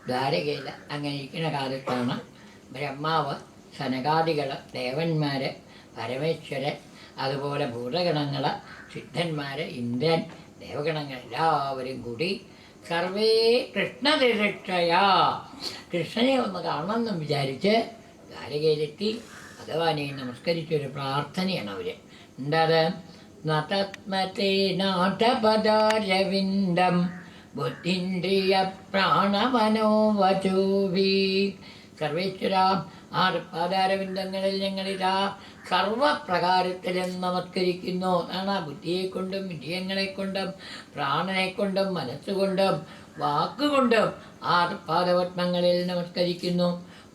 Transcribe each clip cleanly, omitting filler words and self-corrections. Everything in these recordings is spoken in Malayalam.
ദ്വാരകയിൽ അങ്ങനെ ഇരിക്കുന്ന കാലത്താണ് ബ്രഹ്മാവ്, സനകാദികൾ, ദേവന്മാർ, പരമേശ്വരൻ, അതുപോലെ ഭൂതഗണങ്ങൾ, സിദ്ധന്മാർ, ഇന്ദ്രൻ, ദേവഗണങ്ങൾ എല്ലാവരും കൂടി സർവേ കൃഷ്ണതിരക്ഷയാ കൃഷ്ണനെ ഒന്ന് കാണണമെന്നും വിചാരിച്ച് ദ്വാരകയിലെത്തി ഭഗവാനെ നമസ്കരിച്ചൊരു പ്രാർത്ഥനയാണ് അവർ. എന്താത്? നതത്മത്തെ നാഥപദാരവിന്ദം ബുദ്ധിന്ദ്രിയ പ്രാണമനോവചോഭി. സർവേശ്വര, ആ പാദാരവിന്ദങ്ങളിൽ ഞങ്ങളിതാ സർവപ്രകാരത്തിലും നമസ്കരിക്കുന്നു. അതാണ് ബുദ്ധിയെക്കൊണ്ടും ഇന്ദ്രിയങ്ങളെക്കൊണ്ടും പ്രാണനെക്കൊണ്ടും മനസ്സുകൊണ്ടും വാക്കുകൊണ്ടും ആ പാദപത്മങ്ങളിൽ നമസ്കരിക്കുന്നു.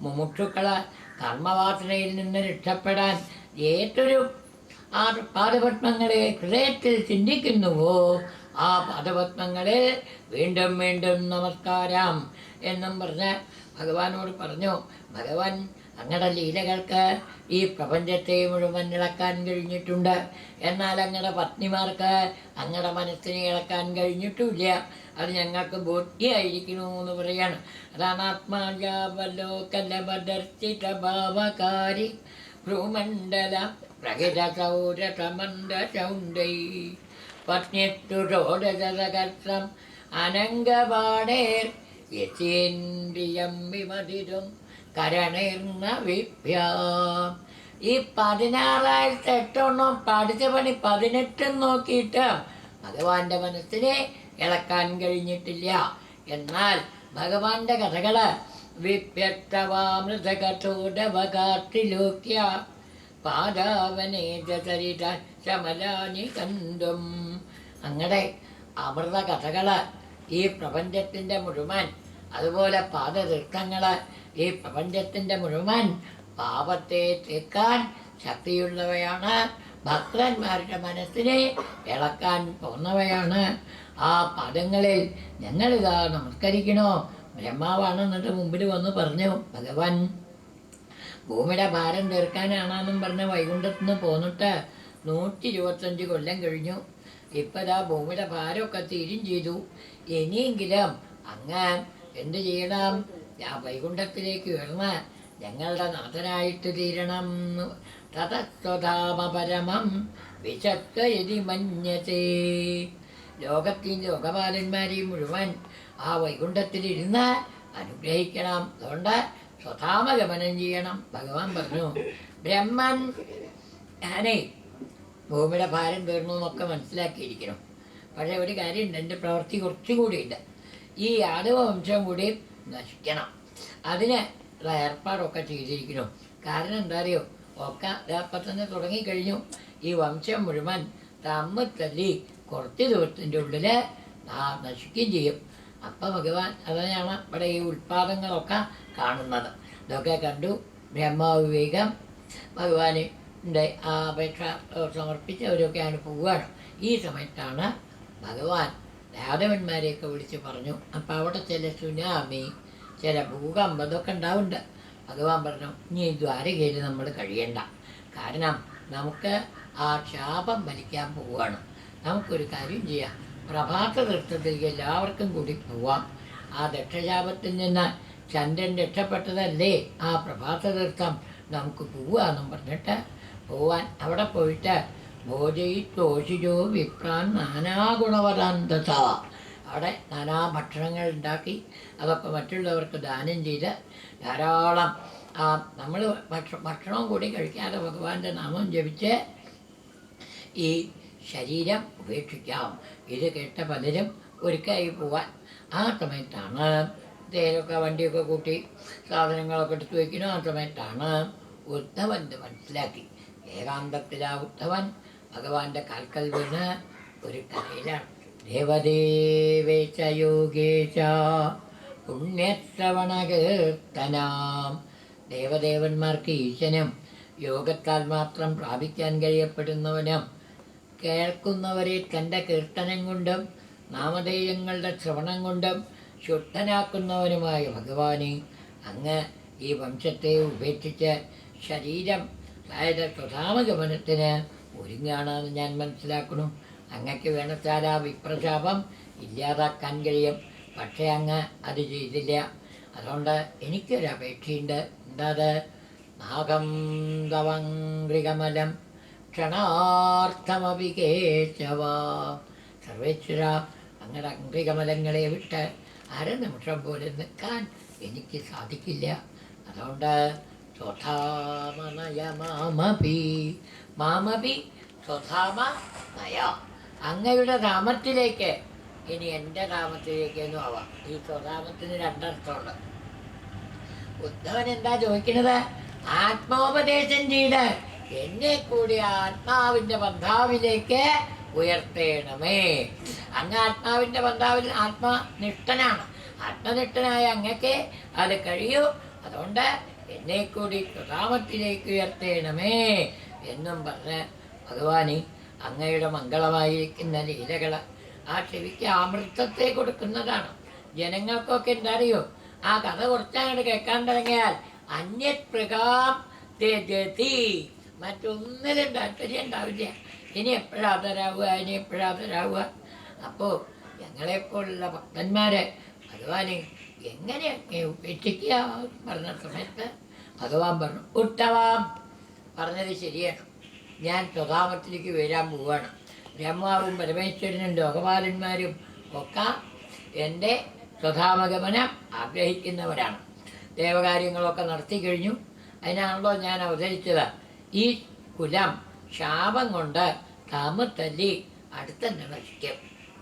മുമുക്ഷുക്കള് കർമ്മവാസനയിൽ നിന്ന് രക്ഷപ്പെടാൻ ഏറ്റൊരു ആ പാദപത്മങ്ങളെ ഹൃദയത്തിൽ ചിന്തിക്കുന്നുവോ ആ പാദപത്മങ്ങളിൽ വീണ്ടും വീണ്ടും നമസ്കാരം എന്നും പറഞ്ഞ് ഭഗവാനോട് പറഞ്ഞു. ഭഗവാൻ അങ്ങയുടെ ലീലകൾക്ക് ഈ പ്രപഞ്ചത്തെ മുഴുവൻ ഇളക്കാൻ കഴിഞ്ഞിട്ടുണ്ട്. എന്നാൽ അങ്ങയുടെ പത്നിമാർക്ക് അങ്ങയുടെ മനസ്സിനെ ഇളക്കാൻ കഴിഞ്ഞിട്ടുമില്ല. അത് ഞങ്ങൾക്ക് ബോധ്യമായിരിക്കണു എന്ന് പറയാണ്. അതാണ് ആത്മാജാവലോകലപദർശിത ഭാവകാരി ഭ്രൂമണ്ഡല പ്രഹിതസൗരസമന്ദശൗണ്ടൈ പത്നിത്തുഷോഡശകർഷം അനംഗപാണേർ യസേന്ദ്രിയം വിമതിരും കരണേർന്ന വിഭ്യാം. ഈ 16,800 പഠിച്ച പണി 18 നോക്കിയിട്ട് ഭഗവാന്റെ മനസ്സിനെ ഇളക്കാൻ കഴിഞ്ഞിട്ടില്ല. എന്നാൽ ഭഗവാന്റെ കഥകള് വിപ്യക്തവാമൃതകഥോടവകാട്ടിലോക്യ പാദാവനേജരിത ശമലാനി കണ്ടും. അങ്ങടെ അമൃത കഥകള് ഈ പ്രപഞ്ചത്തിൻ്റെ മുഴുവൻ, അതുപോലെ പാദതീർത്ഥങ്ങള് ഈ പ്രപഞ്ചത്തിൻ്റെ മുഴുവൻ പാപത്തെ തീർക്കാൻ ശക്തിയുള്ളവയാണ്. ഭക്തന്മാരുടെ മനസ്സിനെ ഇളക്കാൻ പോകുന്നവയാണ്. ആ പദങ്ങളിൽ ഞങ്ങളിതാ നമസ്കരിക്കണോ. ബ്രഹ്മാവാണെന്നിട്ട് മുമ്പിൽ വന്ന് പറഞ്ഞു, ഭഗവാൻ ഭൂമിയുടെ ഭാരം തീർക്കാനാണെന്നും പറഞ്ഞ് വൈകുണ്ഠത്ത് നിന്ന് പോന്നിട്ട് 125 കൊല്ലം കഴിഞ്ഞു. ഇപ്പതാ ഭൂമിയുടെ ഭാരമൊക്കെ തീരും ചെയ്തു. ഇനിയെങ്കിലും അങ്ങ് എന്ത് ചെയ്യണം? ആ വൈകുണ്ഠത്തിലേക്ക് ഉയർന്ന് ഞങ്ങളുടെ നാഥനായിട്ട് തീരണം. തതസ്വധാമപരമം വിശക്കയതി മഞ്ഞസേ. ലോകത്തെയും ലോകപാലന്മാരെയും മുഴുവൻ ആ വൈകുണ്ഠത്തിലിരുന്ന് അനുഗ്രഹിക്കണം. അതുകൊണ്ട് സ്വധാമഗമനം ചെയ്യണം. ഭഗവാൻ പറഞ്ഞു, ബ്രഹ്മൻ ഞാനേ ഭൂമിയുടെ ഭാരം തീർന്നു എന്നൊക്കെ മനസ്സിലാക്കിയിരിക്കണം. പക്ഷേ ഒരു കാര്യമുണ്ട്, എൻ്റെ പ്രവൃത്തി കുറച്ചുകൂടിയുണ്ട്. ഈ യാദവ വംശം കൂടി നശിക്കണം. അതിന് ഏർപ്പാടൊക്കെ ചെയ്തിരിക്കണം. കാരണം എന്താ അറിയോ, ഒക്കെ അപ്പം തന്നെ തുടങ്ങിക്കഴിഞ്ഞു. ഈ വംശം മുഴുവൻ തമ്മിൽ തല്ലി കുറച്ച് ദിവസത്തിൻ്റെ ഉള്ളിൽ നശിക്കുകയും ചെയ്യും. അപ്പം ഭഗവാൻ അതാണ് ഇവിടെ ഈ ഉൽപ്പാദങ്ങളൊക്കെ കാണുന്നത്. ഇതൊക്കെ കണ്ടു ബ്രഹ്മാവ് വിവേകം ഭഗവാന് ആ അപേക്ഷ സമർപ്പിച്ചവരൊക്കെയാണ് പോവുകയാണ്. ഈ സമയത്താണ് ഭഗവാൻ യാദവന്മാരെയൊക്കെ വിളിച്ച് പറഞ്ഞു. അപ്പം അവിടെ ചില സുനാമി, ചില ഭൂകമ്പം ഇതൊക്കെ ഉണ്ടാവുന്നുണ്ട്. ഭഗവാൻ പറഞ്ഞു, ഇനി ദ്വാരകയിൽ നമ്മൾ കഴിയണ്ട. കാരണം നമുക്ക് ആ ശാപം വലിക്കാൻ പോവുകയാണ്. നമുക്കൊരു കാര്യം ചെയ്യാം, പ്രഭാത തീർത്ഥത്തിലേക്ക് എല്ലാവർക്കും കൂടി പോവാം. ആ ദക്ഷശാപത്തിൽ നിന്ന് ചന്ദ്രൻ രക്ഷപ്പെട്ടതല്ലേ ആ പ്രഭാത തീർത്ഥം, നമുക്ക് പോവാന്നും പറഞ്ഞിട്ട് പോവാൻ അവിടെ പോയിട്ട് ഭോജയിത്തോഷിജോ വിപ്രാൻ നാനാഗുണവരാന്തസ. അവിടെ നാനാ ഭക്ഷണങ്ങൾ ഉണ്ടാക്കി അതൊക്കെ മറ്റുള്ളവർക്ക് ദാനം ചെയ്ത് ധാരാളം നമ്മൾ ഭക്ഷണവും കൂടി കഴിക്കാതെ ഭഗവാന്റെ നാമം ജപിച്ച് ഈ ശരീരം ഉപേക്ഷിക്കാം. ഇത് കേട്ട പലരും ഒരുക്കായി പോവാൻ. ആ സമയത്താണ് തേരൊക്കെ വണ്ടിയൊക്കെ കൂട്ടി സാധനങ്ങളൊക്കെ എടുത്തു വയ്ക്കുന്നു. ആ സമയത്താണ് ഉദ്ധവൻ മനസ്സിലാക്കി. ഏകാന്തത്തിലാ ഉദ്ധവൻ ഭഗവാന്റെ കാൽക്കൽ വീണ് ഒരു കഥയിലാണ്. ദേവദേവേശ യോഗേശ പുണ്യശ്രവണകീർത്തനാം. ദേവദേവന്മാർക്ക് ഈശനും യോഗത്താൽ മാത്രം പ്രാപിക്കാൻ കഴിയപ്പെടുന്നവനും കേൾക്കുന്നവരെ തൻ്റെ കീർത്തനം കൊണ്ടും നാമധേയങ്ങളുടെ ശ്രവണം കൊണ്ടും ശുദ്ധനാക്കുന്നവനുമായ ഭഗവാനെ അങ്ങ് ഈ വംശത്തെ ഉപേക്ഷിച്ച് ശരീരം, അതായത് സ്വധാമഗമനത്തിന് ഒരുങ്ങാണെന്ന് ഞാൻ മനസ്സിലാക്കുന്നു. അങ്ങക്ക് വേണച്ചാൽ ആ വിപ്രശാപം ഇല്ലാതാക്കാൻ കഴിയും. പക്ഷേ അങ്ങ് അത് ചെയ്തില്ല. അതുകൊണ്ട് എനിക്കൊരപേക്ഷയുണ്ട്. എന്താത്? നാഗം തവംഗ്രികമലം ക്ഷണാർത്ഥമപി കേശവ. സർവേശ്വര, അങ്ങയുടെ അംഗ്രികമലങ്ങളെ വിട്ട് അരനിമിഷം പോലും നിൽക്കാൻ എനിക്ക് സാധിക്കില്ല. അതുകൊണ്ട് സ്വധാമനയ മാമപി മാമപി സ്വധാമ നയ, അങ്ങയുടെ ധാമത്തിലേക്ക്, ഇനി എൻ്റെ ധാമത്തിലേക്കൊന്നും ആവാം. ഈ സ്വധാമത്തിന് രണ്ടർത്ഥമുണ്ട്. ഉദ്ധവൻ എന്താ ചോദിക്കുന്നത്? ആത്മോപദേശം ചെയ്ത് എന്നെ കൂടി ആത്മാവിൻ്റെ ബന്ധാവിലേക്ക് ഉയർത്തേണമേ. അങ്ങ് ആത്മാവിൻ്റെ ബന്ധാവിൽ ആത്മനിഷ്ഠനാണ്. ആത്മനിഷ്ഠനായ അങ്ങക്ക് അത് കഴിയൂ. അതുകൊണ്ട് എന്നെ കൂടി സ്വധാമത്തിലേക്ക് ഉയർത്തേണമേ എന്നും പറഞ്ഞ് ഭഗവാന് അങ്ങയുടെ മംഗളമായിരിക്കുന്ന ലീലകൾ ആ ചെവിക്ക് അമൃതത്തെ കൊടുക്കുന്നതാണ്. ജനങ്ങൾക്കൊക്കെ എന്താ അറിയോ, ആ കഥ കുറച്ചങ്ങോട്ട് കേൾക്കാൻ തുടങ്ങിയാൽ അന്യപ്രകാം തെജതി, മറ്റൊന്നിലും താല്പര്യം ഉണ്ടാവില്ല. ഇനി എപ്പോഴാ തരാവുക, ഇനി എപ്പോഴാ തരാവുക. അപ്പോൾ ഞങ്ങളെപ്പോലുള്ള ഭക്തന്മാരെ ഭഗവാനെ എങ്ങനെ ഉപേക്ഷിക്കുക പറഞ്ഞ സമയത്ത് ഭഗവാൻ പറഞ്ഞു, ഉത്തവാം, പറഞ്ഞത് ശരിയാണ്, ഞാൻ സ്വധാമത്തിലേക്ക് വരാൻ പോവുകയാണ്. ബ്രഹ്മാവും പരമേശ്വരനും ലോകപാലന്മാരും ഒക്കെ എൻ്റെ സ്വധാമഗമനം ആഗ്രഹിക്കുന്നവരാണ്. ദേവകാര്യങ്ങളൊക്കെ നടത്തി കഴിഞ്ഞു. അതിനാണല്ലോ ഞാൻ അവതരിച്ചത്. ഈ കുലം ശാപം കൊണ്ട് തല്ലി അടുത്തന്നെ നശിക്കും.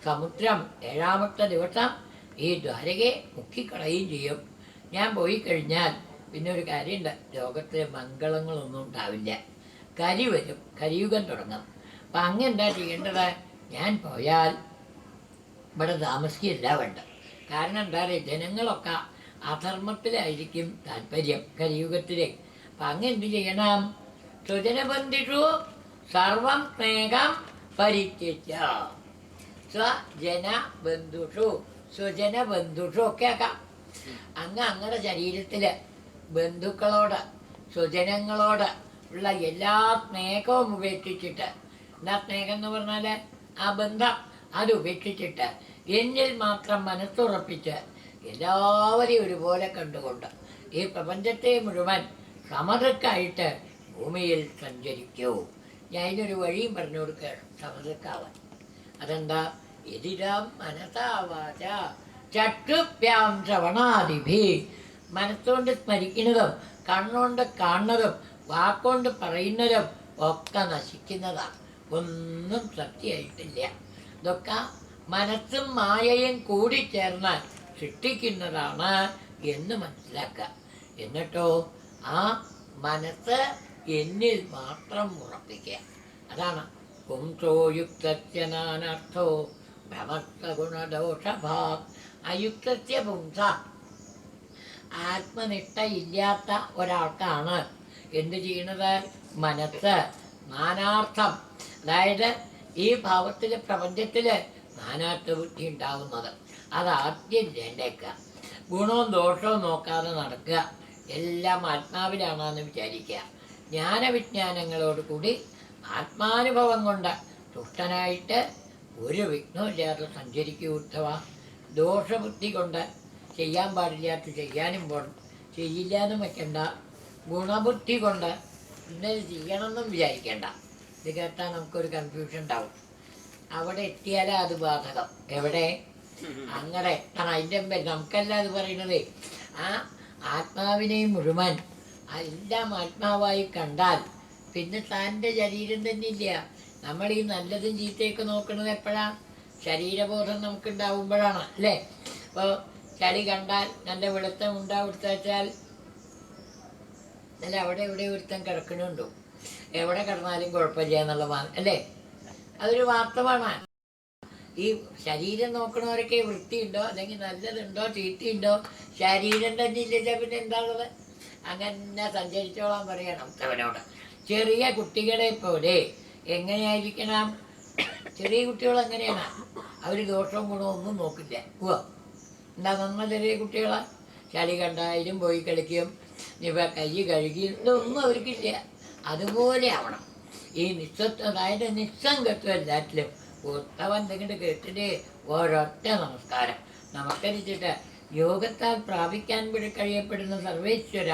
സമുദ്രം 7ാമത്തെ ദിവസം ഈ ദ്വാരകയെ മുക്കിക്കളയുകയും ചെയ്യും. ഞാൻ പോയി കഴിഞ്ഞാൽ പിന്നെ ഒരു കാര്യമുണ്ട്, ലോകത്ത് മംഗളങ്ങളൊന്നും ഉണ്ടാവില്ല. കരി വരും, കലിയുഗം തുടങ്ങും. അപ്പം അങ്ങെന്താ ചെയ്യേണ്ടത്? ഞാൻ പോയാൽ ഇവിടെ താമസിക്കില്ല വേണ്ട. കാരണം എന്താ പറയുക, ജനങ്ങളൊക്കെ അധർമ്മത്തിലായിരിക്കും താല്പര്യം കലിയുഗത്തിലെ. അപ്പം അങ്ങെന്ത് ചെയ്യണം? സ്വജനബന്ധിഷു സർവം സ്നേഹം പരിത്യജ. സ്വജനബന്ധുഷു, സ്വജനബന്ധുഷു ഒക്കെ ആക്കാം. അങ്ങയുടെ ശരീരത്തിൽ ബന്ധുക്കളോട് സ്വജനങ്ങളോട് ഉള്ള എല്ലാ സ്നേഹവും ഉപേക്ഷിച്ചിട്ട്, എന്താ സ്നേഹം എന്ന് പറഞ്ഞാൽ ആ ബന്ധം, അത് ഉപേക്ഷിച്ചിട്ട് എന്നിൽ മാത്രം മനസ്സുറപ്പിച്ച് എല്ലാവരെയും ഒരുപോലെ കണ്ടുകൊണ്ട് ഈ പ്രപഞ്ചത്തെ മുഴുവൻ സമതക്കായിട്ട് ഭൂമിയിൽ സഞ്ചരിക്കൂ. ഞാൻ ഇതിനൊരു വഴിയും പറഞ്ഞു കൊടുക്കുകയാണ് സമതക്കാവാൻ. അതെന്താ? എതിരാം മനസാവാച ചക്ഷുഭ്യാം ശ്രവണാദിഭി, മനസ്സുകൊണ്ട് സ്മരിക്കുന്നതും കണ്ണുകൊണ്ട് കാണുന്നതും വാക്കുകൊണ്ട് പറയുന്നതും ഒക്കെ നശിക്കുന്നതാണ്. ഒന്നും സത്യമായിട്ടില്ല. ഇതൊക്കെ മനസ്സും മായയും കൂടി ചേർന്ന് സൃഷ്ടിക്കുന്നതാണ് എന്ന് മനസ്സിലാക്കുക. എന്നിട്ടോ ആ മനസ്സ് എന്നിൽ മാത്രം ഉറപ്പിക്കുക. അതാണ് പുംസോയുക്തസ്യ നാനാർത്ഥോ ഭ്രമസ്തഗുണദോഷഭാഗ്. അയുക്തസ്യ പുംസ, ആത്മനിഷ്ഠ ഇല്ലാത്ത ഒരാൾക്കാണ് എന്ത് ചെയ്യണത്? മനസ്സ് നാനാർത്ഥം, അതായത് ഈ ഭാവത്തിൽ പ്രപഞ്ചത്തിൽ നാനാത്വ ബുദ്ധി ഉണ്ടാകുന്നത്. അതാദ്യം രണ്ടേക്കുക. ഗുണവും ദോഷവും നോക്കാതെ നടക്കുക. എല്ലാം ആത്മാവിലാണെന്ന് വിചാരിക്കുക. ജ്ഞാനവിജ്ഞാനങ്ങളോട് കൂടി ആത്മാനുഭവം കൊണ്ട് തുഷ്ടനായിട്ട് ഒരു വിഘ്നമില്ലാതെ സഞ്ചരിക്കുക. ഉത്തവ ദോഷബുദ്ധി കൊണ്ട് ചെയ്യാൻ പാടില്ലാത്ത ചെയ്യാനും പോകണം, ചെയ്യില്ല എന്നും വെക്കണ്ട. ഗുണബുദ്ധി കൊണ്ട് ഇന്നത് ചെയ്യണമെന്നും വിചാരിക്കേണ്ട. ഇത് കേട്ടാൽ നമുക്കൊരു കൺഫ്യൂഷൻ ഉണ്ടാവും. അവിടെ എത്തിയാലേ അത് ബാധകം. എവിടെ? അങ്ങനെ ആണ് അതിൻ്റെ മുമ്പേ നമുക്കല്ല അത് പറയുന്നത്. ആ ആത്മാവിനെ മുഴുവൻ എല്ലാം ആത്മാവായി കണ്ടാൽ പിന്നെ താൻ്റെ ശരീരം തന്നെ ഇല്ല. നമ്മൾ ഈ നല്ലതും ചീത്തയൊക്കെ നോക്കുന്നത് എപ്പോഴാണ്? ശരീരബോധം നമുക്കുണ്ടാവുമ്പോഴാണ്, അല്ലേ? അപ്പോൾ ചളി കണ്ടാൽ നല്ല വെളുത്തം ഉണ്ടാവുക വെച്ചാൽ നല്ല അവിടെ എവിടെ ഒരുത്തം കിടക്കണുണ്ടോ, എവിടെ കിടന്നാലും കുഴപ്പമില്ല എന്നുള്ള അല്ലേ? അതൊരു വാസ്തവമാണ്. ഈ ശരീരം നോക്കണവരൊക്കെ വൃത്തിയുണ്ടോ അല്ലെങ്കിൽ നല്ലതുണ്ടോ ചീത്തയുണ്ടോ, ശരീരം തന്നെ ഇല്ല പിന്നെ എന്താണുള്ളത്? അങ്ങനെ സഞ്ചരിച്ചോളാൻ പറയണം അവനോട്. ചെറിയ കുട്ടികളെ പോലെ എങ്ങനെയായിരിക്കണം? ചെറിയ കുട്ടികൾ എങ്ങനെയാണ്? അവർ ദോഷവും ഗുണവും ഒന്നും നോക്കില്ല. എന്താ നമ്മൾ ചെറിയ കുട്ടികളെ ചളി കണ്ടായാലും പോയി കളിക്കും, ഇവ കൈ കഴുകി, ഇതൊന്നും അവർക്കില്ല. അതുപോലെ ആവണം ഈ നിസ്സത്വം, അതായത് നിസ്സംഗത്വം എല്ലാറ്റിലും. ഉത്തവൻ എന്തെങ്കിലും കേട്ടിട്ട് ഒരൊറ്റ നമസ്കാരം നമസ്കരിച്ചിട്ട് യോഗത്താൽ പ്രാപിക്കാൻ കഴിയപ്പെടുന്ന സർവേശ്വര,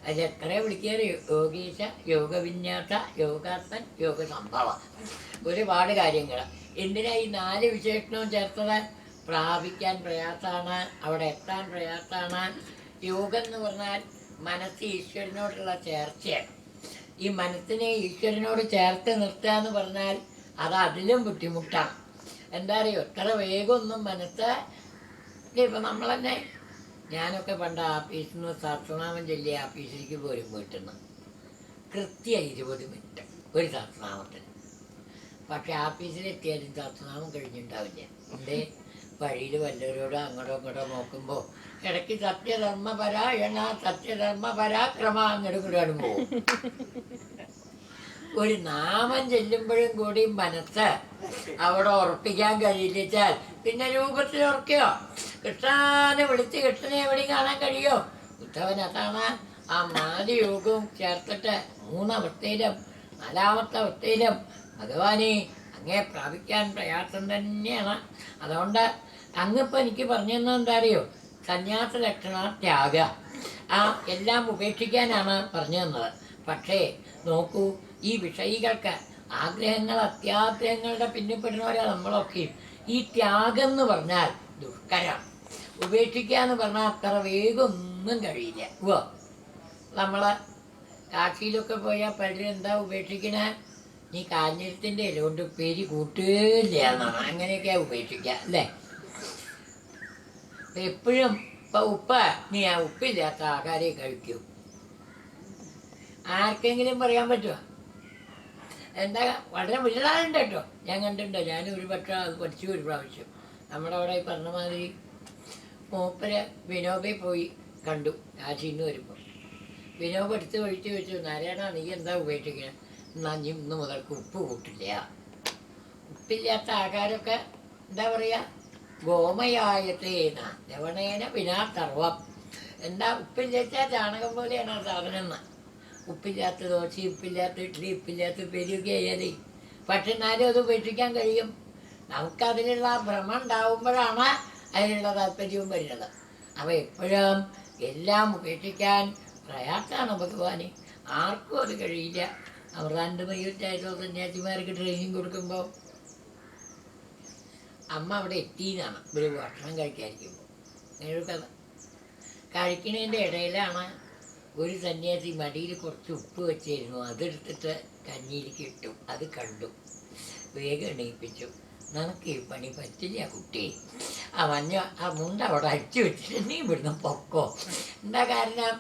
അതിലെത്ര വിളിക്കാറ്? യോഗീശ, യോഗവിന്യാസ, യോഗാസൻ, യോഗസംഭവ. ഒരുപാട് കാര്യങ്ങൾ. എന്തിനാ ഈ 4 വിശേഷണവും ചേർത്തത്? പ്രാപിക്കാൻ പ്രയാസമാണ്, അവിടെ എത്താൻ പ്രയാസമാണ്. യോഗം എന്ന് പറഞ്ഞാൽ മനസ്സ് ഈശ്വരനോടുള്ള ചേർച്ചയാണ്. ഈ മനസ്സിനെ ഈശ്വരനോട് ചേർത്ത് നിർത്തുക എന്ന് പറഞ്ഞാൽ അത് അതിലും ബുദ്ധിമുട്ടാണ്. എന്താ അറിയോ, എത്ര വേഗമൊന്നും മനസ്സ് ഇപ്പം നമ്മൾ തന്നെ, ഞാനൊക്കെ പണ്ട് ആഫീസിൽ നിന്ന് സഹസ്രനാമം ചൊല്ലി ആഫീസിലേക്ക് പോരും വീട്ടിൽ നിന്ന്. കൃത്യം 20 മിനിറ്റ് ഒരു സഹസ്രനാമത്തിന്. പക്ഷെ ആഫീസിലെത്തിയാലും സഹസ്രനാമം കഴിഞ്ഞിട്ടുണ്ടാവില്ല. എന്തേ? വഴിയിൽ വല്ലവരോടോ അങ്ങോട്ടോ ഇങ്ങോട്ടോ നോക്കുമ്പോൾ ഇടയ്ക്ക് സത്യധർമ്മപരായണ സത്യധർമ്മപരാക്രമ അങ്ങോട്ട് കൂടാണ് പോകും. ഒരു നാമം ചെല്ലുമ്പോഴും കൂടി മനസ്സ് അവിടെ ഉറപ്പിക്കാൻ കഴിയിച്ചാൽ പിന്നെ രൂപത്തിൽ ഉറക്കുകയോ? കൃഷ്ണനെ വിളിച്ച് കൃഷ്ണനെ എവിടെയും കാണാൻ കഴിയോ? ഉദ്ധവൻ അതാണ് ആ 4 യോഗവും ചേർത്തിട്ട് 3 അവസ്ഥയിലും 4ാമത്തെ അവസ്ഥയിലും ഭഗവാനെ അങ്ങേ പ്രാപിക്കാൻ പ്രയാസം തന്നെയാണ്. അതുകൊണ്ട് അങ്ങിപ്പോൾ എനിക്ക് പറഞ്ഞു തന്നത് എന്താ അറിയോ? സന്യാസ ലക്ഷണ ത്യാഗ, ആ എല്ലാം ഉപേക്ഷിക്കാനാണ് പറഞ്ഞു തന്നത്. പക്ഷേ നോക്കൂ, ഈ വിഷയികൾക്ക് ആഗ്രഹങ്ങൾ അത്യാഗ്രഹങ്ങളുടെ പിന്നിപ്പെടുന്നവരാണ് നമ്മളൊക്കെയും. ഈ ത്യാഗം എന്ന് പറഞ്ഞാൽ ദുഷ്കരം, ഉപേക്ഷിക്കുക എന്ന് പറഞ്ഞാൽ അത്ര വേഗമൊന്നും കഴിയില്ല. നമ്മൾ കാശിയിലൊക്കെ പോയാൽ പലരും എന്താ ഉപേക്ഷിക്കണേ? നീ കാഞ്ഞിരത്തിൻ്റെ ഇല കൊണ്ട് ഉപ്പേരി കൂട്ടുകയില്ല എന്നാണ്. അങ്ങനെയൊക്കെയാണ് ഉപേക്ഷിക്കുക അല്ലേ? എപ്പോഴും ഇപ്പം ഉപ്പ്, നീ ആ ഉപ്പില്ലാത്ത ആഹാരമേ കഴിക്കൂ. ആർക്കെങ്കിലും പറയാൻ പറ്റുമോ? എന്താ, വളരെ വിരളാനുണ്ട് കേട്ടോ. ഞാൻ കണ്ടിട്ടുണ്ടോ, ഞാനും ഒരു പക്ഷേ അത് പഠിച്ചു ഒരു പ്രാവശ്യം. നമ്മുടെ അവിടെ ഈ പറഞ്ഞ മാതിരി മൂപ്പര് വിനോബെ പോയി കണ്ടു കാശിയിൽ നിന്ന് വരുമ്പോൾ. വിനോബ് എടുത്ത് ഒഴിച്ച് വെച്ചു, നാരായണ നീ എന്താ ഉപേക്ഷിക്കണം? എന്നാൽ നീ ഇന്ന് മുതൽക്ക് ഉപ്പ് കൂട്ടില്ല. ഉപ്പില്ലാത്ത ആഹാരമൊക്കെ എന്താ പറയുക? ഗോമയായത്തേന ലവണേന വിനാ സർവം. എന്താ, ഉപ്പില്ലാത്ത ചാണകം പോലെയാണ് ആ സാധനം എന്ന്. ഉപ്പില്ലാത്ത ദോശ, ഉപ്പില്ലാത്ത ഇഡ്ഡലി, ഉപ്പില്ലാത്ത ഉപ്പേരിയൊക്കെ ആയാലേ. പക്ഷെ എന്നാലും അത് ഉപേക്ഷിക്കാൻ കഴിയും. നമുക്കതിനുള്ള ഭ്രമം ഉണ്ടാവുമ്പോഴാണ് അതിനുള്ള താല്പര്യവും വരുന്നത്. അപ്പോൾ എപ്പോഴും എല്ലാം ഉപേക്ഷിക്കാൻ പ്രയാസമാണ് ഭഗവാന്. ആർക്കും അത് കഴിയില്ല. അമൃതാനന്ദമയ്യായിട്ടോ സന്യാസിമാർക്ക് ട്രെയിനിങ് കൊടുക്കുമ്പോൾ അമ്മ അവിടെ എത്തിയെന്നാണ് ഇവർ ഭക്ഷണം കഴിക്കാതിരിക്കുമ്പോൾ. അങ്ങനൊരു കഥ. കഴിക്കുന്നതിൻ്റെ ഇടയിലാണ് ഒരു സന്യാസി മടിയിൽ കുറച്ച് ഉപ്പ് വെച്ചിരുന്നു, അതെടുത്തിട്ട് കഞ്ഞിയിലേക്ക് ഇട്ടു. അത് കണ്ടു, വേഗം എണീപ്പിച്ചു. നമുക്ക് ഈ പണി പറ്റില്ല കുട്ടി, ആ മുണ്ട അവിടെ അടിച്ചു വെച്ചിട്ട് നീ ഇവിടുന്ന് പൊക്കോ. എന്താ കാരണം?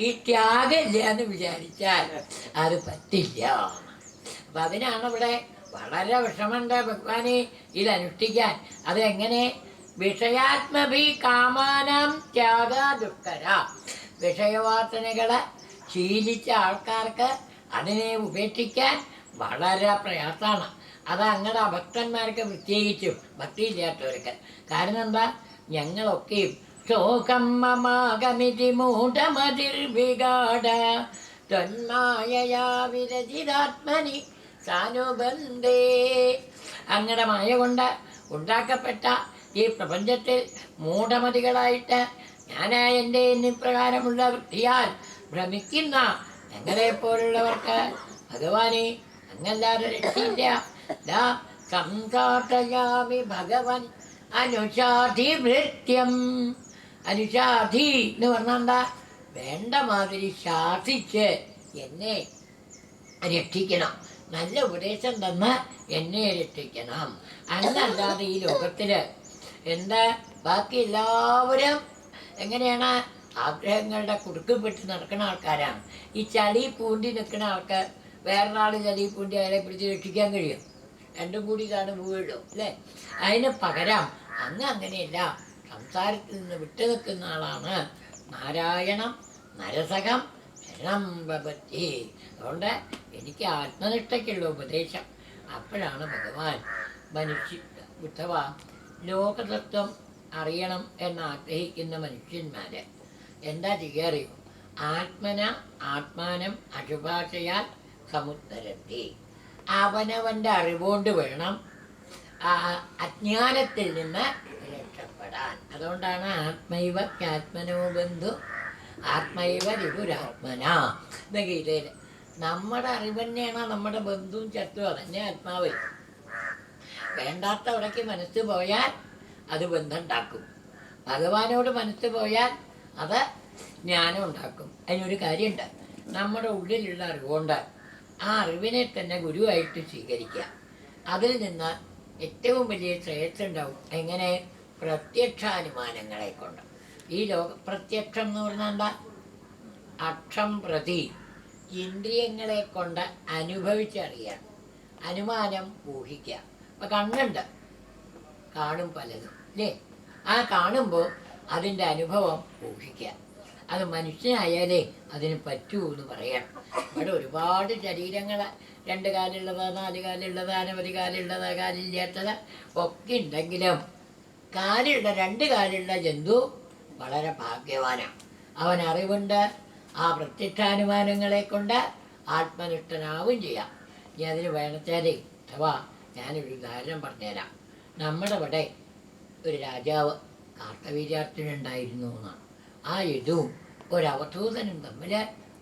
ഈ ത്യാഗമില്ല എന്ന് വിചാരിച്ചാൽ അത് പറ്റില്ല. അപ്പം അതിനാണ് ഇവിടെ വളരെ വിഷമമുണ്ട് ഭഗവാനെ ഇതനുഷ്ഠിക്കാൻ. അതെങ്ങനെ? വിഷയാത്മഭി കാമാനം ത്യാഗ ദുഷ്കര. വിഷയവാസനകളെ ശീലിച്ച ആൾക്കാർക്ക് അതിനെ ഉപേക്ഷിക്കാൻ വളരെ പ്രയാസമാണ്. അത് അങ്ങടെ അഭക്തന്മാർക്ക് പ്രത്യേകിച്ചും, ഭക്തിയില്ലാത്തവർക്ക്. കാരണം എന്താ? ഞങ്ങളൊക്കെയും ശോകം മമാഗമിതി മൂഢമതിർവിഗാഢ ത്വന്മായയാ വിരചിതാത്മനി സാനുബന്ധേ. അങ്ങടെ മായ കൊണ്ട് ഉണ്ടാക്കപ്പെട്ട ഈ പ്രപഞ്ചത്തിൽ മൂഢമതികളായിട്ട് ഞാനായ എൻ്റെ എന്നിപ്രകാരമുള്ള വൃത്തിയാൽ ഭ്രമിക്കുന്ന ഞങ്ങളെപ്പോലുള്ളവർക്ക് ഭഗവാനെ അങ്ങല്ലാതെ രക്ഷയില്ല. സംസാട്ടയാമി ഭഗവൻ അനുഷാധി ഭൃത്യം. അനുഷാധി എന്ന് പറഞ്ഞാൽ എന്താ? വേണ്ട മാതിരി ശാസിച്ച് എന്നെ രക്ഷിക്കണം, നല്ല ഉപദേശം തന്ന് എന്നെ രക്ഷിക്കണം. അങ്ങല്ലാതെ ഈ ലോകത്തില് എന്താ, ബാക്കി എല്ലാവരും എങ്ങനെയാണ്? ആഗ്രഹങ്ങളുടെ കുടുക്കപ്പെട്ട് നടക്കുന്ന ആൾക്കാരാണ്. ഈ ചളി പൂണ്ടി നിൽക്കുന്ന ആൾക്കാർ വേറൊരാൾ ചളി പൂണ്ടി അയാളെ പിടിച്ച് രക്ഷിക്കാൻ കഴിയും? രണ്ടും കൂടി ഇതാണ് വീഴും അല്ലേ? അതിന് പകരം അങ്ങനെയല്ല, സംസാരത്തിൽ നിന്ന് വിട്ടു നിൽക്കുന്ന ആളാണ് നാരായണം നരസകം ശരണം ഭവതി. അതുകൊണ്ട് എനിക്ക് ആത്മനിഷ്ഠയ്ക്കുള്ള ഉപദേശം. അപ്പോഴാണ് ഭഗവാൻ ഉദ്ധവ, ലോകതത്വം അറിയണം എന്നാഗ്രഹിക്കുന്ന മനുഷ്യന്മാര് എന്താ ചെയ്യാറിയോ? ആത്മാനം അശുഭാഷയാൽ സമുത്തരത്തി. അവനവൻ്റെ അറിവുകൊണ്ട് വേണം അജ്ഞാനത്തിൽ നിന്ന് രക്ഷപ്പെടാൻ. പെടാൻ. അതുകൊണ്ടാണ് ആത്മൈവ ആത്മനോ ബന്ധു ആത്മൈവ രിപുരാത്മന എന്ന ഗീതയിൽ. നമ്മുടെ അറിവ് തന്നെയാണ് നമ്മുടെ ബന്ധുവും ചത്തും, അതന്നെ ആത്മാവ്. വേണ്ടാത്ത അവിടേക്ക് മനസ്സ് പോയാൽ അത് ബന്ധം ഉണ്ടാക്കും. ഭഗവാനോട് മനസ്സ് പോയാൽ അത് ജ്ഞാനം ഉണ്ടാക്കും. അതിനൊരു കാര്യമുണ്ട്, നമ്മുടെ ഉള്ളിലുള്ള അറിവുകൊണ്ട് ആ അറിവിനെ തന്നെ ഗുരുവായിട്ട് സ്വീകരിക്കുക. അതിൽ നിന്ന് ഏറ്റവും വലിയ ശ്രേയസ് ഉണ്ടാവും. എങ്ങനെ? പ്രത്യക്ഷാനുമാനങ്ങളെ കൊണ്ട്. ഈ പ്രത്യക്ഷം എന്ന് പറഞ്ഞാൽ എന്താ? അക്ഷം പ്രതി, ഇന്ദ്രിയങ്ങളെ കൊണ്ട് അനുഭവിച്ചറിയാം. അനുമാനം ഊഹിക്കുക. അപ്പം കണ്ണുണ്ട്, കാണും പലതും അല്ലേ? ആ കാണുമ്പോൾ അതിൻ്റെ അനുഭവം ഊഹിക്കുക. അത് മനുഷ്യനായാലേ അതിന് പറ്റൂ എന്ന് പറയണം. ഇവിടെ ഒരുപാട് ശരീരങ്ങൾ, 2 കാലുള്ളത്, 4 കാലുള്ളത്, അനവധി കാലുള്ളത്, കാലില്ലാത്തത് ഒക്കെ ഉണ്ടെങ്കിലും കാലുള്ള 2 കാലുള്ള ജന്തു വളരെ ഭാഗ്യവാനാണ്. അവൻ അറിവുണ്ട്. ആ പ്രത്യക്ഷാനുമാനങ്ങളെ കൊണ്ട് ആത്മനിഷ്ഠനാവും ചെയ്യാം. ഇനി അതിന് വേണച്ചാലേ, അഥവാ ഞാനൊരു ഉദാഹരണം പറഞ്ഞുതരാം. നമ്മുടെ ഇവിടെ ഒരു രാജാവ് കാർത്തവീര്യാർജുനുണ്ടായിരുന്നു എന്നാണ്. ആ യദുവും ഒരവധൂതനും തമ്മിൽ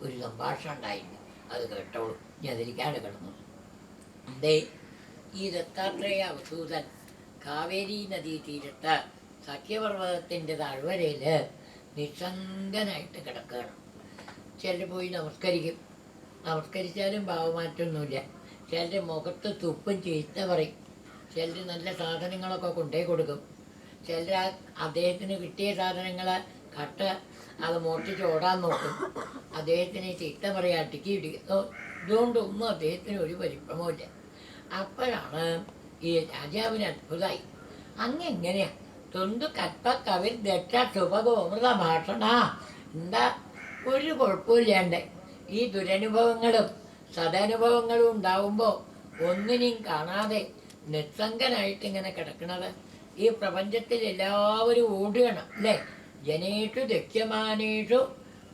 ഒരു സംഭാഷണം ഉണ്ടായിരുന്നു. അത് കേട്ടോളൂ. ഇനി അതിലേക്കാണ് കിടന്നു. അതേ, ഈ ദത്താത്രേയ അവധൂതൻ കാവേരി നദീ തീരത്ത് സഖ്യപർവ്വതത്തിൻ്റെ താഴ്വരയിൽ നിസ്സംഗനായിട്ട് കിടക്കുകയാണ്. ചിലർ പോയി നമസ്കരിക്കും. നമസ്കരിച്ചാലും ഭാവമാറ്റമൊന്നുമില്ല. ചിലർ മുഖത്ത് തുപ്പും ചീത്ത പറയും. ചിലർ നല്ല സാധനങ്ങളൊക്കെ കൊണ്ടുപോയി കൊടുക്കും. ചിലർ അദ്ദേഹത്തിന് കിട്ടിയ സാധനങ്ങൾ കട്ട് അത് മോഷ്ടിച്ച് ഓടാൻ നോക്കും. അദ്ദേഹത്തിന് ചീത്ത പറയാ, അടിക്കി ഇടിക്കുക. ഇതുകൊണ്ടൊന്നും അദ്ദേഹത്തിന് ഒരു പരിഭ്രമമില്ല. അപ്പോഴാണ് ഈ രാജാവിന് അത്ഭുതമായി. അങ്ങെങ്ങനെയാ തൊണ്ടു കൽപ്പ കവിൽ ദക്ഷ സുഭഗോമൃത ഭാഷണ, എന്താ ഒരു കുഴപ്പമില്ലാണ്ട് ഈ ദുരനുഭവങ്ങളും സദനുഭവങ്ങളും ഉണ്ടാവുമ്പോൾ ഒന്നിനെയും കാണാതെ നിസ്സംഗനായിട്ട് ഇങ്ങനെ കിടക്കണത്? ഈ പ്രപഞ്ചത്തിൽ എല്ലാവരും ഓടുകയാണ് അല്ലേ? ജനേഷു ദക്ഷ്യമാനേഷു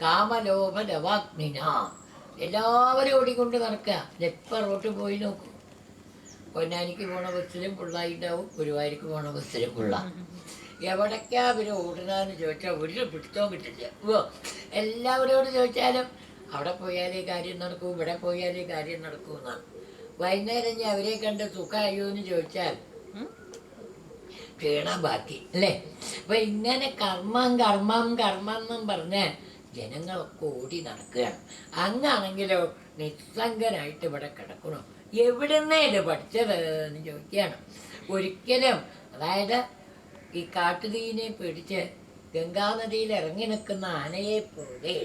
കാമലോഭലവാഗ്നിന, എല്ലാവരും ഓടിക്കൊണ്ട് നടക്കുക. എപ്പോൾ റോട്ടിൽ പോയി നോക്കും, പൊന്നാനിക്ക് പോണ ബസ്സിലും പിള്ളായിട്ടുണ്ടാവും, ഗുരുവായൂർക്ക് പോണ ബസ്സിലും പിള്ള. എവിടേക്കാ പിന്നെ ഓടുന്നതെന്ന് ചോദിച്ചാൽ ഒരു പിടുത്തവും കിട്ടില്ല. എല്ലാവരോട് ചോദിച്ചാലും അവിടെ പോയാലേ കാര്യം നടക്കൂ, ഇവിടെ പോയാലേ കാര്യം നടക്കൂ എന്നാണ്. വൈകുന്നേരം ഞാൻ അവരെ കണ്ട് സുഖമായോ എന്ന് ചോദിച്ചാൽ ക്ഷീണം ബാക്കി അല്ലേ? അപ്പൊ ഇങ്ങനെ കർമ്മം കർമ്മം കർമ്മം എന്നും പറഞ്ഞ് ജനങ്ങളൊക്കെ ഓടി നടക്കുകയാണ്. അങ്ങാണെങ്കിലോ നിസ്സംഗനായിട്ട് ഇവിടെ കിടക്കണോ? എവിടുന്നേ ഇത് പഠിച്ചത് എന്ന് ചോദിക്കുകയാണ്. ഒരിക്കലും, അതായത് ഈ കാട്ടുതീനെ പിടിച്ച് ഗംഗാനദിയിൽ ഇറങ്ങി നിൽക്കുന്ന ആനയെ പോലെ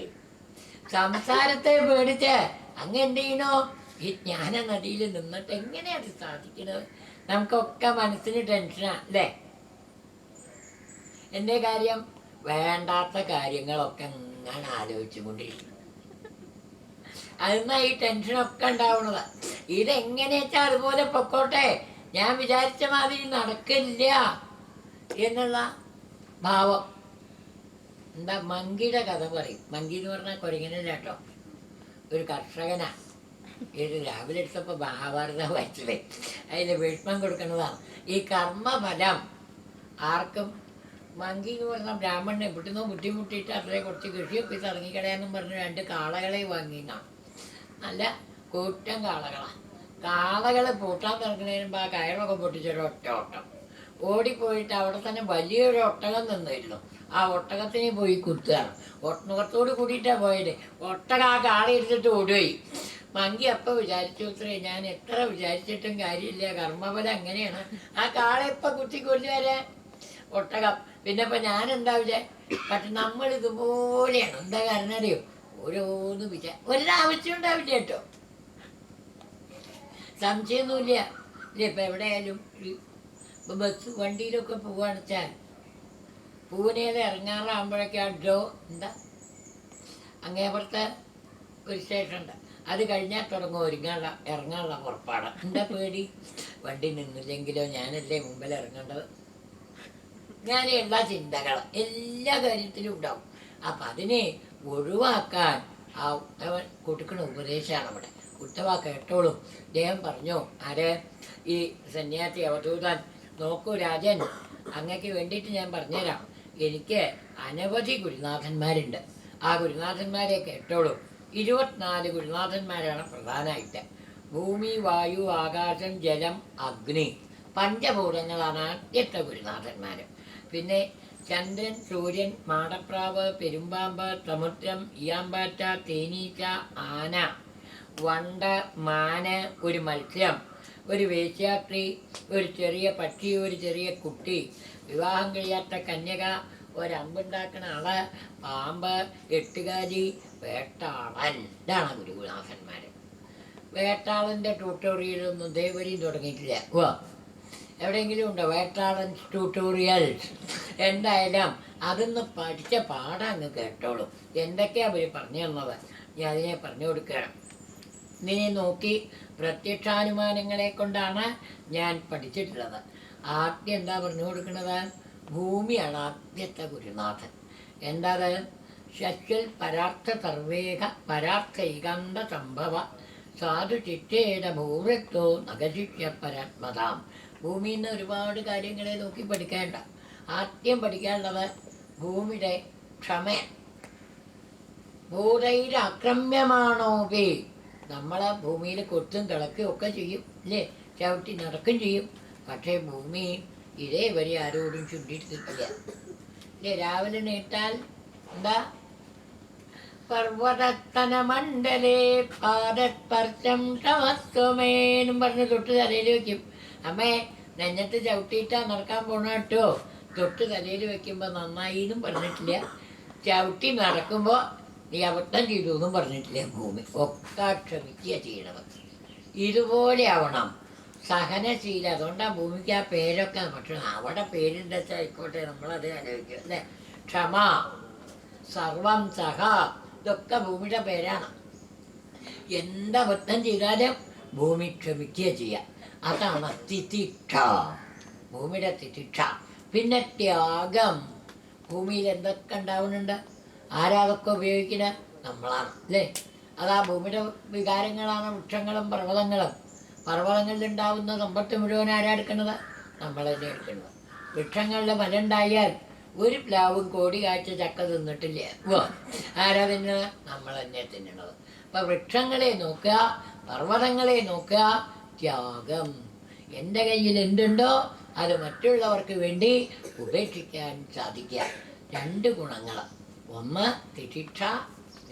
സംസാരത്തെ പേടിച്ച് അങ്ങ് എന്ത് ചെയ്യണോ? ഈ ജ്ഞാന നദിയിൽ നിന്നിട്ട് എങ്ങനെയാണ് സാധിക്കുന്നത്? നമുക്കൊക്കെ മനസ്സിന് ടെൻഷനാ അല്ലേ? എൻ്റെ കാര്യം വേണ്ടാത്ത കാര്യങ്ങളൊക്കെ അങ്ങനെ ആലോചിച്ചു കൊണ്ടിരിക്കും. അതിന്നാ ഈ ടെൻഷനൊക്കെ ഉണ്ടാവുന്നത്. ഇതെങ്ങനെയാച്ചാ അതുപോലെ പൊക്കോട്ടെ, ഞാൻ വിചാരിച്ച മാതിരി നടക്കില്ല എന്നുള്ള ഭാവം. എന്താ, മങ്കിയുടെ കഥ പറയും. മങ്കി എന്ന് പറഞ്ഞാൽ കുരങ്ങനല്ല കേട്ടോ, ഒരു കർഷകനാ. ഇത് രാവിലെ എടുത്തപ്പോൾ മഹാഭാരത വായിച്ചത്, അതിൽ ഭീഷ്മം കൊടുക്കുന്നതാണ്. ഈ കർമ്മഫലം ആർക്കും, മങ്കി എന്ന് പറഞ്ഞാൽ ബ്രാഹ്മണനെ എവിടുന്നോ ബുദ്ധിമുട്ടിയിട്ട് അത്രേ കുറച്ച് കൃഷിയൊക്കെ ഇറങ്ങിക്കടയാന്നും പറഞ്ഞ് 2 കാളകളെ വാങ്ങിയെന്നാണ്. നല്ല കൂറ്റം കാളകളാണ്. കാളകൾ പൂട്ടാൻ തുടങ്ങുന്നതിന് മുമ്പ് ആ കയറൊക്കെ പൊട്ടിച്ചൊരു ഒറ്റ ഓട്ടം ഓടിപ്പോയിട്ട് അവിടെ തന്നെ വലിയൊരു ഒട്ടകം നിന്നിരുന്നു. ആ ഒട്ടകത്തിനെ പോയി കുത്തുകയാണ്. ഒട്ടകത്തോട് കൂടിയിട്ടാണ് പോയത്. ഒട്ടകം ആ കാള എടുത്തിട്ട് ഓടുകയായി. മങ്കി അപ്പം വിചാരിച്ചു, അത്രേ ഞാൻ എത്ര വിചാരിച്ചിട്ടും കാര്യമില്ല, കർമ്മഫലം അങ്ങനെയാണ്. ആ കാള ഇപ്പം കുത്തിക്കൊല്ലുവരെ ഒട്ടകം. പിന്നെ ഇപ്പം ഞാനെന്താ പക്ഷെ നമ്മളിതുപോലെയാണ്. എന്താ കാരണം അറിയോ? ഓരോന്ന് ഒരാവശ്യം ഉണ്ടാവില്ല കേട്ടോ, സംശയമൊന്നുമില്ല ഇല്ലേ? ഇപ്പം എവിടെയായാലും ബസ് വണ്ടിയിലൊക്കെ പോവുകയാണെന്ന് വെച്ചാൽ പൂനെയിൽ ഇറങ്ങാറാകുമ്പോഴേക്കാണോ എന്താ അങ്ങേപ്പുറത്തെ ഒരു സ്റ്റേഷൻ ഉണ്ട്, അത് കഴിഞ്ഞാൽ തുടങ്ങും ഇറങ്ങാനുള്ള പുറപ്പാട്. എന്താ പേടി? വണ്ടി നിന്നില്ലെങ്കിലോ, ഞാനല്ലേ മുമ്പിൽ ഇറങ്ങേണ്ടത്. അങ്ങനെയുള്ള ചിന്തകൾ എല്ലാ കാര്യത്തിലും ഉണ്ടാവും. അപ്പം അതിനെ ഒഴിവാക്കാൻ ആ ഉത്തവൻ കൊടുക്കുന്ന ഉപദേശമാണ് അവിടെ. ഉത്തവ കേട്ടോളും. അദ്ദേഹം പറഞ്ഞു, ആര്? ഈ സന്യാസി അവധൂതൻ, നോക്കൂ രാജൻ, അങ്ങക്ക് വേണ്ടിയിട്ട് ഞാൻ പറഞ്ഞുതരാം. എനിക്ക് അനവധി ഗുരുനാഥന്മാരുണ്ട്. ആ ഗുരുനാഥന്മാരെ കേട്ടോളൂ. 24 ഗുരുനാഥന്മാരാണ് പ്രധാനമായിട്ട്. ഭൂമി, വായു, ആകാശം, ജലം, അഗ്നി, പഞ്ചഭൂതങ്ങളാണ് ആദ്യത്തെ ഗുരുനാഥന്മാർ. പിന്നെ ചന്ദ്രൻ, സൂര്യൻ, മാടപ്രാവ്, പെരുമ്പാമ്പ്, സമുദ്രം, ഇയാമ്പാറ്റ, തേനീച്ച, ആന, വണ്ട്, മാന്, ഒരു മത്സ്യം, ഒരു വേശ്യാസ്ത്രീ, ഒരു ചെറിയ പക്ഷി, ഒരു ചെറിയ കുട്ടി, വിവാഹം കഴിയാത്ത കന്യക, ഒരമ്പുണ്ടാക്കുന്ന ആള്, പാമ്പ്, എട്ടുകാലി, വേട്ടാളൻ. ഇതാണ് ഗുരുനാഥന്മാർ. വേട്ടാളൻ്റെ ട്യൂട്ടോറിയലൊന്നും ദേവരിയും തുടങ്ങിയിട്ടില്ല. എവിടെയെങ്കിലും ഉണ്ടോ വേട്ടാളൻ ട്യൂട്ടോറിയൽസ്? എന്തായാലും അതൊന്ന് പഠിച്ച പാഠം അങ്ങ് കേട്ടോളൂ. എന്തൊക്കെയാണ് അവർ പറഞ്ഞു തന്നത് ഞാൻ അതിനെ പറഞ്ഞു കൊടുക്കുകയാണ്. ഇതിനെ നോക്കി പ്രത്യക്ഷാനുമാനങ്ങളെ കൊണ്ടാണ് ഞാൻ പഠിച്ചിട്ടുള്ളത്. ആദ്യം എന്താ പറഞ്ഞു കൊടുക്കുന്നത്? ഭൂമിയാണ് ആദ്യത്തെ ഗുരുനാഥൻ. എന്താത്? ശശ്വൽ പരാർത്ഥ സർവേക പരാർത്ഥൈകാന്ത സംഭവ സാധു ചിറ്റേന ഭൂവൃത്തോ നഗശിഷ്യ പരാത്മതാം. ഭൂമിയിൽ നിന്ന് ഒരുപാട് കാര്യങ്ങളെ നോക്കി പഠിക്കേണ്ട. ആദ്യം പഠിക്കാനുള്ളത് ഭൂമിയുടെ ക്ഷമ. ഭൂതൈരാക്രമ്യമാണോപി. നമ്മളെ ഭൂമിയിൽ കൊത്തും തിളക്കുകയും ഒക്കെ ചെയ്യും അല്ലേ, ചവിട്ടി നടക്കും ചെയ്യും. പക്ഷേ ഭൂമി ഇതേവരെ ആരോടും ചുണ്ടിട്ടില്ല അല്ലേ. രാവിലെ നീട്ടാൽ എന്താ? പർവ്വതത്തനമണ്ഡലേ പാദസ്പർശം തമസ്വമേന്നും പറഞ്ഞ് തൊട്ട് തലയിൽ വയ്ക്കും. അമ്മേ നെഞ്ഞത്ത് ചവിട്ടിയിട്ടാ നടക്കാൻ പോണ കേട്ടോ. തൊട്ട് തലയിൽ വെക്കുമ്പോൾ നന്നായി എന്നും പറഞ്ഞിട്ടില്ല. ചവിട്ടി നടക്കുമ്പോൾ നീ അബദ്ധം ചെയ്തു എന്നും പറഞ്ഞിട്ടില്ല. ഭൂമി ഒക്കെ ക്ഷമിക്കുക ചെയ്യണത്. ഇതുപോലെ ആവണം സഹനശീലം. അതുകൊണ്ടാണ് ഭൂമിക്ക് ആ പേരൊക്കെ. പക്ഷെ അവിടെ പേരുണ്ട് വെച്ചാൽ ആയിക്കോട്ടെ, നമ്മളത് ആലോചിക്കും അല്ലേ. ക്ഷമ, സർവം സഹ, ഇതൊക്കെ ഭൂമിയുടെ പേരാണ്. എന്തബദ്ധം ചെയ്താലും ഭൂമി ക്ഷമിക്കുക ചെയ്യുക. അതാണ് തിതിക്ഷ, ഭൂമിയുടെ തിതിക്ഷ. പിന്നെ ത്യാഗം. ഭൂമിയിൽ എന്തൊക്കെ ഉണ്ടാവുന്നുണ്ട്? ആരാതൊക്കെ ഉപയോഗിക്കുന്നത്? നമ്മളാണ് അല്ലേ. അതാ ഭൂമിയുടെ വികാരങ്ങളാണ് വൃക്ഷങ്ങളും പർവ്വതങ്ങളും. പർവ്വതങ്ങളിലുണ്ടാവുന്ന സമ്പത്ത് മുഴുവൻ ആരാ എടുക്കുന്നത്? നമ്മൾ തന്നെ എടുക്കുന്നത്. വൃക്ഷങ്ങളുടെ ഫലം ഉണ്ടായാൽ ഒരു പ്ലാവും കോടി കാഴ്ച ചക്ക തിന്നിട്ടില്ല. ആരാ തിന്നുന്നത്? നമ്മൾ തന്നെ തിന്നണത്. അപ്പം വൃക്ഷങ്ങളെ നോക്കുക, പർവ്വതങ്ങളെ നോക്കുക. ത്യാഗം. എൻ്റെ കയ്യിൽ എന്തുണ്ടോ അത് മറ്റുള്ളവർക്ക് വേണ്ടി ഉപേക്ഷിക്കാൻ സാധിക്കുക. 2 ഗുണങ്ങൾ. 1 തിതിക്ഷ,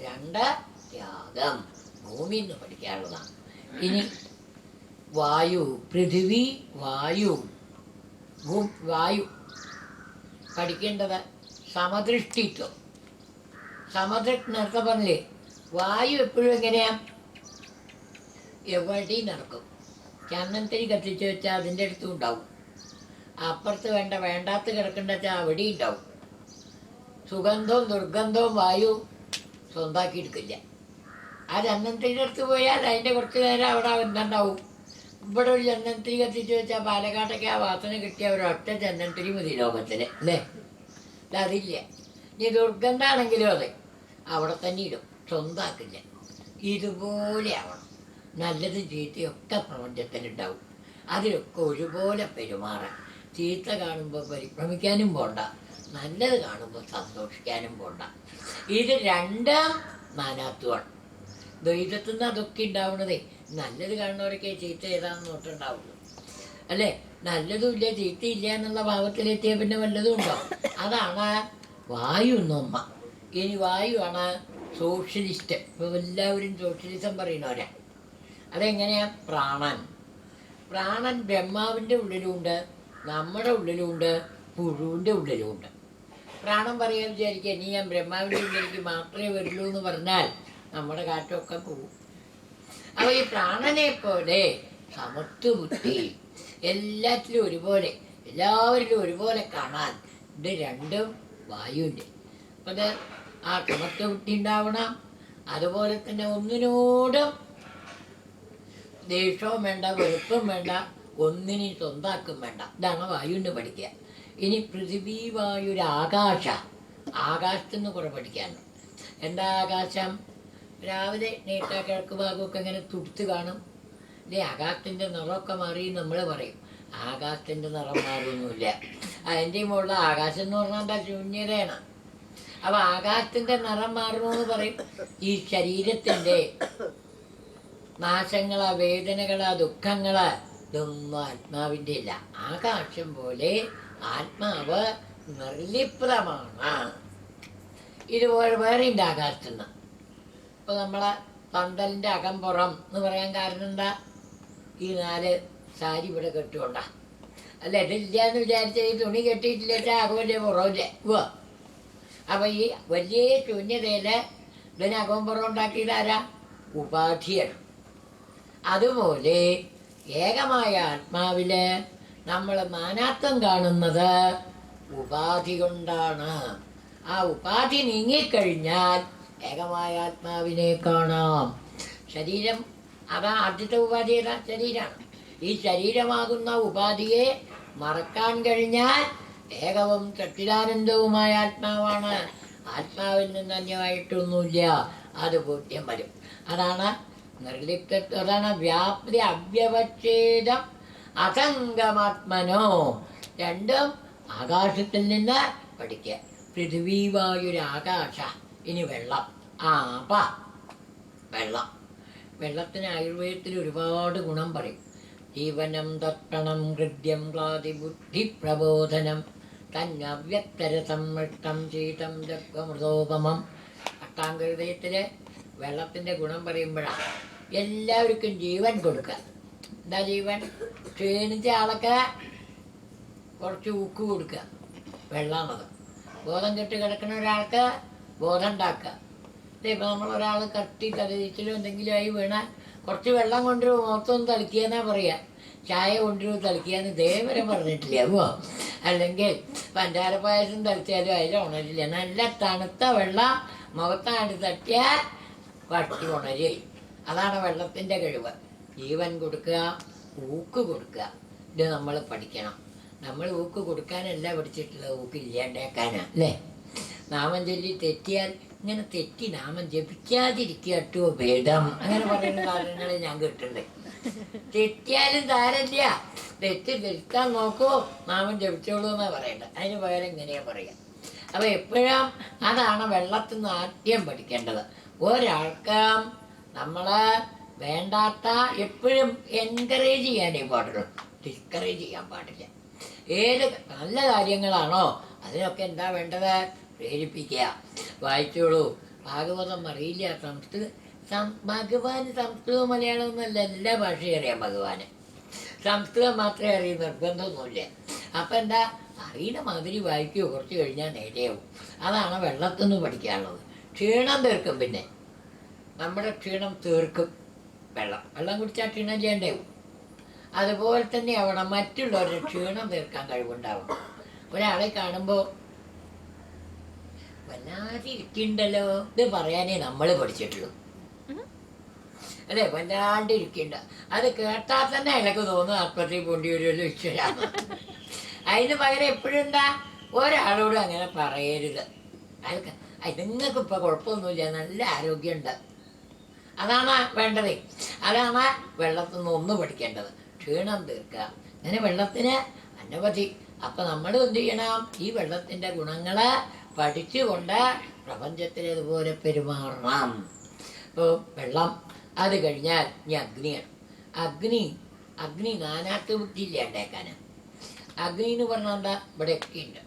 2 ത്യാഗം. ഭൂമി എന്ന് പഠിക്കാനുള്ളതാണ്. ഇനി വായു, പൃഥിവി, വായു. വായു പഠിക്കേണ്ടത് സമദൃഷ്ടിത്വം. സമദൃഷ്ടി നേരത്തെ പറഞ്ഞില്ലേ, വായു എപ്പോഴും എങ്ങനെയാ? എവിടെയും നടക്കും. ചന്ദനത്തിരി കത്തിച്ച് വെച്ചാൽ അതിൻ്റെ അടുത്തും ഉണ്ടാവും. അപ്പുറത്ത് വേണ്ടാത്ത കിടക്കേണ്ട വെച്ചാൽ അവിടെയും ഉണ്ടാവും. സുഗന്ധവും ദുർഗന്ധവും വായു സ്വന്തമാക്കി എടുക്കില്ല. ആ ചന്ദനത്തിൻ്റെ അടുത്ത് പോയാൽ അതിൻ്റെ കുറച്ച് നേരം അവിടെ എന്തുണ്ടാവും. ഇവിടെ ഒരു ചന്ദനത്തിരി കത്തിച്ച് വെച്ചാൽ പാലക്കാട്ടൊക്കെ ആ വാസന കിട്ടിയ ഒരൊറ്റ ചന്ദനത്തിരി മതി ലോകത്തിൽ അല്ലേ. അതില്ല. ഇനി ദുർഗന്ധാണെങ്കിലും അതെ, അവിടെ തന്നെ ഇടും, സ്വന്തമാക്കില്ല. ഇതുപോലെ ആവണം. നല്ലത് ചീത്തയൊക്കെ പ്രപഞ്ചത്തിലുണ്ടാവും. അതിലൊക്കെ ഒരുപോലെ പെരുമാറാൻ. ചീത്ത കാണുമ്പോൾ പരിഭ്രമിക്കാനും പോണ്ട, നല്ലത് കാണുമ്പോൾ സന്തോഷിക്കാനും പോണ്ട. ഇത് 2 നാനാത്വമാണ്. ദ്വൈതത്തിൽ നിന്ന് അതൊക്കെ ഉണ്ടാവുന്നതേ. നല്ലത് കാണുന്നവരൊക്കെ ചീത്ത ഏതാണെന്ന് നോട്ടുണ്ടാവുള്ളൂ അല്ലേ. നല്ലതും ഇല്ല ചീത്തയില്ല എന്നുള്ള ഭാവത്തിലെത്തിയാൽ പിന്നെ വല്ലതും ഉണ്ടാവും. അതാണ് വായു എന്നൊമ്മ. ഇനി വായുവാണ് സോഷ്യലിസ്റ്റ്. ഇപ്പോൾ എല്ലാവരും സോഷ്യലിസം പറയുന്നവരാ. അതെങ്ങനെയാ? പ്രാണൻ. പ്രാണൻ ബ്രഹ്മാവിൻ്റെ ഉള്ളിലുണ്ട്, നമ്മുടെ ഉള്ളിലുണ്ട്, പുഴുവിൻ്റെ ഉള്ളിലുണ്ട്. പ്രാണൻ പറയാൻ വിചാരിക്കുക നീ ഞാൻ ബ്രഹ്മാവിൻ്റെ ഉള്ളിലേക്ക് മാത്രമേ വരുള്ളൂ എന്ന് പറഞ്ഞാൽ നമ്മുടെ കാറ്റൊക്കെ പോകും. അപ്പോൾ ഈ പ്രാണനെ പോലെ സമത്വബുദ്ധി, എല്ലാറ്റിലും ഒരുപോലെ, എല്ലാവരിലും ഒരുപോലെ കാണാൻ ഇത് 2 വായുവിൻ്റെ. അപ്പം അത് ആ സമത്വബുദ്ധി ഉണ്ടാവണം. അതുപോലെ തന്നെ ഒന്നിനോടും ദേഷ്യവും വേണ്ട, വെറുപ്പും വേണ്ട, ഒന്നിനെയും സ്വന്താക്കും വേണ്ട. ഇതാണ് വായുവിൻ്റെ പഠിക്കുക. ഇനി പൃഥിവി, വായുര, ആകാശ. ആകാശത്തു നിന്ന് കുറെ പഠിക്കാനുണ്ട്. എന്താ ആകാശം? രാവിലെ കിഴക്ക് ഭാഗമൊക്കെ ഇങ്ങനെ തുടുത്ത് കാണും അല്ലേ. ആകാശത്തിൻ്റെ നിറമൊക്കെ മാറി നമ്മൾ പറയും. ആകാശത്തിൻ്റെ നിറം മാറുന്നില്ല. അതിൻ്റെ മുകളിൽ ആകാശം എന്ന് പറഞ്ഞാൽ എന്താ ശൂന്യതയാണ്. അപ്പം ആകാശത്തിൻ്റെ നിറം മാറണമെന്ന് പറയും. ഈ ശരീരത്തിൻ്റെ നാശങ്ങളാ, വേദനകളാ, ദുഃഖങ്ങളാ, ഇതൊന്നും ആത്മാവിൻ്റെ ഇല്ല. ആകാശം പോലെ ആത്മാവ് നിർലിപ്തമാണ്. ഇതുപോലെ വേറെ ഉണ്ട് ആകാശത്തുനിന്ന്. ഇപ്പം നമ്മളെ പന്തലിൻ്റെ അകംപുറം എന്ന് പറയാൻ കാരണം എന്താ? ഈ 4 സാരി ഇവിടെ കെട്ടുകൊണ്ടാ. അല്ല, ഇതില്ല എന്ന് വിചാരിച്ച ഈ തുണി കെട്ടിയിട്ടില്ല അകം വലിയ പുറമില്ലേ. അപ്പം ഈ വലിയ ശൂന്യതയിൽ ഇതിന് അകംപുറം ഉണ്ടാക്കിയത് ആരാ? ഉപാധിയാണ്. അതുപോലെ ഏകമായ ആത്മാവില് നമ്മൾ നാനാത്വം കാണുന്നത് ഉപാധി കൊണ്ടാണ്. ആ ഉപാധി നീങ്ങിക്കഴിഞ്ഞാൽ ഏകമായ ആത്മാവിനെ കാണാം. ശരീരം, അതാ ആദ്യത്തെ ഉപാധി ഏതാ? ശരീരമാണ്. ഈ ശരീരമാകുന്ന ഉപാധിയെ മറക്കാൻ കഴിഞ്ഞാൽ ഏകവും സച്ചിദാനന്ദവുമായ ആത്മാവാണ്. ആത്മാവിൽ നിന്ന് അന്യമായിട്ടൊന്നുമില്ല. അത് ബോധ്യം വരും. അതാണ് നിർലിപ്തത്വം. അതാണ് വ്യാപ്തി അവ്യവച്ഛേദം അസംഗമാത്മനോ. രണ്ടും ആകാശത്തിൽ നിന്ന് പഠിക്കുക. പൃഥ്വി വായുരാകാശ. ഇനി വെള്ളം. ആപ, വെള്ളം. വെള്ളത്തിന് ആയുർവേദത്തിൽ ഒരുപാട് ഗുണം പറയും. ജീവനം തർപ്പണം ഹൃദ്യം ക്ലാതി ബുദ്ധി പ്രബോധനം തന്നവ്യക്തരസംമൃഷ്ടം ശീതം ജഗ്മൃതോപമം. അഷ്ടാംഗഹൃദയത്തിൽ വെള്ളത്തിൻ്റെ ഗുണം പറയുമ്പോഴാണ് എല്ലാവർക്കും ജീവൻ കൊടുക്കുക. എന്താ ജീവൻ? ക്ഷീണിച്ച ആളൊക്കെ കുറച്ച് ഉക്ക് കൊടുക്കുക, വെള്ളമാണത്. ബോധം കെട്ട് കിടക്കുന്ന ഒരാൾക്ക് ബോധം ഉണ്ടാക്കുക. ഇപ്പം നമ്മളൊരാൾ കട്ടി തലതിച്ചിലും എന്തെങ്കിലും ആയി വീണാൽ കുറച്ച് വെള്ളം കൊണ്ടുവരും, മൊത്തം തളിക്കുകയെന്നാ പറയുക. ചായ കൊണ്ടുവരും തളിക്കുകയെന്ന് ഇതേവരെ പറഞ്ഞിട്ടില്ല. അല്ലെങ്കിൽ പഞ്ചാര പായസം തളിച്ചാലും അതിൽ ഉണരില്ല. നല്ല തണുത്ത വെള്ളം മുഖത്താണ് തട്ടിയാൽ പട്ടി ഉണരുകയും. അതാണ് വെള്ളത്തിൻ്റെ കഴിവ്. ജീവൻ കൊടുക്കുക, ഊക്ക് കൊടുക്കുക. ഇത് നമ്മൾ പഠിക്കണം. നമ്മൾ ഊക്ക് കൊടുക്കാനല്ല പഠിച്ചിട്ടുള്ളത്, ഊക്ക് ഇല്ലാണ്ടേക്കാനാ അല്ലേ? നാമം ചൊല്ലി തെറ്റിയാൽ ഇങ്ങനെ തെറ്റി നാമം ജപിക്കാതിരിക്കട്ടോ ഭേദം, അങ്ങനെ പറയുന്ന കാര്യങ്ങൾ ഞാൻ കേട്ടിട്ടുണ്ട്. തെറ്റിയാലും താരല്ല, തെറ്റ് തിരുത്താൻ നോക്കൂ, നാമം ജപിച്ചോളൂ എന്നാ പറയണ്ട. അതിന് പകരം ഇങ്ങനെയാ പറയുക. അപ്പം എപ്പോഴും അതാണ് വെള്ളത്തിൽ നിന്ന് ആദ്യം പഠിക്കേണ്ടത്. ഒരാൾക്ക് നമ്മൾ വേണ്ടാത്ത എപ്പോഴും എൻകറേജ് ചെയ്യാനേ പാടുള്ളൂ, ഡിസ്കറേജ് ചെയ്യാൻ പാടില്ല. ഏത് നല്ല കാര്യങ്ങളാണോ അതിനൊക്കെ എന്താ വേണ്ടത്? പ്രേരിപ്പിക്കുക. വായിച്ചോളൂ. ഭാഗവതം അറിയില്ല, ഭഗവാന് സംസ്കൃതവും മലയാളം എന്നല്ല, എല്ലാ ഭാഷയും അറിയാം ഭഗവാന്. സംസ്കൃതം മാത്രമേ അറിയൂ, നിർബന്ധമൊന്നുമില്ല. അപ്പം എന്താ, അറിയുന്ന മാതിരി വായിക്കുമോ, കുറച്ച് കഴിഞ്ഞാൽ നേരെയാവും. അതാണ് വെള്ളത്തിൽ നിന്ന് പഠിക്കാനുള്ളത്. ക്ഷീണം തീർക്കും. പിന്നെ നമ്മുടെ ക്ഷീണം തീർക്കും വെള്ളം. വെള്ളം കുടിച്ചാൽ ക്ഷീണം ചെയ്യേണ്ടാവും. അതുപോലെ തന്നെ ആവണം മറ്റുള്ളവരുടെ ക്ഷീണം തീർക്കാൻ കഴിവുണ്ടാവണം. ഒരാളെ കാണുമ്പോൾ വല്ലാതെ ഇരിക്കണ്ടല്ലോ ഇത് പറയാനേ നമ്മൾ പഠിച്ചിട്ടുള്ളൂ അല്ലേ? വല്ലാണ്ട് ഇരിക്കണ്ട. അത് കേട്ടാൽ തന്നെ അയാൾക്ക് തോന്നും ആത്മഹത്യ പോണ്ടി വരുമല്ലോ ഈശ്വരാന്ന്. അതിന് പകരം എപ്പോഴും എന്താ, ഒരാളോടും അങ്ങനെ പറയരുത്. അയാൾക്ക് നിങ്ങൾക്ക് ഇപ്പം കുഴപ്പമൊന്നുമില്ല, നല്ല ആരോഗ്യമുണ്ട്, അതാണ് വേണ്ടത്. അതാണ് വെള്ളത്തിൽ നിന്ന് ഒന്ന് പഠിക്കേണ്ടത്. ക്ഷീണം തീർക്കുക. അങ്ങനെ വെള്ളത്തിന് അനവധി. അപ്പം നമ്മൾ എന്ത് ചെയ്യണം? ഈ വെള്ളത്തിൻ്റെ ഗുണങ്ങൾ പഠിച്ചുകൊണ്ട് പ്രപഞ്ചത്തിൽ അതുപോലെ പെരുമാറണം. ഇപ്പോൾ വെള്ളം, അത് കഴിഞ്ഞാൽ ഇനി അഗ്നിയാണ്. അഗ്നി നാനാത്വ ബുദ്ധി ഇല്ലാണ്ടേക്കാനാണ്. അഗ്നി എന്ന് പറഞ്ഞാൽ എന്താ? ഇവിടെയൊക്കെ ഉണ്ട്.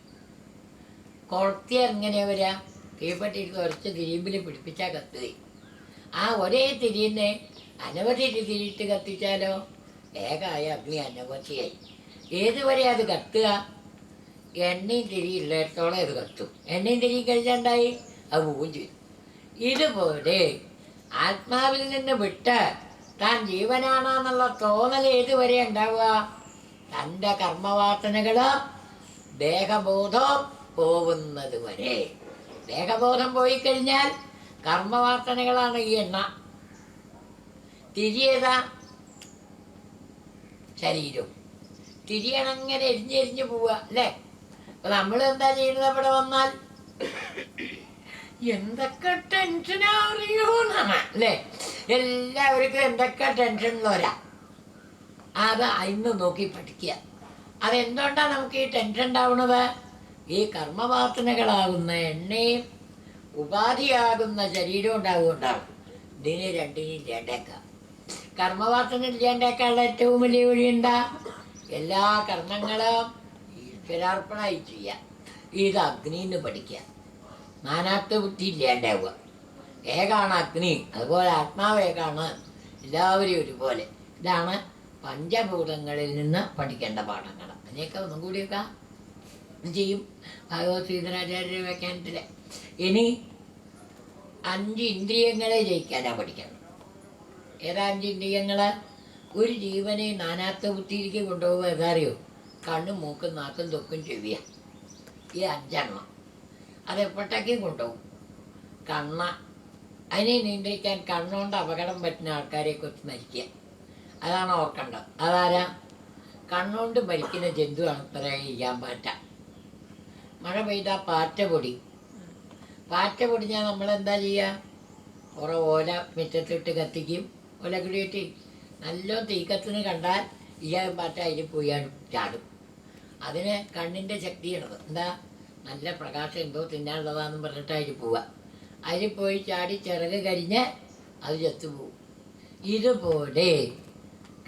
കൊളുത്തിയ എങ്ങനെയാ വരിക? തീപ്പെട്ടിട്ട് കുറച്ച് തിരിമ്പിൽ പിടിപ്പിച്ചാൽ കത്തുക. ആ ഒരേ തിരിയുന്നെ അനവധി തിരിയിട്ട് കത്തിച്ചാലോ ഏകായ അഗ്നി അനവധിയായി. ഏതുവരെ അത് കത്തുക? എണ്ണയും തിരിയില്ലേടത്തോളം അത് കത്തും. എണ്ണയും തിരി കഴിച്ചാണ്ടായി അത് പോവുകയും ചെയ്യും. ഇതുപോലെ ആത്മാവിൽ നിന്ന് വിട്ട് താൻ ജീവനാണെന്നുള്ള തോന്നൽ ഏതുവരെ ഉണ്ടാവുക? തൻ്റെ കർമ്മവാസനകളും ദേഹബോധവും പോകുന്നത് വരെ. ദേഹബോധം പോയി കഴിഞ്ഞാൽ കർമ്മവാസനകളാണ് ഈ എണ്ണ. തിരിയേതാ? ശരീരം. തിരിയണങ്ങനെ എരിഞ്ഞെരിഞ്ഞ് പോവുക അല്ലേ? അപ്പൊ നമ്മൾ എന്താ ചെയ്യുന്നത്? ഇവിടെ വന്നാൽ എന്തൊക്കെ ടെൻഷനാ അറിയൂന്നാണ് അല്ലേ? എല്ലാവർക്കും എന്തൊക്കെ ടെൻഷനുള്ളവരാ. അത് ഇന്ന് നോക്കി പഠിക്കുക. അതെന്തുകൊണ്ടാണ് നമുക്ക് ഈ ടെൻഷൻ ഉണ്ടാവുന്നത്? ഈ കർമ്മവാസനകളാകുന്ന എണ്ണയും ഉപാധിയാകുന്ന ശരീരം ഉണ്ടാവുകൊണ്ടാണ്. ഇതിന് രണ്ടിനും ഇല്ലാണ്ടേക്കാം. കർമ്മവാസന ഇല്ലാണ്ടേക്കാനുള്ള ഏറ്റവും വലിയ വഴി എന്താ? എല്ലാ കർമ്മങ്ങളും ഈശ്വരാർപ്പണമായി ചെയ്യുക. ഇത് അഗ്നിന്ന് പഠിക്കുക. നാനാത്വ ബുദ്ധി ഇല്ലാണ്ടാവുക. ഏകാണ് അഗ്നി, അതുപോലെ ആത്മാവ് ഏകാണ്, എല്ലാവരും ഒരുപോലെ. ഇതാണ് പഞ്ചഭൂതങ്ങളിൽ നിന്ന് പഠിക്കേണ്ട പാഠങ്ങൾ. അതിനെയൊക്കെ ഒന്നും കൂടിയൊക്കെ ചെയ്യും ഭഗവത് ശ്രീധരാചാര്യ വ്യാഖ്യാനത്തില്. ഇനി 5 ഇന്ദ്രിയങ്ങളെ ജയിക്കാനാണ് പഠിക്കണം. ഏതാ 5 ഇന്ദ്രിയങ്ങള്? ഒരു ജീവനെ നാനാത്വ ബുദ്ധിയിലേക്ക് കൊണ്ടുപോകുക ഏതാറിയോ? കണ്ണും മൂക്കും നാക്കും തൊക്കും ചെവിയ. ഈ 5 അതെപ്പോഴത്തേക്കും കൊണ്ടുപോകും. അതിനെ നിയന്ത്രിക്കാൻ കണ്ണുകൊണ്ട് അപകടം പറ്റുന്ന ആൾക്കാരെ കുറിച്ച് മരിക്കുക. അതാണ് ഓർക്കേണ്ടത്. അതാരാ? കണ്ണുകൊണ്ട് മരിക്കുന്ന ജന്തുവാണ് ഇത്ര ചെയ്യാൻ പാറ്റ. മഴ പെയ്താൽ പാറ്റ പൊടിഞ്ഞാൽ നമ്മളെന്താ ചെയ്യുക? കുറേ ഓല മുറ്റത്തിട്ട് കത്തിക്കും. ഓല കിടിയിട്ട് നല്ല തീക്കത്തിന് കണ്ടാൽ പാറ്റ അതിൽ പോയാലും ചാടും. അതിന് കണ്ണിൻ്റെ ശക്തിയാണത്. എന്താ? നല്ല പ്രകാശം എന്തോ തിന്നാനുള്ളതാണെന്ന് പറഞ്ഞിട്ട് അതിൽ പോവുക. അതിൽ പോയി ചാടി ചിറക് കരിഞ്ഞ് അത് ചത്തുപോകും. ഇതുപോലെ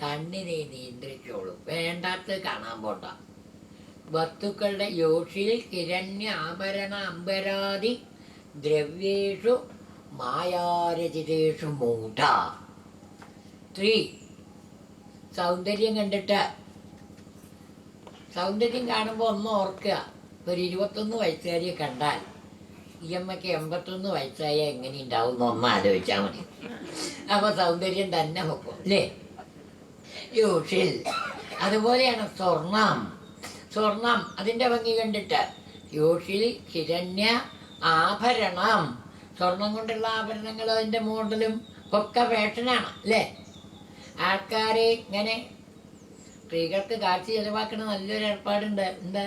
കണ്ണിനെ നിയന്ത്രിച്ചോളൂ. വേണ്ടാത്തത് കാണാൻ പോണ്ട. വസ്തുക്കളുടെ യോഷിൽ കിരണ്യ ആഭരണ അമ്പരാദി ദ്രവ്യേഷു മായാരചിതേഷു മൂഢ. 3 സൗന്ദര്യം കണ്ടിട്ട്, സൗന്ദര്യം കാണുമ്പോൾ ഒന്ന് ഓർക്കുക. ഒരു 21 വയസ്സുകാരിയെ കണ്ടാൽ ഈ അമ്മയ്ക്ക് 81 വയസ്സായ എങ്ങനെ ഉണ്ടാവും എന്നൊന്ന് ആലോചിച്ചാൽ മതി. അപ്പോൾ സൗന്ദര്യം തന്നെ വെക്കും അല്ലേ? യോഷിൽ. അതുപോലെയാണ് സ്വർണം അതിൻ്റെ ഭംഗി കണ്ടിട്ട്. യോഷിൽ ഹിരണ്യ ആഭരണം. സ്വർണം കൊണ്ടുള്ള ആഭരണങ്ങൾ, അതിൻ്റെ മോഡലും ഒക്കെ ഫാഷനാണ് അല്ലേ? ആൾക്കാരെ ഇങ്ങനെ സ്ത്രീകൾക്ക് കാഴ്ച ചെലവാക്കണ നല്ലൊരു ഏർപ്പാടുണ്ട്. എന്താ?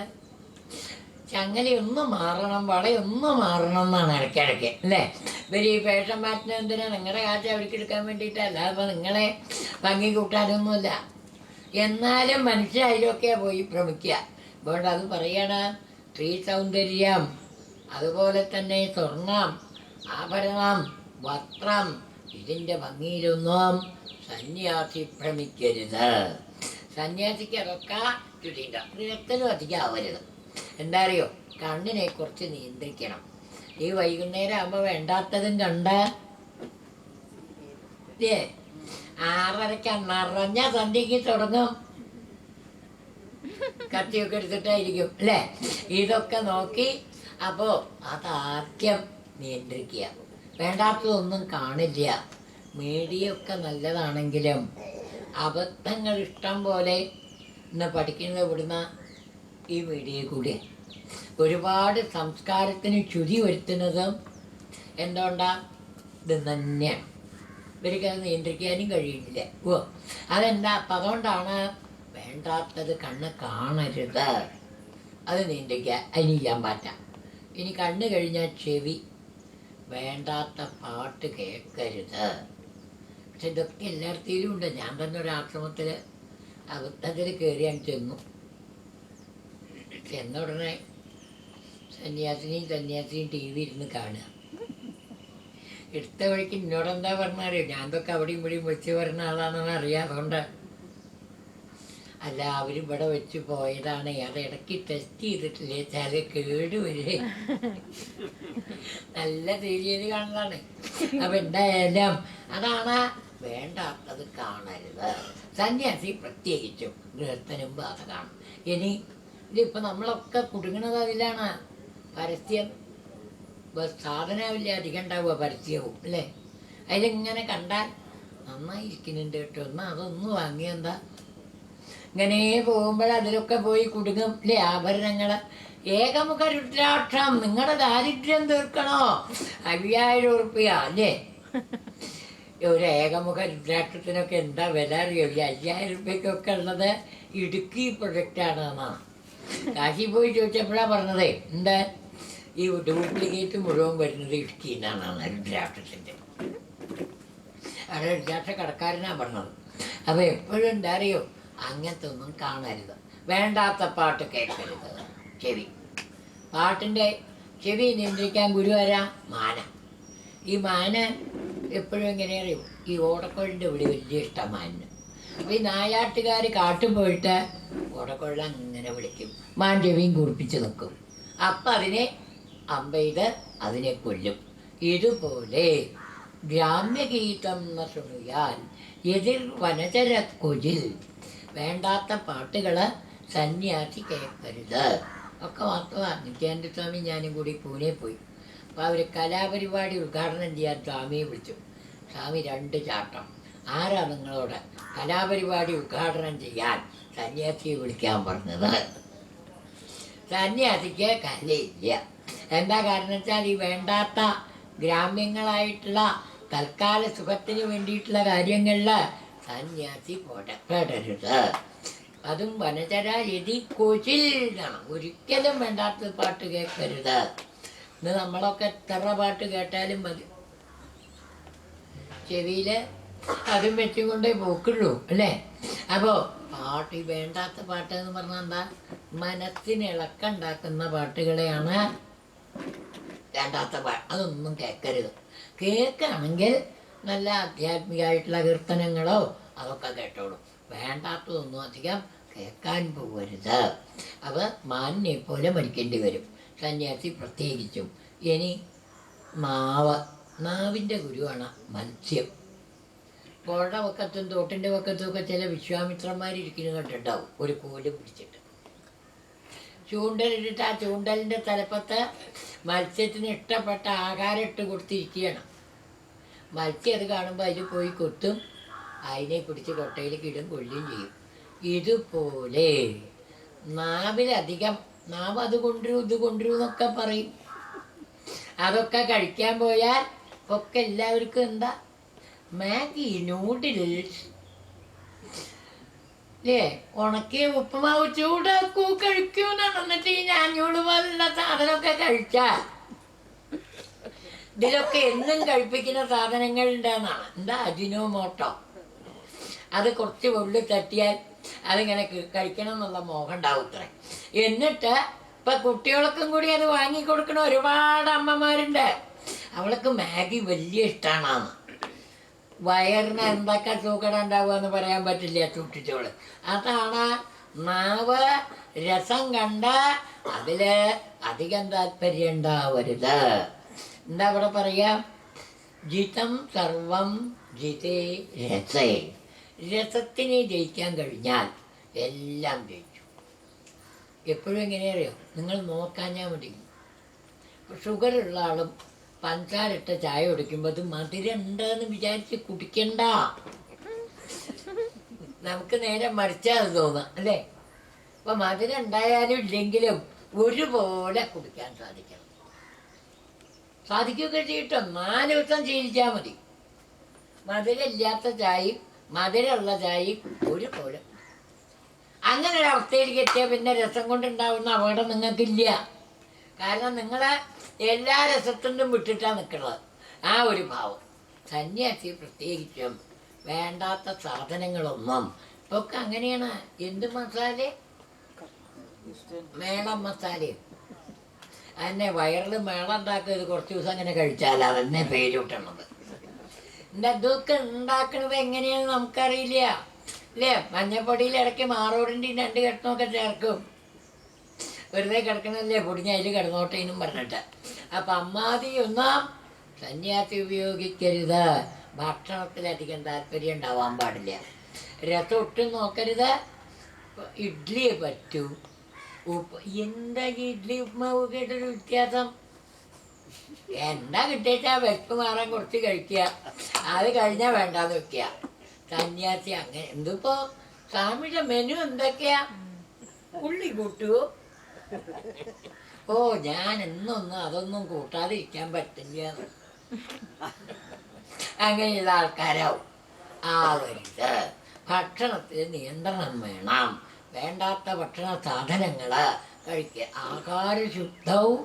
ചങ്ങലയൊന്ന് മാറണം, വളയൊന്ന് മാറണം എന്നാണ് ഇടയ്ക്കിടയ്ക്ക് അല്ലേ? ഇവർ ഈ ഫാഷൻ മാറ്റുന്നത് എന്തിനാ? നിങ്ങളുടെ കാഴ്ച അവർക്ക് എടുക്കാൻ വേണ്ടിയിട്ടല്ല. അപ്പോൾ നിങ്ങളെ ഭംഗി കൂട്ടാനൊന്നുമില്ല. എന്നാലും മനുഷ്യർ അതിലൊക്കെയാണ് പോയി ഭ്രമിക്കുക. അതുകൊണ്ട് അത് പറയണം. സ്ത്രീ സൗന്ദര്യം, അതുപോലെ തന്നെ സ്വർണം, ആഭരണം, വസ്ത്രം, ഇതിൻ്റെ ഭംഗിയിലൊന്നും സന്യാസി ഭ്രമിക്കരുത്. സന്യാസിക്ക് അതൊക്കെ ചുറ്റില്ല. ഇതിനൊത്തിനും അധികം ആവരുത്. എന്താ അറിയോ? കണ്ണിനെ കുറിച്ച് നിയന്ത്രിക്കണം. ഈ വൈകുന്നേരം ആകുമ്പോൾ വേണ്ടാത്തതും കണ്ട് 6:30 നിറഞ്ഞ സന്ധ്യക്ക് തുടങ്ങും. കത്തിയൊക്കെ എടുത്തിട്ടായിരിക്കും അല്ലേ? ഇതൊക്കെ നോക്കി അപ്പോൾ അതാദ്യം നിയന്ത്രിക്കുക. വേണ്ടാത്തതൊന്നും കാണില്ല. മീഡിയൊക്കെ നല്ലതാണെങ്കിലും അബദ്ധങ്ങൾ ഇഷ്ടം പോലെ ഇന്ന് പഠിക്കുന്നത് ഇവിടുന്ന് ഈ മീഡിയയിൽ കൂടി. ഒരുപാട് സംസ്കാരത്തിന് ചുരി വരുത്തുന്നതും എന്തുകൊണ്ടാ? ഇത് തന്നെയാണ്. ഇവർക്കത് നിയന്ത്രിക്കാനും കഴിയില്ല. അതെന്താ? അപ്പം അതുകൊണ്ടാണ് വേണ്ടാത്തത് കണ്ണ് കാണരുത്. അത് നിയന്ത്രിക്കുക. അതിന് ചെയ്യാൻ പറ്റാം. ഇനി കണ്ണ് കഴിഞ്ഞാൽ ചെവി. വേണ്ടാത്ത പാട്ട് കേൾക്കരുത്. പക്ഷെ ഇതൊക്കെ എല്ലായിടത്തിലും ഉണ്ട്. ഞാൻ തന്നെ ഒരു ആശ്രമത്തിൽ അബദ്ധത്തിൽ കയറിയാൻ ചെന്ന ഉടനെ സന്യാസിനിയും ടി വി ഇരുന്ന് കാണുക. എടുത്ത വഴിക്ക് എന്നോടെന്താ പറഞ്ഞറിയോ? ഞാൻ ഇതൊക്കെ അവിടെയും ഇവിടെയും വെച്ച് പറഞ്ഞ ആളാണെന്ന് അറിയാം. അതുകൊണ്ട് അല്ല, അവരിവിടെ വെച്ച് പോയതാണ്. അത് ഇടയ്ക്ക് ടെസ്റ്റ് ചെയ്തിട്ടില്ലേ ചില കേടുവരെ. നല്ല സീരിയൽ കാണുന്നതാണ്. അപ്പം എന്തായാലും അതാണ് വേണ്ടാത്തത് കാണരുത്. സന്യാസി പ്രത്യേകിച്ചും ഗൃഹസ്ഥനും ബാധ കാണും. ഇനി ഇതിപ്പോൾ നമ്മളൊക്കെ കുടുങ്ങണത് അതിലാണ്. പരസ്യം സാധനമില്ല അധികം ഉണ്ടാവുക, പരസ്യവും അല്ലേ? അതിലിങ്ങനെ കണ്ടാൽ നന്നായിരിക്കുന്നുണ്ട് കേട്ടോ, എന്നാൽ അതൊന്ന് വാങ്ങിയെന്താ? ഇങ്ങനെ പോകുമ്പോഴതിലൊക്കെ പോയി കുടുങ്ങും അല്ലേ? ആഭരണങ്ങൾ. ഏകമുഖ രുദ്രാക്ഷം, നിങ്ങളുടെ ദാരിദ്ര്യം തീർക്കണോ? 5000 ഉറുപ്പ്യ അല്ലേ? ഒരു ഏകമുഖ രുദ്രാക്ഷത്തിനൊക്കെ എന്താ വില അറിയോ? ഈ 5000 ഉറുപ്പ്യക്കൊക്കെ ഉള്ളത് ഇടുക്കി പ്രൊജക്റ്റാണ് എന്നാണ്. കാശി പോയി ചോദിച്ചപ്പോഴാണ് പറഞ്ഞത്. എന്താ ഈ ഡ്യൂപ്ലിക്കേറ്റ് മുഴുവൻ വരുന്നത് ഇടുക്കി എന്നാണ് രുദ്രാക്ഷത്തിൻ്റെ. അവിടെ രുദ്രാക്ഷ കടക്കാരനാണ് പറഞ്ഞത്. അപ്പോൾ എപ്പോഴും എന്താ അറിയോ? അങ്ങനത്തെ ഒന്നും കാണരുത്. വേണ്ടാത്ത പാട്ട് കേൾക്കരുത്. ചെവി പാട്ടിൻ്റെ ചെവി നിയന്ത്രിക്കാൻ ഗുരു ആരാ? മാന. ഈ മാന എപ്പോഴും എങ്ങനെ അറിയും? ഈ ഓടക്കൊഴിൻ്റെ ഇവിടെ വലിയ ഇഷ്ടം മാനിന്. അപ്പോൾ ഈ നായാട്ടുകാർ കാട്ടും പോയിട്ട് ഓടക്കൊഴ അങ്ങനെ വിളിക്കും, മാൻ ചെവിയും കുറിപ്പിച്ച് നിൽക്കും. അപ്പം അതിനെ അമ്പെയ്ത് അതിനെ കൊല്ലും. ഇതുപോലെ ഗ്രാമ്യഗീതം എന്ന് ശുണിയാൽ എതിർ വനചര കൊജിൽ, വേണ്ടാത്ത പാട്ടുകൾ സന്യാസി കേൾക്കരുത്. ഒക്കെ മാത്രമാണ്. നിത്യാനന്ദ സ്വാമി ഞാനും കൂടി പൂനെ പോയി. അപ്പോൾ അവർ കലാപരിപാടി ഉദ്ഘാടനം ചെയ്യാൻ സ്വാമിയെ വിളിച്ചു. സ്വാമി 2 ചാട്ടം. ആരാ നിങ്ങളോട് കലാപരിപാടി ഉദ്ഘാടനം ചെയ്യാൻ സന്യാസിയെ വിളിക്കാൻ പറഞ്ഞത്? സന്യാസിക്ക് കലയില്ല. എന്താ കാരണം വെച്ചാൽ ഈ വേണ്ടാത്ത ഗ്രാമ്യങ്ങളായിട്ടുള്ള തൽക്കാല സുഖത്തിന് വേണ്ടിയിട്ടുള്ള കാര്യങ്ങളിൽ സന്യാസി പെടരുത്. അതും വനചര യതി കൊച്ചിൽ എന്നാണ്. ഒരിക്കലും വേണ്ടാത്ത പാട്ട് കേൾക്കരുത്. ഇന്ന് നമ്മളൊക്കെ എത്ര പാട്ട് കേട്ടാലും മതി, ചെവിയിൽ അതും വെച്ചും കൊണ്ടേ പോക്കുള്ളൂ അല്ലേ? അപ്പോൾ പാട്ട്, ഈ വേണ്ടാത്ത പാട്ട് എന്ന് പറഞ്ഞാൽ എന്താ? മനസ്സിന് ഇളക്കുണ്ടാക്കുന്ന പാട്ടുകളെയാണ് വേണ്ടാത്ത പാട്ട്. അതൊന്നും കേൾക്കരുത്. കേൾക്കുകയാണെങ്കിൽ നല്ല ആധ്യാത്മികമായിട്ടുള്ള കീർത്തനങ്ങളോ അതൊക്കെ കേട്ടോളൂ. വേണ്ടാത്തതൊന്നും അധികം കേൾക്കാൻ പോകരുത്. അപ്പോൾ മാനിനെ പോലെ മരിക്കേണ്ടി വരും, സന്യാസി പ്രത്യേകിച്ചും. ഇനി നാവിൻ്റെ ഗുരുവാണ് മത്സ്യം. പുഴയുടെ വക്കത്തും തോട്ടിൻ്റെ വക്കത്തും ഒക്കെ ചില വിശ്വാമിത്രന്മാരിയ്ക്കുന്നത് കണ്ടിട്ടുണ്ടാവും, ഒരു കോല് പിടിച്ചിട്ട് ചൂണ്ടലിട്ടിട്ട് ആ ചൂണ്ടലിൻ്റെ തലപ്പത്ത് മത്സ്യത്തിന് ഇഷ്ടപ്പെട്ട ആഹാരം ഇട്ട് കൊടുത്തിരിക്കുകയാണ്. മത്സ്യം അത് കാണുമ്പോൾ അതിൽ പോയി കൊത്തും, അതിനെ പിടിച്ച് കൊട്ടയിലേക്ക് ഇടും, കൊള്ളുകയും ചെയ്യും. ഇതുപോലെ നാവിലധികം, നാവ് അത് കൊണ്ടുവരൂ ഇത് കൊണ്ടുവരൂ എന്നൊക്കെ പറയും. അതൊക്കെ കഴിക്കാൻ പോയാൽ ഒക്കെ എല്ലാവർക്കും എന്താ? മാഗി നൂഡിൽസ് അല്ലേ, ഉണക്കിയ ഉപ്പുമാവ് ചൂടാക്കൂ കഴിക്കൂ എന്നാണ്. എന്നിട്ട് ഈ ഞാഞ്ഞൂട് പോലുള്ള സാധനമൊക്കെ കഴിച്ചാൽ ഇതിലൊക്കെ എന്നും കഴിപ്പിക്കുന്ന സാധനങ്ങൾ ഉണ്ടെന്നാണ്. എന്താ? അജിനോമോട്ടോ. അത് കുറച്ച് ഉള്ളിൽ തട്ടിയാൽ അതിങ്ങനെ കഴിക്കണം എന്നുള്ള മോഹം ഉണ്ടാവും ഇത്ര. എന്നിട്ട് ഇപ്പം കുട്ടികൾക്കും കൂടി അത് വാങ്ങിക്കൊടുക്കണ ഒരുപാട് അമ്മമാരുണ്ട്. അവൾക്ക് മാഗി വലിയ ഇഷ്ടമാണെന്ന്. വയറിന് എന്തൊക്കെ സൂക്കട ഉണ്ടാവുക എന്ന് പറയാൻ പറ്റില്ല, സൂക്ഷിച്ചോള്. അതാണ് നാവ് രസം കണ്ട അതിൽ അധികം താല്പര്യം ഉണ്ടാവരുത്. എന്താ ഇവിടെ പറയാ? ജിതം സർവം ജിതേ രസേ. രസത്തിനെ ജയിക്കാൻ കഴിഞ്ഞാൽ എല്ലാം ജയിച്ചു. എപ്പോഴും എങ്ങനെയാ അറിയോ? നിങ്ങൾ നോക്കാഞ്ഞാൽ മതി. ഷുഗറുള്ള ആളും പഞ്ചാരിട്ട ചായ കുടിക്കുമ്പോൾ അത് മധുരം ഉണ്ടെന്ന് വിചാരിച്ച് കുടിക്കണ്ട. നമുക്ക് നേരെ മറിച്ചാൽ അത് തോന്നാം അല്ലേ? അപ്പം മധുരം ഉണ്ടായാലും ഇല്ലെങ്കിലും ഒരുപോലെ കുടിക്കാൻ സാധിക്കണം. സാധിക്കുകയൊക്കെ ചെയ്യട്ടോ, 4 ദിവസം ശീലിച്ചാൽ മതി. മധുരമില്ലാത്ത ചായയും മധുരമുള്ള ചായയും ഒരുപോലെ. അങ്ങനെ ഒരു അവസ്ഥയിലേക്ക് എത്തിയാൽ പിന്നെ രസം കൊണ്ടുണ്ടാവുന്ന അപകടം നിങ്ങൾക്കില്ല. കാരണം നിങ്ങൾ എല്ലാ രസത്തിനും വിട്ടിട്ടാണ് നിൽക്കുന്നത്. ആ ഒരു ഭാവം. സന്യാസി പ്രത്യേകിച്ചും വേണ്ടാത്ത സാധനങ്ങളൊന്നും ഇപ്പൊക്കെ അങ്ങനെയാണ്. എന്ത് മസാല? മേളം മസാലയും. അതിനെ വയറിൽ മേളം ഉണ്ടാക്കിയത് കുറച്ച് ദിവസം അങ്ങനെ കഴിച്ചാൽ അതന്നെ പേരിട്ടണത്. ഇതൊക്കെ ഉണ്ടാക്കുന്നത് എങ്ങനെയാണെന്ന് നമുക്കറിയില്ല അല്ലേ? മഞ്ഞപ്പൊടിയിൽ ഇടയ്ക്ക് മാറോടിൻ്റെയും 2 കെട്ടണമൊക്കെ ചേർക്കും. വെറുതെ കിടക്കണല്ലേ, പൊടിഞ്ഞ അതിൽ കിടന്നോട്ടേനും പറഞ്ഞിട്ട്. അപ്പം അമ്മാതിയൊന്നും സന്യാസി ഉപയോഗിക്കരുത്. ഭക്ഷണത്തിലധികം താല്പര്യം ഉണ്ടാവാൻ പാടില്ല. രസം ഒട്ടും നോക്കരുത്. ഇഡ്ഡലിയെ പറ്റൂ. എന്താ ഇഡ്ഡലി ഉപ്മാവ് കേട്ടൊരു വ്യത്യാസം? എന്താ കിട്ടിയാൽ വിശപ്പ് മാറാൻ കുറച്ച് കഴിക്കുക, അത് കഴിഞ്ഞാൽ വേണ്ടാന്ന് വെക്കുക. സന്യാസി അങ്ങനെ. എന്തിപ്പോ സ്വാമിയുടെ മെനു എന്തൊക്കെയാ? ഉള്ളി കൂട്ടുവോ? ഓ, ഞാൻ എന്നൊന്നും അതൊന്നും കൂട്ടാതെ ഇരിക്കാൻ പറ്റില്ല. അങ്ങനെയുള്ള ആൾക്കാരാവും. ആവരുത്. ഭക്ഷണത്തിൽ നിയന്ത്രണം വേണം. വേണ്ടാത്ത ഭക്ഷണ സാധനങ്ങൾ കഴിക്കുക. ആഹാരശുദ്ധവും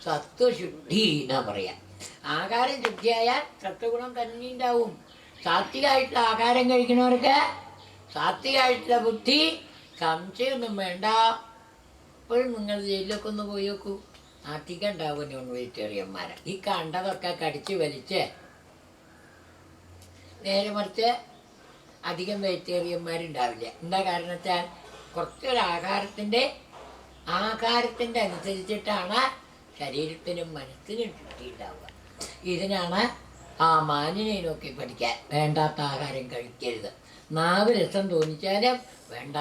സത്വശുദ്ധി എന്നാ പറയാം. ആഹാരം ശുദ്ധിയായാൽ സത്വഗുണം തന്നെ ഉണ്ടാവും. സാത്വികമായിട്ടുള്ള ആഹാരം കഴിക്കുന്നവർക്ക് സാത്വികമായിട്ടുള്ള ബുദ്ധി, സംശയമൊന്നും വേണ്ട. ഇപ്പോഴും നിങ്ങൾ ജയിലിലൊക്കെ ഒന്ന് പോയി നോക്കൂ. അധികം ഉണ്ടാവും നോൺ വെജിറ്റേറിയന്മാരെ. ഈ കണ്ടതൊക്കെ കടിച്ച് വലിച്ച് നേരെ മറിച്ച് അധികം വെജിറ്റേറിയന്മാരുണ്ടാവില്ല. എന്താ കാരണം വെച്ചാൽ കുറച്ചൊരു ആഹാരത്തിൻ്റെ അനുസരിച്ചിട്ടാണ് ശരീരത്തിനും മനസ്സിനും ചുറ്റിയിട്ടുണ്ടാവുക. ഇതിനാണ് ആ മാനിനെ നോക്കി പഠിക്കാൻ. വേണ്ടാത്ത ആഹാരം കഴിക്കരുത്. നാവ് രസം തോന്നിച്ചാലും വേണ്ട.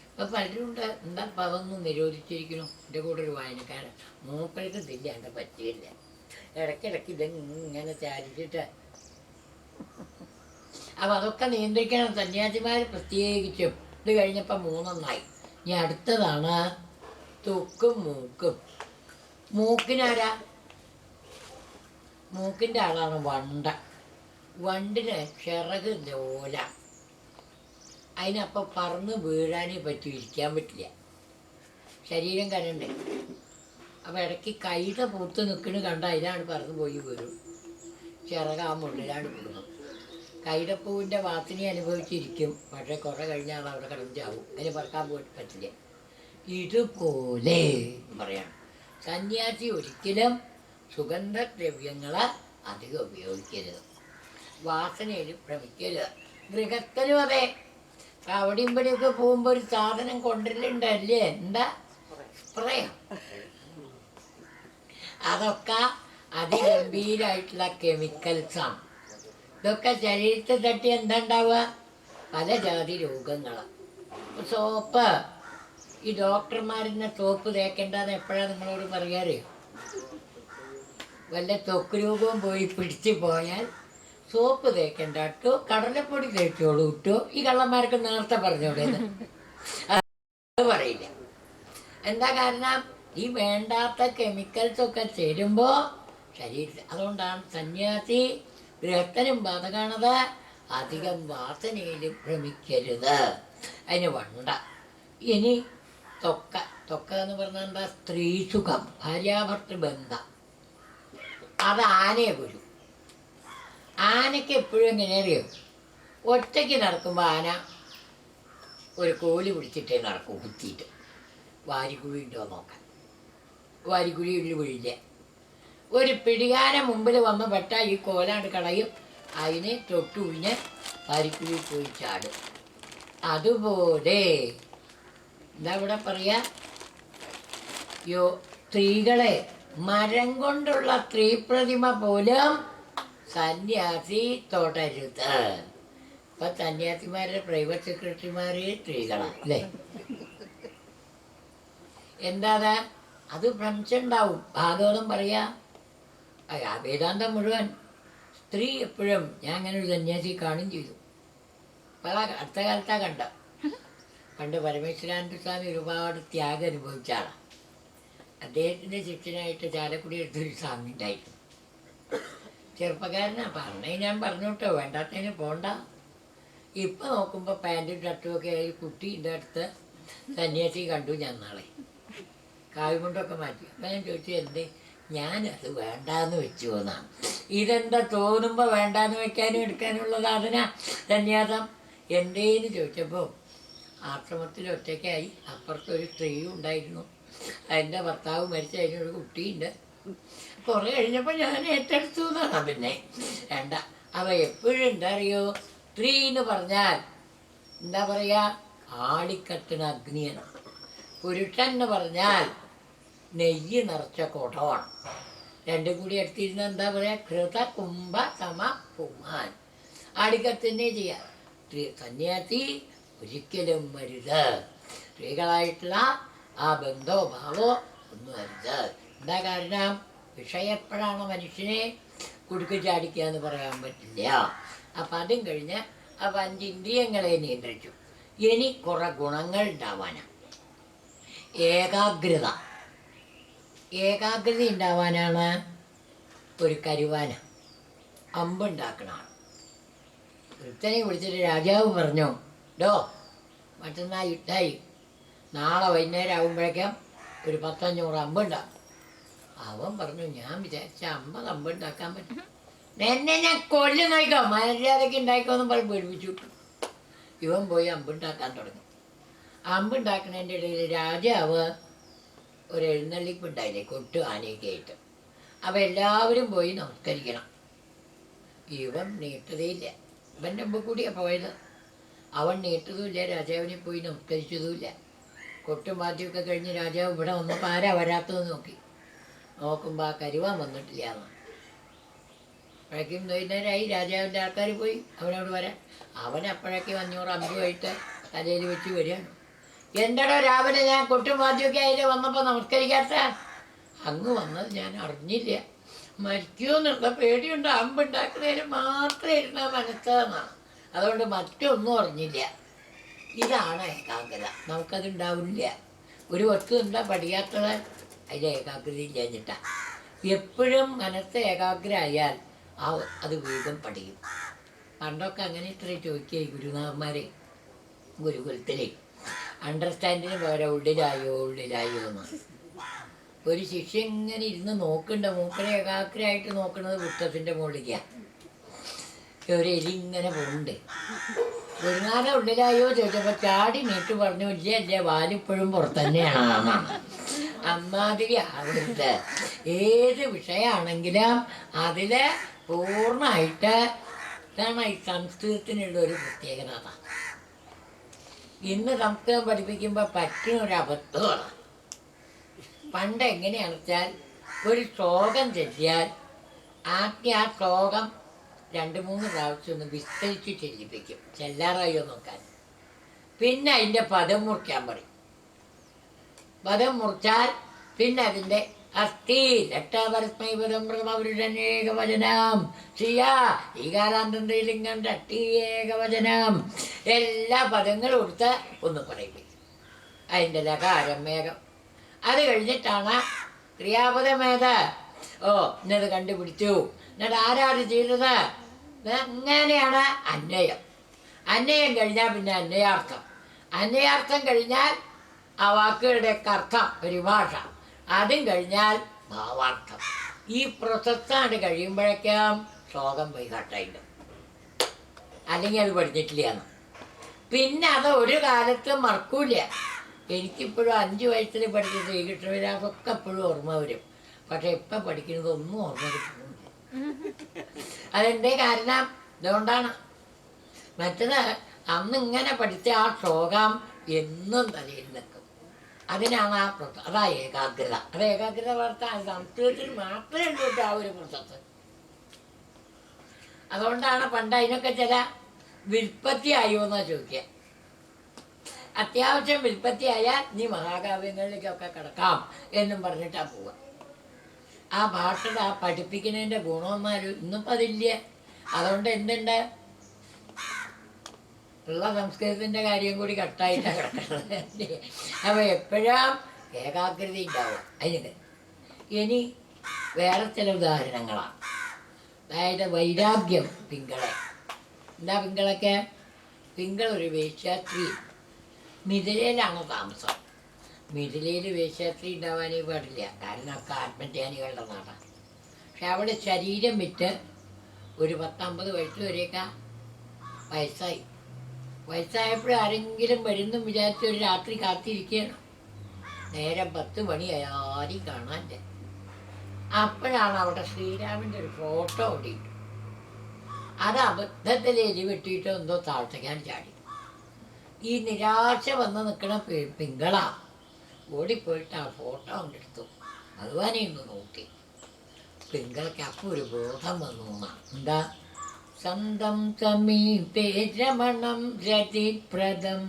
ഇപ്പം പലരുണ്ട് എന്താ അതൊന്നും നിരോധിച്ചിരിക്കുന്നു. എൻ്റെ കൂടെ ഒരു വായനക്കാരൻ മൂപ്പർക്ക് തില്ലാണ്ട് പറ്റിയില്ല. ഇടയ്ക്കിടയ്ക്ക് ഇതെങ്ങനെ ചാരിച്ചിട്ട്. അപ്പം അതൊക്കെ നിയന്ത്രിക്കണം സന്യാസിമാർ പ്രത്യേകിച്ചും. ഇത് കഴിഞ്ഞപ്പോൾ 3 ഇനി അടുത്തതാണ് തൊക്കും മൂക്കും. മൂക്കിനാരാ? മൂക്കിൻ്റെ ആളാണ് വണ്ട. വണ്ടിന് ചിറക് ലോല. അതിനപ്പം പറന്ന് വീഴാനേ പറ്റും, ഇരിക്കാൻ പറ്റില്ല. ശരീരം കരണ്ട്. അപ്പം ഇടയ്ക്ക് കൈയുടെ പൂത്ത് നിൽക്കണ കണ്ട അതിലാണ് പറന്ന് പോയി വീഴും. ചിറക് ആ മുള്ളിലാണ് കൂടുന്നത്. കൈതപ്പൂവിൻ്റെ വാസന അനുഭവിച്ചിരിക്കും. പക്ഷേ കുറേ കഴിഞ്ഞാൽ അവിടെ കിടന്ന് ചാവും. അതിന് പറക്കാൻ പോയിട്ട് പറ്റില്ല. ഇതുപോലെ പറയാം, സന്യാസി ഒരിക്കലും സുഗന്ധദ്രവ്യങ്ങൾ അധികം ഉപയോഗിക്കരുത്. വാസനയിൽ ഭ്രമിക്കരുത്. ഗൃഹസ്ഥനും അതെ. അവിടെയും ഇവിടെയൊക്കെ പോകുമ്പോൾ ഒരു സാധനം കൊണ്ടുവരലുണ്ടല്ലേ, എന്താ സ്പ്രേ. അതൊക്കെ അതിഗംഭീരമായിട്ടുള്ള കെമിക്കൽസാണ്. ഇതൊക്കെ ശരീരത്തിൽ തട്ടി എന്താ ഉണ്ടാവുക? പല ജാതി രോഗങ്ങൾ. സോപ്പ്, ഈ ഡോക്ടർമാരെന്നെ സോപ്പ് തേക്കേണ്ടതെന്ന് എപ്പോഴാണ് നിങ്ങളോട് പറയാറ്? വല്ല ത്വക്ക് രോഗവും പോയി പിടിച്ച് പോയാൽ സോപ്പ് തേക്കേണ്ട ഇട്ടു, കടലപ്പൊടി തേച്ചോളൂ ഇട്ടു. ഈ കള്ളന്മാർക്ക് നേരത്തെ പറഞ്ഞോളൂ. അത് പറയില്ല. എന്താ കാരണം? ഈ വേണ്ടാത്ത കെമിക്കൽസൊക്കെ ചേരുമ്പോൾ ശരീരത്തിൽ. അതുകൊണ്ടാണ് സന്യാസി ഗൃഹസ്ഥനും ബാധകാണത്. അധികം വാസനയിൽ ഭ്രമിക്കരുത്. അതിന് വണ്ട. ഇനി തൊക്ക എന്ന് പറഞ്ഞാൽ എന്താ? സ്ത്രീ സുഖം, ഭാര്യാഭർത്തൃ ബന്ധം. അത് ആനയെ വരും. ആനയ്ക്ക് എപ്പോഴും എങ്ങനെ അറിയും? ഒറ്റയ്ക്ക് നടക്കുമ്പോൾ ആന ഒരു കോല് പിടിച്ചിട്ടേ നടക്കും, കുത്തിയിട്ട്. വാരിക്കുഴി ഉണ്ടോ നോക്കാൻ. വാരിക്കുഴി ഉള്ളിൽ വീഴില്ല. ഒരു പിടികാന മുമ്പിൽ വന്ന് പെട്ട ഈ കോലാണ്ട് കളയും. അതിനെ തൊട്ടുഴിഞ്ഞ് വാരിക്കുഴി പോയി ചാടും. അതുപോലെ എന്താ ഇവിടെ പറയാ? സ്ത്രീകളെ മരം കൊണ്ടുള്ള സ്ത്രീ പ്രതിമ പോലും സന്യാസി തൊടരുത്. ഇപ്പൊ സന്യാസിമാരുടെ പ്രൈവറ്റ് സെക്രട്ടറിമാര് സ്ത്രീകളാണ് അല്ലേ? എന്താ അത് ഭ്രംശുണ്ടാവും. ഭാഗവതം പറയാ, വേദാന്തം മുഴുവൻ സ്ത്രീ എപ്പോഴും. ഞാൻ അങ്ങനെ ഒരു സന്യാസി കാണുകയും ചെയ്തു. പല അടുത്ത കാലത്താ കണ്ട. പണ്ട് പരമേശ്വരാനന്ദ സ്വാമി ഒരുപാട് ത്യാഗം അനുഭവിച്ച ആളാണ്. അദ്ദേഹത്തിൻ്റെ ശിഷ്യനായിട്ട് ചാലക്കുടി എടുത്തൊരു സ്വാമി ഉണ്ടായിരുന്നു. ചെറുപ്പക്കാരനാ. പറഞ്ഞേ ഞാൻ പറഞ്ഞു കേട്ടോ, വേണ്ടാത്തതിന് പോണ്ട. ഇപ്പം നോക്കുമ്പോൾ പാൻറ്റും ഷർട്ടും ഒക്കെ ആയി കുട്ടീൻ്റെ അടുത്ത് സന്യാസി കണ്ടു ഞാൻ നാളെ. കാവിമുണ്ടൊക്കെ മാറ്റി. അപ്പം ഞാൻ ചോദിച്ചു, എന്തേ? ഞാനത് വേണ്ടാന്ന് വെച്ചു എന്നാണ്. ഇതെന്താ തോന്നുമ്പോൾ വേണ്ടാന്ന് വെക്കാനും എടുക്കാനുള്ള സാധന സന്യാസം എന്തേന്ന് ചോദിച്ചപ്പോൾ ആശ്രമത്തിൽ ഒറ്റയ്ക്കായി. അപ്പുറത്തൊരു സ്ത്രീയും ഉണ്ടായിരുന്നു. അതിൻ്റെ ഭർത്താവ് മരിച്ച, അതിനൊരു കുട്ടിയുണ്ട്. കുറേ കഴിഞ്ഞപ്പോൾ ഞാൻ ഏറ്റെടുത്തു എന്നാണ്. പിന്നെ വേണ്ട. അവ എപ്പോഴും എന്താ അറിയോ? സ്ത്രീ എന്ന് പറഞ്ഞാൽ എന്താ പറയുക? ആളിക്കത്തുന്ന അഗ്നിയാണ്. പുരുഷൻ എന്ന് പറഞ്ഞാൽ നെയ്യ് നിറച്ച കുടമാണ്. രണ്ടും കൂടി എടുത്തിരുന്ന എന്താ പറയുക? കൃത കുംഭ സമ പുമാൻ. ആളിക്കത്തന്നെ ചെയ്യാം. സന്യാസി ഒരിക്കലും വരുത്. സ്ത്രീകളായിട്ടുള്ള ആ ബന്ധോ ഭാവോ ഒന്നും വരുത്. എന്താ കാരണം? വിഷയപ്പോഴാണ് മനുഷ്യനെ കുടുക്ക് ചാടിക്കുക എന്ന് പറയാൻ പറ്റില്ല. അപ്പം അതും കഴിഞ്ഞ് അപ്പം 5 ഇന്ദ്രിയങ്ങളെ നിയന്ത്രിച്ചു. ഇനി കുറെ ഗുണങ്ങൾ ഉണ്ടാവാനാണ്. ഏകാഗ്രത ഉണ്ടാവാനാണ് ഒരു കരുവാന അമ്പുണ്ടാക്കണമാണ്. ഒരുത്തനെ വിളിച്ചിട്ട് രാജാവ് പറഞ്ഞു, ഡോ മറ്റന്നാൾ യുദ്ധായി, നാളെ വൈകുന്നേരം ആകുമ്പോഴേക്കും ഒരു 10-500 അമ്പുണ്ടാക്കും. അവൻ പറഞ്ഞു, ഞാൻ വിചാരിച്ച 50 അമ്പുണ്ടാക്കാൻ പറ്റും. എന്നെ ഞാൻ കൊല്ലുന്നായിക്കോ, മര്യാദയ്ക്ക് ഉണ്ടായിക്കോന്നും പറഞ്ഞ് പേടിപ്പിച്ചു വിട്ടു. ഇവൻ പോയി അമ്പുണ്ടാക്കാൻ തുടങ്ങി. അമ്പുണ്ടാക്കുന്നതിൻ്റെ ഇടയിൽ രാജാവ് ഒരു എഴുന്നള്ളിപ്പ് ഉണ്ടായില്ലേ, കൊട്ടു ആനയൊക്കെ ആയിട്ട്. അപ്പം എല്ലാവരും പോയി നമസ്കരിക്കണം. ഇവൻ നീട്ടതേയില്ല. ഇവൻ്റെ മുമ്പ് കൂടിയാണ് പോയത്. അവൻ നീട്ടതുമില്ല, രാജാവിനെ പോയി നമസ്കരിച്ചതുമില്ല. കൊട്ടും മാറ്റിയൊക്കെ കഴിഞ്ഞ് രാജാവ് ഇവിടെ വന്നപ്പോൾ ആരാ വരാത്തത് നോക്കുമ്പോൾ ആ കരുവാൻ വന്നിട്ടില്ല എന്ന്. അപ്പോഴേക്കും വൈകുന്നേരമായി. രാജാവിൻ്റെ ആൾക്കാർ പോയി അവനോട് വരാൻ. അവൻ അപ്പോഴേക്കും 500 അമ്പുമായിട്ട് തലയിൽ വെച്ച് വരികയാണ്. എന്താടോ രാവിലെ ഞാൻ കൊട്ടും വാദ്യമൊക്കെ അതിൽ വന്നപ്പോൾ നമസ്കരിക്കാത്ത? അങ്ങ് വന്നത് ഞാൻ അറിഞ്ഞില്ല. മരിക്കുമെന്നുള്ള പേടിയുണ്ട്. അമ്പുണ്ടാക്കുന്നതിന് മാത്രമേ ഇരുന്ന മനസ്സെന്നാണ്. അതുകൊണ്ട് മറ്റൊന്നും അറിഞ്ഞില്ല. ഇതാണ് ഏകാഗ്രത. നമുക്കതുണ്ടാവില്ല. ഒരു വസ്തു എന്താ പഠിക്കാത്തത്? അതിൽ ഏകാഗ്രത ഇല്ലാഞ്ഞിട്ടാണ്. എപ്പോഴും മനസ്സ് ഏകാഗ്രമായാൽ അത് വേഗം പഠിക്കും. പണ്ടൊക്കെ അങ്ങനെ ഇത്ര ചോദിക്കുക ഗുരുനാഥന്മാരെ ഗുരുകുലത്തിലെ അണ്ടർസ്റ്റാൻഡിന് പകരം ഉള്ളിലായോ എന്ന്. ഒരു ശിഷ്യ ഇങ്ങനെ ഇരുന്ന് നോക്കണ്ട, മൂപ്പരെ ഏകാഗ്രമായിട്ട് നോക്കുന്നത് പുസ്തകത്തിൻ്റെ മുകളിലേക്കാണ്. ഒരു എലി ഇങ്ങനെ പോകുന്നുണ്ട്. ഗുരുനാഥൻ ഉള്ളിലായോ ചോദിച്ചപ്പോൾ ചാടി നീട്ട് പറഞ്ഞു, ഇല്ല വാലിപ്പോഴും പുറത്തന്നെയാണ്. അമ്മാതിരി ആവരുത്. ഏത് വിഷയമാണെങ്കിലും അതിൽ പൂർണ്ണമായിട്ട് ഇതാണ് ഈ സംസ്കൃതത്തിനുള്ള ഒരു പ്രത്യേകത. ഇന്ന് സംസ്കൃതം പഠിപ്പിക്കുമ്പോൾ പറ്റുന്നൊരു അബദ്ധമാണ്. പണ്ട് എങ്ങനെയാണെന്ന് വെച്ചാൽ ഒരു ശ്ലോകം ചൊല്ലിയാൽ ആദ്യം ആ ശ്ലോകം 2-3 പ്രാവശ്യം ഒന്ന് വിസ്തരിച്ച് ചെല്ലിപ്പിക്കും, ചെല്ലാറായോ നോക്കാൻ. പിന്നെ അതിൻ്റെ പദം മുറിക്കാൻ പറയും. പദം മുറിച്ചാൽ പിന്നെ അതിൻ്റെ അസ്ഥി രക്തപരസ്മൈപദം പ്രഥമപുരുഷനേകവചനം ശ്രീയ ഈകാരാന്തലിംഗം രട്ടീയേകവചനം എല്ലാ പദങ്ങളും കൊടുത്ത് ഒന്ന് പറയിപ്പിക്കും. അതിൻ്റെ ലകാരം വേഗം. അത് കഴിഞ്ഞിട്ടാണ് ക്രിയാപദമേത്. ഇന്നത് കണ്ടുപിടിച്ചു, എന്നിട്ട് ആരാണ് ചെയ്തത്, അങ്ങനെയാണ് അന്വയം. അന്വയം കഴിഞ്ഞാൽ പിന്നെ അന്വയാർത്ഥം. അന്വയാർത്ഥം കഴിഞ്ഞാൽ ആ വാക്കുകളുടെയൊക്കെ അർത്ഥം പരിഭാഷ. അതും കഴിഞ്ഞാൽ ഭാവാർത്ഥം. ഈ പ്രോസസ്സാണ് കഴിയുമ്പോഴേക്കും ശ്ലോകം വൈകാട്ടായിട്ട്, അല്ലെങ്കിൽ അത് പഠിച്ചിട്ടില്ല. പിന്നെ അത് ഒരു കാലത്തും മറക്കൂല. എനിക്കിപ്പോഴും 5 വയസ്സിൽ പഠിച്ച ശ്രീകൃഷ്ണവിലാസമൊക്കെ എപ്പോഴും ഓർമ്മ വരും. പക്ഷെ ഇപ്പം പഠിക്കുന്നതൊന്നും ഓർമ്മ കിട്ടുന്നില്ല. അതെന്തേ കാരണം? ഇതുകൊണ്ടാണ്. മറ്റത് അന്ന് ഇങ്ങനെ പഠിച്ച ആ ശ്ലോകം എന്നും തലയിൽ നിൽക്കും. അതിനാണ് ആ പ്രോസസ്. അതാ ഏകാഗ്രത. അത് ഏകാഗ്രത വളർത്താൻ സംസ്കൃതത്തിൽ മാത്രമേ ഉള്ളൂ ആ ഒരു പ്രോസസ്. അതുകൊണ്ടാണ് പണ്ട് അതിനൊക്കെ ചില വിൽപ്പത്തി ആയോ എന്നാ ചോദിക്കുക. അത്യാവശ്യം വിൽപ്പത്തി ആയാൽ നീ മഹാകാവ്യങ്ങളിലേക്കൊക്കെ കിടക്കാം എന്നും പറഞ്ഞിട്ടാ പോവുക. ആ ഭാഷ പഠിപ്പിക്കുന്നതിൻ്റെ ഗുണമെന്നാലും ഇന്നിപ്പോൾ അതില്ല. അതുകൊണ്ട് എന്തുണ്ട്, ഉള്ള സംസ്കൃതത്തിൻ്റെ കാര്യം കൂടി കട്ടായിട്ടാണ് കിടക്കുന്നത്. അപ്പോൾ എപ്പോഴും ഏകാഗ്രത ഉണ്ടാവുക അതിന്. ഇനി വേറെ ചില ഉദാഹരണങ്ങളാണ്. അതായത് വൈരാഗ്യം. പിങ്കളെ എന്താ പിങ്കളൊക്കെ? പിങ്കൾ ഒരു വേശ്യാസ്ത്രീ. മിഥിലയിലാണ് താമസം. മിഥിലയിൽ വേശ്യാസ്ത്രീ ഉണ്ടാവാനേ പാടില്ല, കാരണം ഒക്കെ ആത്മജ്ഞാനികളുടെ നാടാണ്. പക്ഷെ അവിടെ ശരീരം വിറ്റ് ഒരു 10-50 വയസ്സ് വരെയൊക്കെ വയസ്സായപ്പോഴും ആരെങ്കിലും വരുന്നും വിചാരിച്ച് ഒരു രാത്രി കാത്തിരിക്കുകയാണ്. നേരം 10 മണിയായി, ആരും കാണാനില്ല. അപ്പോഴാണ് അവിടെ ശ്രീരാമൻ്റെ ഒരു ഫോട്ടോ ഓടിയിട്ടു. അത് അബദ്ധത്തിൽ എലി വെട്ടിയിട്ട് എന്തോ താഴ്ത്തക്കാൻ ചാടി. ഈ നിരാശ വന്ന് നിൽക്കണ പിങ്കളാ ഓടിപ്പോയിട്ട് ആ ഫോട്ടോ കൊണ്ടെടുത്തു. ഭഗവാനെ ഒന്ന് നോക്കി. പിങ്കളയ്ക്ക് അപ്പം ഒരു ബോധം വന്നു എന്നാണ്. എന്താ? സ്വന്തം സമീപേ രമണം രതിപ്രദം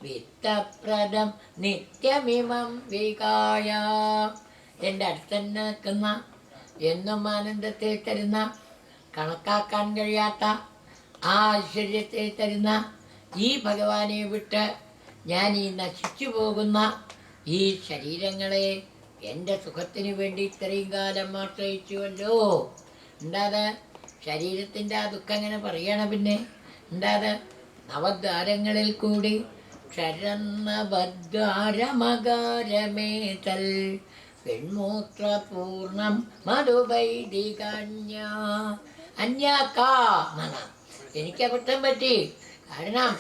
വിത്തപ്രദം നിത്യമിമം വികായ. എൻ്റെ അടുത്ത് തന്നെ നിൽക്കുന്ന, എന്നും ആനന്ദത്തെ തരുന്ന, കണക്കാക്കാൻ കഴിയാത്ത ആ ഐശ്വര്യത്തെ തരുന്ന ഈ ഭഗവാനെ വിട്ട് ഞാൻ ഈ നശിച്ചു പോകുന്ന ഈ ശരീരങ്ങളെ എൻ്റെ സുഖത്തിന് വേണ്ടി ഇത്രയും കാലം ആശ്രയിച്ചുവല്ലോ. എന്താത്? ശരീരത്തിൻ്റെ ആ ദുഃഖം അങ്ങനെ പറയണം. പിന്നെ എന്താത്? നവദ്വാരങ്ങളിൽ കൂടി ക്ഷരന്നവദ്വാരമകാരമേതൽ പെൺമൂത്രപൂർണം മധുവൈദികന്യ അന്യാക്കാ. എനിക്ക് അബദ്ധം പറ്റി. കാരണം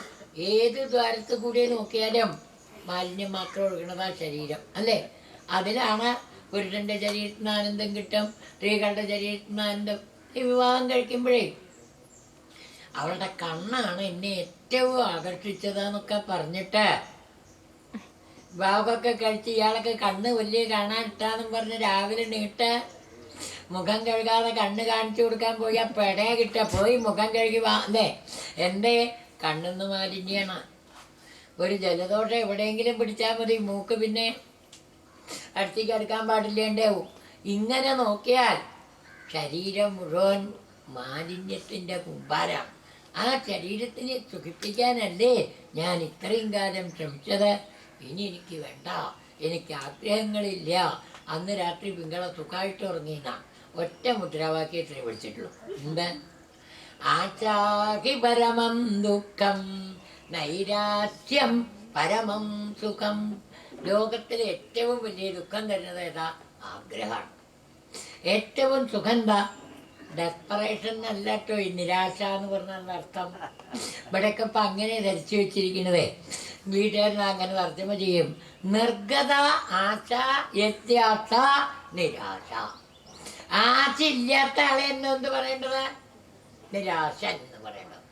ഏത് ദ്വാരത്ത് കൂടി നോക്കിയാലും മാലിന്യം മാത്രം ഒഴുകണതാ ശരീരം അല്ലേ? അതിലാണ് പുരുഷൻ്റെ ശരീരത്തിൽ നിന്ന് ആനന്ദം കിട്ടും, സ്ത്രീകളുടെ ശരീരത്തിൽ നിന്ന് ആനന്ദം. ഈ വിവാഹം കഴിക്കുമ്പോഴേ അവളുടെ കണ്ണാണ് എന്നെ ഏറ്റവും ആകർഷിച്ചതെന്നൊക്കെ പറഞ്ഞിട്ട് വിവാഹമൊക്കെ കഴിച്ച് ഇയാളൊക്കെ കണ്ണ് വലിയ കാണാൻ ഇട്ടാന്നും പറഞ്ഞ് രാവിലെ നീട്ട് മുഖം കഴുകാതെ കണ്ണ് കാണിച്ചു കൊടുക്കാൻ പോയി ആ പെടയെ കിട്ടുക പോയി മുഖം കഴുകി വാ അല്ലേ? എൻ്റെ കണ്ണിന്ന് മാലിന്യാണ്. ഒരു ജലദോഷം എവിടെയെങ്കിലും പിടിച്ചാൽ മതി, മൂക്ക് പിന്നെ അടുത്തേക്ക് അടുക്കാൻ പാടില്ലേണ്ടാവും. ഇങ്ങനെ നോക്കിയാൽ ശരീരം മുഴുവൻ മാലിന്യത്തിൻ്റെ കൂമ്പാരമാണ്. ആ ശരീരത്തിനെ സുഖിപ്പിക്കാനല്ലേ ഞാൻ ഇത്രയും കാലം ശ്രമിച്ചത്. ഇനി എനിക്ക് വേണ്ട, എനിക്ക് ആഗ്രഹങ്ങളില്ല. അന്ന് രാത്രി പിങ്കള സുഖമായിട്ട് ഉറങ്ങിയെന്ന ഒറ്റ മുദ്രാവാക്യത്തിനെ വിളിച്ചിട്ടുള്ളൂ. എന്താ? ആചാഹി പരമം ദുഃഖം നൈരാശ്യം പരമം സുഖം. ലോകത്തിലെ ഏറ്റവും വലിയ ദുഃഖം തരുന്നത് ഏതാ? ആഗ്രഹമാണ്. ഏറ്റവും സുഖം എന്താ? ഡെസ്പറേഷൻ അല്ല കേട്ടോ ഈ നിരാശ എന്ന് പറഞ്ഞാൽ അർത്ഥം. ഇവിടെയൊക്കെ ഇപ്പം അങ്ങനെ ധരിച്ചു വെച്ചിരിക്കണതേ. വീട്ടുകാരൻ അങ്ങനെ തർജ്ജമ ചെയ്യും. നിർഗത ആശ വ്യത്യാസ നിരാശ. ആശയില്ലാത്ത ആളെ എന്ത് പറയേണ്ടത്? നിരാശ എന്ന് പറയേണ്ടത്.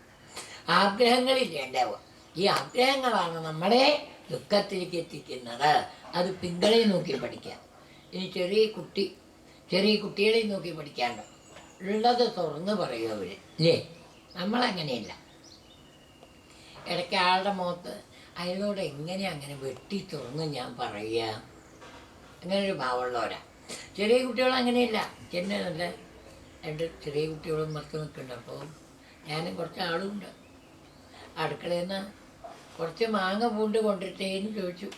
ആഗ്രഹങ്ങളില്ലേണ്ടാവുക. ഈ ആഗ്രഹങ്ങളാണ് നമ്മളെ ദുഃഖത്തിലേക്ക് എത്തിക്കുന്നത്. അത് പിങ്കളെ നോക്കി പഠിക്കാം. ഇനി ചെറിയ കുട്ടികളെ നോക്കി പഠിക്കാണ്ട് ഉള്ളത് തുറന്ന് പറയും അവർ അല്ലേ? നമ്മളങ്ങനെയല്ല. ഇടയ്ക്ക് ആളുടെ മുഖത്ത് അയാളോട് എങ്ങനെ അങ്ങനെ വെട്ടി തുറന്ന് ഞാൻ പറയുക, അങ്ങനൊരു ഭാവമുള്ളവരാ. ചെറിയ കുട്ടികൾ അങ്ങനെയില്ല. എന്നെ നല്ല രണ്ട് ചെറിയ കുട്ടികളും മറത്ത് നിൽക്കുന്നുണ്ട്. അപ്പോൾ ഞാനും കുറച്ച് ആളുമുണ്ട്. അടുക്കളയിൽ നിന്ന് കുറച്ച് മാങ്ങ പൂണ്ട് കൊണ്ടിട്ടേന്ന് ചോദിച്ചു.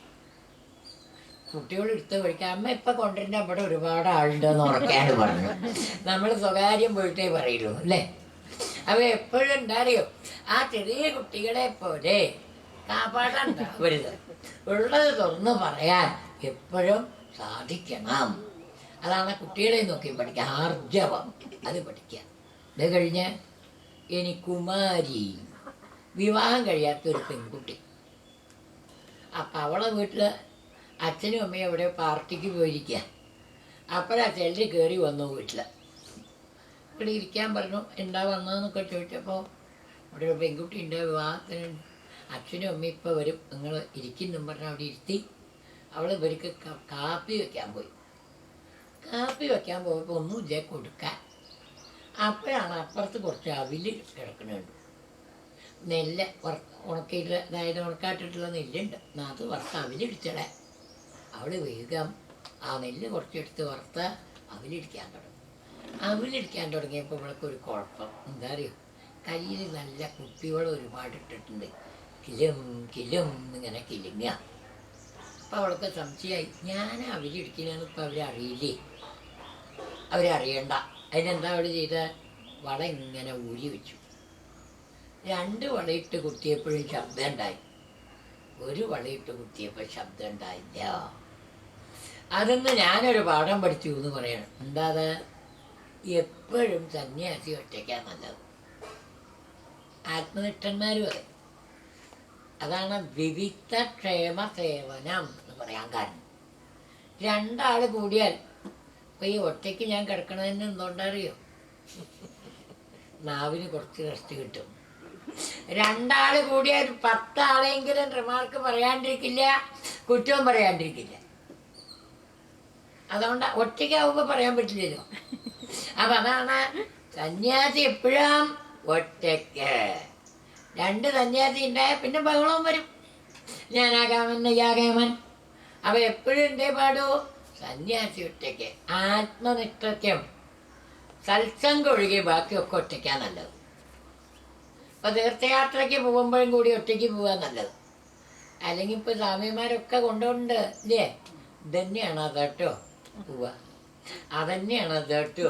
കുട്ടികൾ എടുത്ത് കഴിക്കാം. അമ്മ ഇപ്പം കൊണ്ടുവരുന്ന അവിടെ ഒരുപാട് ആളുണ്ടെന്ന് ഉറക്കാണ്ട് പറഞ്ഞു. നമ്മൾ സ്വകാര്യം പോയിട്ടേ പറയുള്ളൂ അല്ലേ? അവ എപ്പോഴും എന്താറിയോ, ആ ചെറിയ കുട്ടികളെ പോലെ കാപ്പാടുണ്ടാവരുത്. ഉള്ളത് തുറന്ന് പറയാൻ എപ്പോഴും സാധിക്കണം. അതാണ് കുട്ടികളെ നോക്കി പഠിക്കുക. ആർജവം അത് പഠിക്കുക. ഇത് കഴിഞ്ഞ് ഇനി കുമാരി, വിവാഹം കഴിയാത്തൊരു പെൺകുട്ടി. അപ്പം അവളെ വീട്ടിൽ അച്ഛനും അമ്മയും അവിടെ പാർട്ടിക്ക് പോയിരിക്കുക. അപ്പോഴാ ചിലർ കയറി വന്നു വീട്ടിൽ. ഇവിടെ ഇരിക്കാൻ പറഞ്ഞു. എന്താ വന്നതെന്നൊക്കെ ചോദിച്ചപ്പോൾ ഇവിടെ ഒരു പെൺകുട്ടി ഉണ്ട്, വിവാഹത്തിന് അച്ഛനും അമ്മയും ഇപ്പോൾ വരും, നിങ്ങൾ ഇരിക്കുന്നു പറഞ്ഞ് അവിടെ ഇരുത്തി. അവൾ ഇവർക്ക് കാപ്പി വയ്ക്കാൻ പോയി. കാപ്പി വയ്ക്കാൻ പോയപ്പോൾ ഒന്നുമില്ല കൊടുക്കാൻ. അപ്പോഴാണ് അപ്പുറത്ത് കുറച്ച് അവില് കിടക്കുന്നുണ്ട്. നെല്ല് ഉണക്കിയിട്ട്, അതായത് ഉണക്കാട്ടിട്ടുള്ള നെല്ലുണ്ട്. അത് വറുത്ത് അവിലിടിച്ചടേ. അവൾ വേഗം ആ നെല്ല് കുറച്ചെടുത്ത് വറുത്ത് അവിലിടിക്കാൻ തുടങ്ങി. അവിലിടിക്കാൻ തുടങ്ങിയപ്പോൾ ഇവൾക്കൊരു കുഴപ്പം. എന്താ അറിയോ, കയ്യിൽ നല്ല കുപ്പിവെള്ളം ഒരുപാട് ഇട്ടിട്ടുണ്ട്. കിലും ഇങ്ങനെ കിലുങ്ങുക. അപ്പം അവൾക്ക് സംശയമായി, ഞാൻ അവിലിടിക്കണമെന്ന് ഇപ്പം അവരറിയില്ലേ? അവരറിയണ്ട. അതിനെന്താ അവൾ ചെയ്ത? വള ഇങ്ങനെ ഊരി വെച്ചു. 2 വളയിട്ട് കുത്തിയപ്പോഴും ശബ്ദം ഉണ്ടായി. 1 വളയിട്ട് കുത്തിയപ്പോൾ ശബ്ദം ഉണ്ടായില്ല. അതൊന്ന് ഞാനൊരു പാഠം പഠിച്ചു എന്ന് പറയണം. എന്താ അത്? എപ്പോഴും സന്യാസി ഒറ്റയ്ക്കാണ് നല്ലത്. ആത്മനിഷ്ഠന്മാരും അതെ. അതാണ് വിവിക്ത ക്ഷേമ സേവനം എന്ന് പറയാൻ കാരണം. 2 ആൾ കൂടിയാൽ, ഇപ്പം ഈ ഒറ്റയ്ക്ക് ഞാൻ കിടക്കണതിന് എന്തുകൊണ്ടറിയോ? നാവിന് കുറച്ച് റെസ്റ്റ് കിട്ടും. 2 ആൾ കൂടിയാൽ 10 ആളെങ്കിലും റിമാർക്ക് പറയാണ്ടിരിക്കില്ല, കുറ്റവും പറയാണ്ടിരിക്കില്ല. അതുകൊണ്ട് ഒറ്റയ്ക്കാവുമ്പോൾ പറയാൻ പറ്റില്ലല്ലോ. അപ്പം അതാണ് സന്യാസി എപ്പോഴും ഒറ്റയ്ക്ക്. 2 സന്യാസി ഉണ്ടായാൽ പിന്നെ ബഹളവും വരും. ഞാനാകാമൻ നെയ്യാകാമൻ. അപ്പം എപ്പോഴും എന്തേ പാടൂ? സന്യാസി ഒറ്റയ്ക്ക്. ആത്മനിഷ്ഠയ്ക്കും സത്സംഗം ഒഴികെ ബാക്കിയൊക്കെ ഒറ്റയ്ക്കാണ് നല്ലത്. ഇപ്പോൾ തീർത്ഥയാത്രയ്ക്ക് പോകുമ്പോഴും കൂടി ഒറ്റയ്ക്ക് പോകാൻ നല്ലത്. അല്ലെങ്കിൽ ഇപ്പോൾ സ്വാമിമാരൊക്കെ കൊണ്ടുപോകുന്നുണ്ട് ഇല്ലേ? ഇതന്നെയാണ് അതട്ടോ പോവുക, അതന്നെയാണ് അതട്ടോ.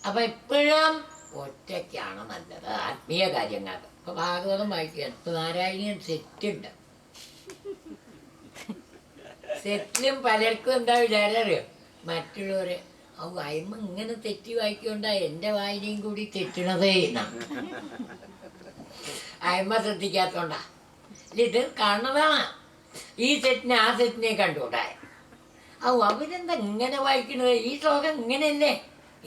അപ്പം എപ്പോഴും ഒറ്റയ്ക്കാണ് നല്ലത് ആത്മീയ കാര്യങ്ങൾക്ക്. ഇപ്പോൾ ഭാഗവതം വായിക്കുകയാണ്. ഇപ്പോൾ നാരായണീയൻ സെറ്റുണ്ട്. സെറ്റിലും പലർക്കും എന്താ വിചാരം അറിയോ? മറ്റുള്ളവർ വായ്മ ഇങ്ങനെ തെറ്റി വായിക്കൊണ്ടാ എൻ്റെ വായനയും കൂടി തെറ്റണതേ എന്നാണ്. അയമ്മ ശ്രദ്ധിക്കാത്തോണ്ടാ. ഇത് കാണുന്നതാണ്. ഈ സെറ്റിനെ ആ സെറ്റിനെ കണ്ടുകൂടെ? അവരെന്താ ഇങ്ങനെ വായിക്കണത്? ഈ ശ്ലോകം ഇങ്ങനെയല്ലേ?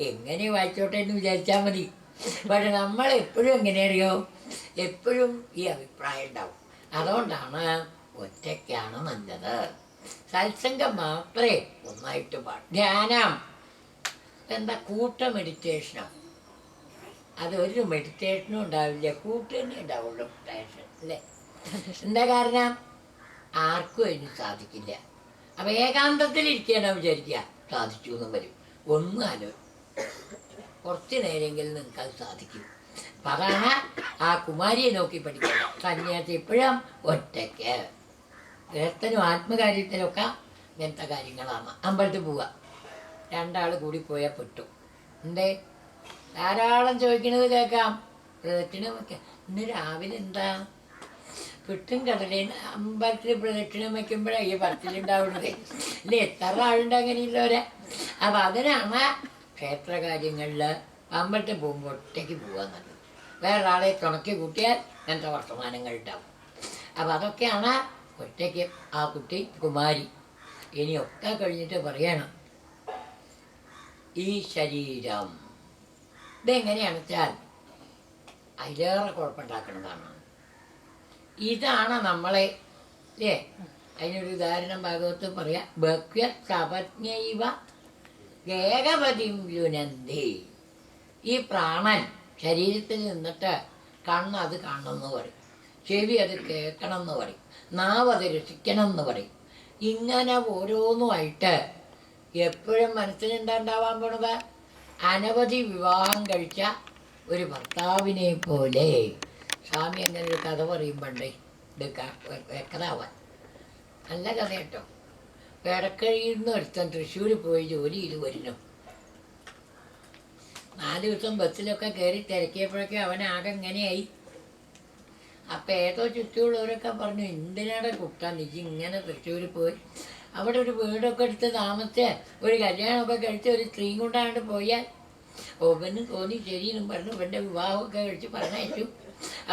എങ്ങനെ വായിച്ചോട്ടെ എന്ന് വിചാരിച്ചാൽ മതി. പക്ഷെ നമ്മൾ എപ്പോഴും എങ്ങനെ അറിയോ? എപ്പോഴും ഈ അഭിപ്രായം ഉണ്ടാവും. അതുകൊണ്ടാണ് ഒറ്റയ്ക്കാണ് നല്ലത്. സത്സംഗം മാത്രമേ ഒന്നായിട്ട് പാടും. ധ്യാനം എന്താ? കൂട്ട മെഡിറ്റേഷനോ? അതൊരു മെഡിറ്റേഷനും ഉണ്ടാവില്ല, കൂട്ട് തന്നെ ഉണ്ടാവുള്ളൂ മെഡിറ്റേഷൻ അല്ലേ? എന്താ കാരണം? ആർക്കും അതിന് സാധിക്കില്ല. അപ്പം ഏകാന്തത്തിലിരിക്കുകയാണോ വിചാരിക്കുക, സാധിച്ചു എന്നും വരും. ഒന്നാലോ കുറച്ച് നേരമെങ്കിലും നിങ്ങൾക്ക് അത് സാധിക്കും. അപ്പം അതാണ് ആ കുമാരിയെ നോക്കി പഠിക്കുക. സന്യാസി എപ്പോഴും ഒറ്റയ്ക്ക്. ഗൃഹസ്ഥനും ആത്മകാര്യത്തിലൊക്കെ ഇങ്ങനത്തെ കാര്യങ്ങളാണ്. അമ്പലത്തിൽ പോവുക, രണ്ടാൾ കൂടി പോയാൽ പെട്ടു. എന്തേ? ധാരാളം ചോദിക്കണത് കേൾക്കാം. പ്രദക്ഷിണം വയ്ക്കാം. ഇന്ന് രാവിലെ എന്താ പുട്ടും കടലയും? അമ്പലത്തിൽ പ്രദക്ഷിണം വയ്ക്കുമ്പോഴാണ് ഈ പറച്ചിലുണ്ടാവുന്നത്. ഇല്ല, എത്ര ആളുണ്ട് അങ്ങനെയുള്ളവരെ. അപ്പം അതിനാണ് ക്ഷേത്രകാര്യങ്ങളിൽ അമ്പലത്തിൽ പോകുമ്പോൾ ഒറ്റയ്ക്ക് പോകാൻ നല്ലത്. വേറൊരാളെ തുണക്കി കൂട്ടിയാൽ അങ്ങനത്തെ വർത്തമാനങ്ങൾ ഉണ്ടാവും. അപ്പം അതൊക്കെയാണ് ഒറ്റയ്ക്ക് ആ കുട്ടി കുമാരി. ഇനിയൊക്കെ കഴിഞ്ഞിട്ട് പറയണം, ഈ ശരീരം ഇതെങ്ങനെയാണെന്ന് വെച്ചാൽ അതിലേറെ കുഴപ്പമുണ്ടാക്കുന്നതാണ്. ഇതാണ് നമ്മളെ, അല്ലേ? അതിനൊരു ഉദാഹരണം ഭാഗവത്ത് പറയാം. ബഹ്വ സപജ്ഞൈവ ഏകപതിം യുനന്തി. ഈ പ്രാണൻ ശരീരത്തിൽ നിന്നിട്ട് കണ്ണ് അത് കാണണമെന്ന് പറയും, ചെവി അത് കേൾക്കണം എന്ന് പറയും, നാവ് അത് രസിക്കണം എന്ന് പറയും. ഇങ്ങനെ ഓരോന്നുമായിട്ട് എപ്പോഴും മനസ്സിലുണ്ടാവാൻ പോണത് അനവധി വിവാഹം കഴിച്ച ഒരു ഭർത്താവിനെ പോലെ. സ്വാമി അങ്ങനെ ഒരു കഥ പറയുമ്പോണ്ടേ, ഇത് വെക്കതാവാൻ നല്ല കഥ കേട്ടോ. എടക്കഴിയിൽ നിന്ന് ഒരുത്തൻ തൃശ്ശൂർ പോയി ജോലി ചെയ്ത് വരുന്നു. 4 ദിവസം ബസ്സിലൊക്കെ കയറി തിരക്കിയപ്പോഴൊക്കെ അവനാകെ ഇങ്ങനെയായി. അപ്പം ഏതോ ചുറ്റുമുള്ളവരൊക്കെ പറഞ്ഞു, എന്തിനാടെ കുട്ടാ നീ ഇങ്ങനെ തൃശ്ശൂർ പോയി? അവിടെ ഒരു വീടൊക്കെ എടുത്ത് താമസിച്ച് ഒരു കല്യാണമൊക്കെ കഴിച്ച് ഒരു സ്ത്രീയും കൊണ്ടാണ്ട് പോയാൽ ഓവന് തോന്നി ശരിയെന്നും പറഞ്ഞു. ഇവൻ്റെ വിവാഹമൊക്കെ കഴിച്ച് പറഞ്ഞയച്ചു.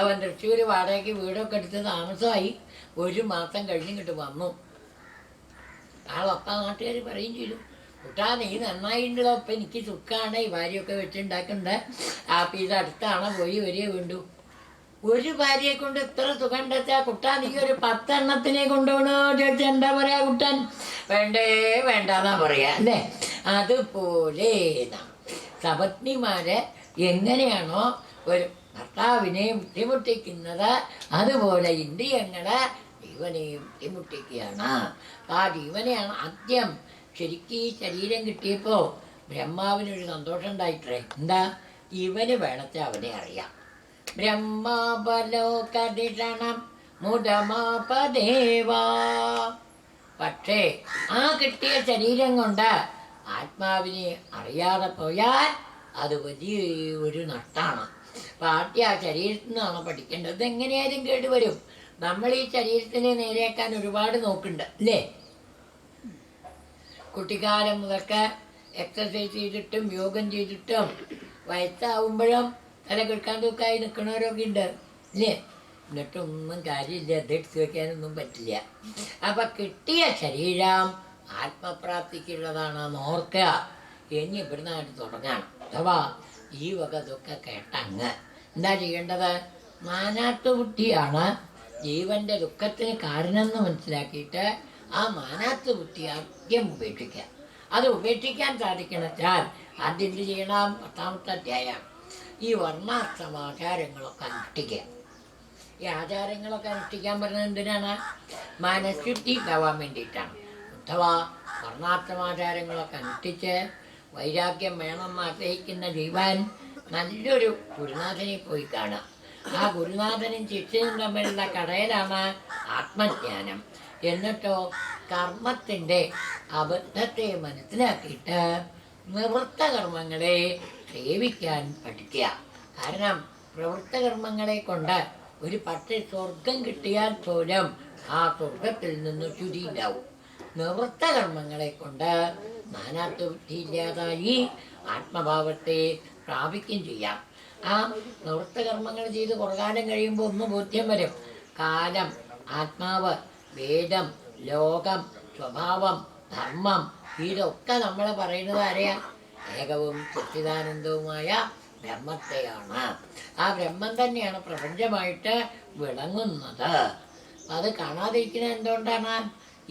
അവൻ തൃശ്ശൂർ വാടകയ്ക്ക് വീടൊക്കെ എടുത്ത് താമസമായി. 1 മാസം കഴിഞ്ഞിങ്ങോട്ട് വന്നു. ആളൊക്കെ നാട്ടുകാർ പറയും ചെയ്തു, കുട്ടാ നീ നന്നായിട്ടുണ്ടോ, അപ്പം എനിക്ക് സുഖമാണ്, ഈ ഭാര്യയൊക്കെ വെച്ചുണ്ടാക്കുന്നുണ്ട്. അപ്പം ഇത് അടുത്താണ്, പോയി വരിക വേണ്ടു. ഒരു ഭാര്യയെ കൊണ്ട് ഇത്ര സുഖം ഉണ്ടെച്ചാ കുട്ടാ നീ ഒരു 10 എണ്ണത്തിനെ കൊണ്ടുപോകണോ ചോദിച്ചാൽ എന്താ പറയാ കുട്ടാൻ? വേണ്ടേ വേണ്ടെന്നാ പറയാ അല്ലേ? അതുപോലെ സപത്നിമാര് എങ്ങനെയാണോ ഒരു ഭർത്താവിനെ ബുദ്ധിമുട്ടിക്കുന്നത്, അതുപോലെ ഇന്ദ്രിയങ്ങള് ജീവനെയും ബുദ്ധിമുട്ടിക്കുകയാണ്. ആ ജീവനെയാണ് ആദ്യം ശരിക്കും ഈ ശരീരം കിട്ടിയപ്പോൾ ബ്രഹ്മാവിനൊരു സന്തോഷം ഉണ്ടായിട്ടേ. എന്താ? ഇവന് വേണച്ചാൽ അവനെ അറിയാം. ബ്രഹ്മാപലോകദിഷണം മുദമാപദേവാ. പക്ഷേ ആ കിട്ടിയ ശരീരം കൊണ്ട് ആത്മാവിനെ അറിയാതെ പോയാൽ അത് വലിയ ഒരു നഷ്ടമാണ്. അപ്പം ആദ്യം ആ ശരീരത്തിൽ നിന്നാണ് പഠിക്കേണ്ടത്. എങ്ങനെയായാലും കേടുവരും. നമ്മൾ ഈ ശരീരത്തിനെ നേരെയാക്കാൻ ഒരുപാട് നോക്കുന്നുണ്ട് അല്ലേ? കുട്ടിക്കാലം മുതൽക്ക് എക്സസൈസ് ചെയ്തിട്ടും യോഗം ചെയ്തിട്ടും വയസ്സാവുമ്പോഴും തല കിടക്കാൻ തൂക്കായി നിൽക്കണവരൊക്കെ ഉണ്ട് അല്ലേ? എന്നിട്ടൊന്നും കാര്യമില്ല, അതെടുത്ത് വയ്ക്കാനൊന്നും പറ്റില്ല. അപ്പം കിട്ടിയ ശരീരം ആത്മപ്രാപ്തിക്കുള്ളതാണെന്ന് ഓർക്കുക. ഇനി ഇവിടുന്നായിട്ട് തുടങ്ങണം. അഥവാ ഈ വക ഇതൊക്കെ കേട്ടങ്ങ് എന്താ ചെയ്യേണ്ടത്? മാനാത്വബുദ്ധിയാണ് ജീവൻ്റെ ദുഃഖത്തിന് കാരണം എന്ന് മനസ്സിലാക്കിയിട്ട് ആ മാനാത്വബുദ്ധി ആദ്യം ഉപേക്ഷിക്കുക. അത് ഉപേക്ഷിക്കാൻ സാധിക്കണമെച്ചാൽ ആദ്യം എന്ത് ചെയ്യണം? 10ാമത്തെ അധ്യായം ഈ വർണ്ണാശ്രമാചാരങ്ങളൊക്കെ അനുഷ്ഠിക്കുക. ഈ ആചാരങ്ങളൊക്കെ അനുഷ്ഠിക്കാൻ പറഞ്ഞത് എന്തിനാണ്? മനഃശുദ്ധി ഉണ്ടാവാൻ വേണ്ടിയിട്ടാണ്. അഥവാ വർണ്ണാശ്രമാചാരങ്ങളൊക്കെ അനുഷ്ഠിച്ച് വൈരാഗ്യം വേണമെന്ന് ആഗ്രഹിക്കുന്ന ജീവൻ നല്ലൊരു ഗുരുനാഥനെ പോയി കാണുക. ആ ഗുരുനാഥനും ശിഷ്യനും തമ്മിലുള്ള കടയിലാണ് ആത്മജ്ഞാനം. എന്നിട്ടോ കർമ്മത്തിൻ്റെ അബദ്ധത്തെ മനസ്സിലാക്കിയിട്ട് നിവൃത്തകർമ്മങ്ങളെ സേവിക്കാൻ പഠിക്കുക. കാരണം പ്രവൃത്തകർമ്മങ്ങളെ കൊണ്ട് ഒരു പക്ഷേ സ്വർഗം കിട്ടിയാൽ പോലും ആ സ്വർഗത്തിൽ നിന്ന് ചുരി ഉണ്ടാവും. നിവൃത്തകർമ്മങ്ങളെ കൊണ്ട് നാനാത്വബുദ്ധി ഇല്ലാതായി ആത്മഭാവത്തെ പ്രാപിക്കുകയും ചെയ്യാം. ആ നിവൃത്തകർമ്മങ്ങൾ ചെയ്ത് കുറേ കാലം കഴിയുമ്പോൾ ഒന്ന് ബോധ്യം വരും, കാലം ആത്മാവ്, വേദം, ലോകം, സ്വഭാവം, ധർമ്മം, ഇതൊക്കെ നമ്മൾ പറയുന്നത് ആരെയാ? ഏകവും സച്ചിദാനന്ദവുമായ ബ്രഹ്മത്തെയാണ്. ആ ബ്രഹ്മം തന്നെയാണ് പ്രപഞ്ചമായിട്ട് വിളങ്ങുന്നത്. അത് കാണാതിരിക്കുന്നത് എന്തുകൊണ്ടാണ്?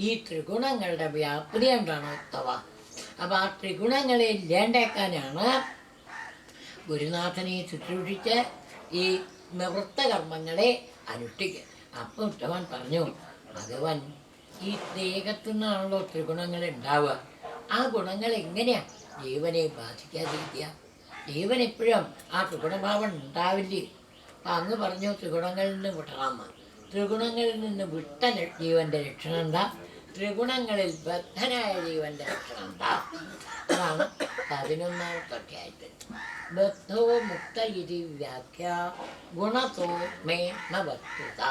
ഈ ത്രിഗുണങ്ങളുടെ വ്യാപ്തി കൊണ്ടാണ് ഉത്തവ. അപ്പം ആ ത്രിഗുണങ്ങളെ ഇല്ലാണ്ടേക്കാനാണ് ഗുരുനാഥനെ ശുശ്രൂഷിച്ച് ഈ നിവൃത്തകർമ്മങ്ങളെ അനുഷ്ഠിക്കുക. അപ്പം ഉത്തമൻ പറഞ്ഞു, ഭഗവാൻ ഈ ദേഹത്തു നിന്നാണല്ലോ ത്രിഗുണങ്ങൾ ഉണ്ടാവുക. ആ ഗുണങ്ങൾ എങ്ങനെയാ ജീവനെ ബാധിക്കാതിരിക്കുക? ജീവൻ എപ്പോഴും ആ ത്രിഗുണഭാവം ഉണ്ടാവില്ലേ? അപ്പം അങ്ങ് പറഞ്ഞു ത്രിഗുണങ്ങളിൽ നിന്ന് വിടണമെന്ന്. ത്രിഗുണങ്ങളിൽ നിന്ന് വിട്ട ജീവന്റെ ലക്ഷണം എന്താ? ത്രിഗുണങ്ങളിൽ ബദ്ധനായ ജീവന്റെ ലക്ഷണം എന്താ? അതാണ് 11ാമത്തെ അധ്യായത്തിൽ. ബദ്ധോ മുക്ത ഇതി വ്യാഖ്യ ഗുണത്തോ മേ ന വസ്തുത.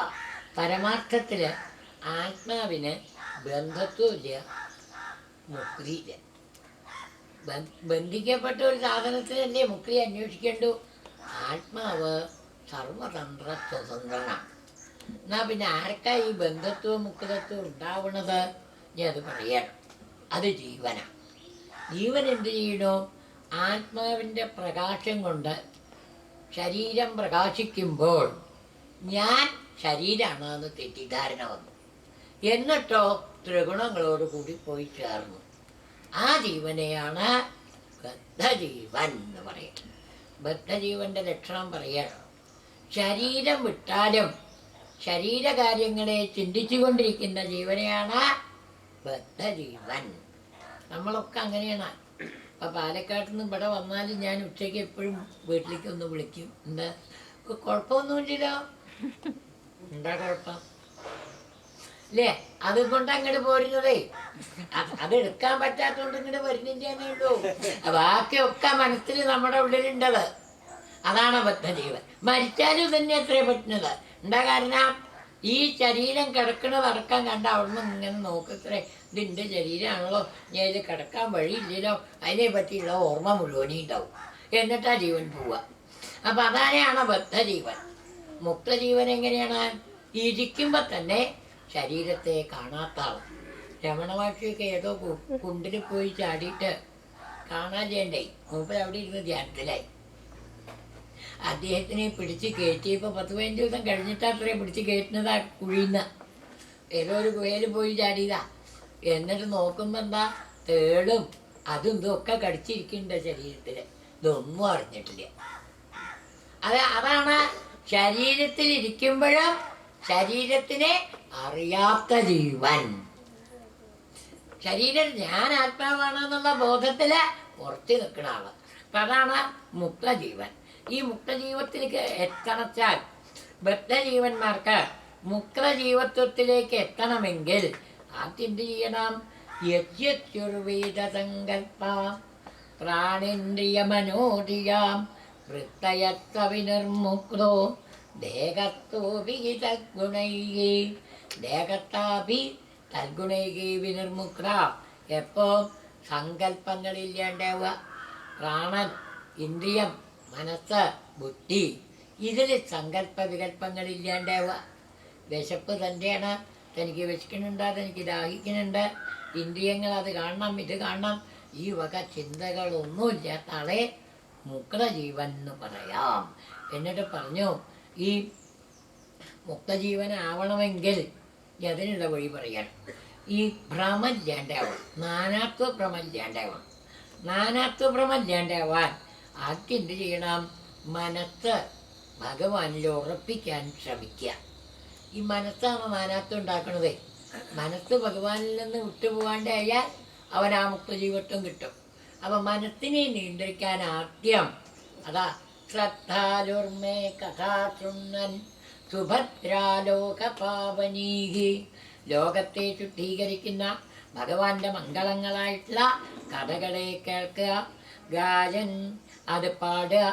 പരമാർത്ഥത്തിൽ ആത്മാവിന് ബന്ധത്വമില്ല, മുക്തിയില്ല. ബന്ധിക്കപ്പെട്ട ഒരു സാധനത്തിനല്ലേ മുക്തി അന്വേഷിക്കേണ്ടു. ആത്മാവ് സർവതന്ത്ര സ്വതന്ത്രനാണ്. എന്നാ പിന്നെ ആർക്കാ ഈ ബന്ധത്വവും മുക്തത്വവും ഉണ്ടാവണത്? ഞാൻ അത് പറയണം. അത് ജീവനാണ്. ജീവൻ എന്ത് ചെയ്യണോ? ആത്മാവിൻ്റെ പ്രകാശം കൊണ്ട് ശരീരം പ്രകാശിക്കുമ്പോൾ ഞാൻ ശരീരമാണ് എന്ന് തെറ്റിദ്ധാരണ വന്നു. എന്നിട്ടോ ത്രിഗുണങ്ങളോട് കൂടി പോയി ചേർന്നു. ആ ജീവനെയാണ് ബദ്ധജീവൻ എന്ന് പറയുന്നത്. ബദ്ധജീവന്റെ ലക്ഷണം പറയണം. ശരീരം വിട്ടാലും ശരീരകാര്യങ്ങളെ ചിന്തിച്ചു കൊണ്ടിരിക്കുന്ന ജീവനെയാണ് ബദ്ധജീവൻ. നമ്മളൊക്കെ അങ്ങനെയാണ്. അപ്പം പാലക്കാട്ടിൽ നിന്ന് ഇവിടെ വന്നാലും ഞാൻ ഉച്ചയ്ക്ക് എപ്പോഴും വീട്ടിലേക്ക് ഒന്ന് വിളിക്കും. എന്താ കുഴപ്പമൊന്നുമില്ലല്ലോ? എന്താ കുഴപ്പം അല്ലേ? അതുകൊണ്ട് അങ്ങോട്ട് പോരുന്നതേ. അത് എടുക്കാൻ പറ്റാത്തതുകൊണ്ട് ഇങ്ങോട്ട് വരുന്നില്ലേ ഉള്ളൂ. ബാക്കിയൊക്കെ മനസ്സിൽ നമ്മുടെ ഉള്ളിലുണ്ടത്. അതാണ് ബദ്ധജീവൻ. മരിച്ചാലും തന്നെ അത്രേ പറ്റുന്നത്. എന്താ കാരണം? ഈ ശരീരം കിടക്കുന്നത് അടക്കം കണ്ട അവിടുന്ന് ഇങ്ങനെ നോക്കത്രേ, ഇതിൻ്റെ ശരീരമാണല്ലോ, ഞാൻ ഇത് കിടക്കാൻ വഴിയില്ലല്ലോ, അതിനെ പറ്റിയുള്ള ഓർമ്മ മുഴുവനും ഉണ്ടാവും. എന്നിട്ടാ ജീവൻ പോവുക. അപ്പം അതാരെയാണ് ബദ്ധജീവൻ. മുക്തജീവൻ എങ്ങനെയാണ്? ഇരിക്കുമ്പോൾ തന്നെ ശരീരത്തെ കാണാത്ത ആൾ. രമണ മഹർഷിയൊക്കെ ഏതോ കുണ്ടിൽ പോയി ചാടിയിട്ട് കാണാൻ ചെയ്യണ്ടേ, മൂപ്പർ അവിടെ ഇരുന്ന് ധ്യാനത്തിലായി. അദ്ദേഹത്തിനെ പിടിച്ച് കയറ്റിയപ്പോൾ 10-15 ദിവസം കഴിഞ്ഞിട്ട് അത്രയും പിടിച്ച് കയറ്റുന്നത് ആ കുഴിയുന്ന ഏതോ ഒരു ഗുഹയിൽ പോയി ചാടിയതാ. എന്നിട്ട് നോക്കുമ്പോൾ എന്താ, തേളും അതും ഇതൊക്കെ കടിച്ചിരിക്കുന്നുണ്ട് ശരീരത്തിൽ. ഇതൊന്നും അറിഞ്ഞിട്ടില്ല. അതാണ് ശരീരത്തിലിരിക്കുമ്പോഴും ശരീരത്തിനെ അറിയാത്ത ജീവൻ. ശരീരം ഞാൻ ആത്മാവാണെന്നുള്ള ബോധത്തില് ഉറച്ചു നിൽക്കുന്ന ആള്. അപ്പം അതാണ് മുക്തജീവൻ. ഈ മുക്തജീവത്തിലേക്ക് എത്തണച്ചാൽ ബദ്ധജീവന്മാർക്ക് മുക്തജീവത്വത്തിലേക്ക് എത്തണമെങ്കിൽ ആദ്യം എന്ത് ചെയ്യണം? യജ്ഞുർവേദസങ്കൽപ്പ പ്രാണേന്ദ്രിയ മനോധിയാം വൃത്തയത്വ വിനിർമുക്തോ ദേഹത്തോപി തദ്ഗുണൈഹി ദേഹത്താപി തദ്ഗുണൈഹി വിനിർമുക്ത. എപ്പോ? സങ്കല്പങ്ങളില്ലാണ്ടാവുക. പ്രാണൻ, ഇന്ദ്രിയം, മനസ്സ്, ബുദ്ധി, ഇതിൽ സങ്കല്പ വികല്പങ്ങളില്ലാണ്ടാവുക. വിശപ്പ് തൻ്റെയാണ്. തനിക്ക് വിശക്കുന്നുണ്ട്, തനിക്ക് ദാഹിക്കുന്നുണ്ട്, ഇന്ദ്രിയങ്ങൾ അത് കാണണം, ഇത് കാണണം, ഈ വക ചിന്തകളൊന്നുമില്ലാത്ത ആളെ മുക്തജീവൻ എന്ന് പറയാം. എന്നിട്ട് പറഞ്ഞു, ഈ മുക്തജീവനാവണമെങ്കിൽ അതിനുള്ള വഴി പറയണം. ഈ ഭ്രമല്ലാണ്ടാവണം, നാനാത്വ ഭ്രമല്ലാണ്ടാവണം. നാനാത്വ ഭ്രമല്ലാണ്ടാവാൻ ആദ്യം എന്ത് ചെയ്യണം? മനസ്സ് ഭഗവാനിൽ ഉറപ്പിക്കാൻ ശ്രമിക്കുക. ഈ മനസ്സാണ് നാനാത്വം ഉണ്ടാക്കണത്. മനസ്സ് ഭഗവാനിൽ നിന്ന് വിട്ടുപോകാണ്ടായാൽ അവൻ ആ മുക്തജീവത്വം കിട്ടും. അപ്പം മനസ്സിനെ നിയന്ത്രിക്കാൻ ആദ്യം അതാ ശ്രദ്ധാലുർമേ കഥാശൃണ്ണൻ സുഭദ്രാലോകപാവനീഹി. ലോകത്തെ ശുദ്ധീകരിക്കുന്ന ഭഗവാന്റെ മംഗളങ്ങളായിട്ടുള്ള കഥകളെ കേൾക്കുക, ഗായൻ അത് പാടുക,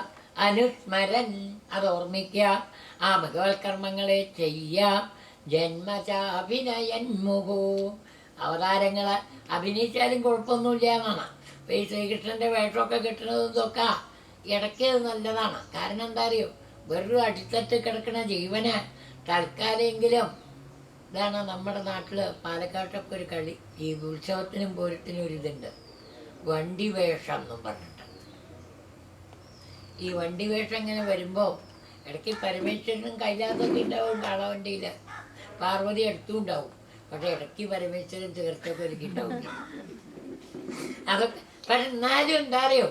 അനുസ്മരൻ അത് ഓർമ്മിക്കുക, ആ ഭഗവത് കർമ്മങ്ങളെ ചെയ്യുക. ജന്മചാഭിനയൻ മുഹു. അവതാരങ്ങൾ അഭിനയിച്ചാലും കുഴപ്പമൊന്നുമില്ല എന്നാണ്. അപ്പോൾ ഈ ശ്രീകൃഷ്ണൻ്റെ വേഷമൊക്കെ കിട്ടുന്നതൊക്കെ ഇടയ്ക്ക് നല്ലതാണ്. കാരണം എന്താ അറിയോ? വെറും അടിത്തട്ട് കിടക്കുന്ന ജീവന് തൽക്കാലെങ്കിലും ഇതാണ് നമ്മുടെ നാട്ടിൽ പാലക്കാട്ടൊക്കെ ഒരു കളി. ഈ ഉത്സവത്തിനും പൂരത്തിനും ഒരു ഇതുണ്ട്, വണ്ടി വേഷം എന്നും പറഞ്ഞിട്ട്. ഈ വണ്ടി വേഷം ഇങ്ങനെ വരുമ്പോൾ ഇടയ്ക്ക് പരമേശ്വരനും കൈലാസമൊക്കെ ഉണ്ടാവും കാളവണ്ടിയിൽ, പാർവതി അടുത്തും ഉണ്ടാവും. പക്ഷെ ഇടയ്ക്ക് പരമേശ്വരൻ തീർത്തൊക്കെ ഒരുക്കിണ്ടാവും. അതൊക്കെ പക്ഷെ എന്നാലും എന്താ അറിയോ,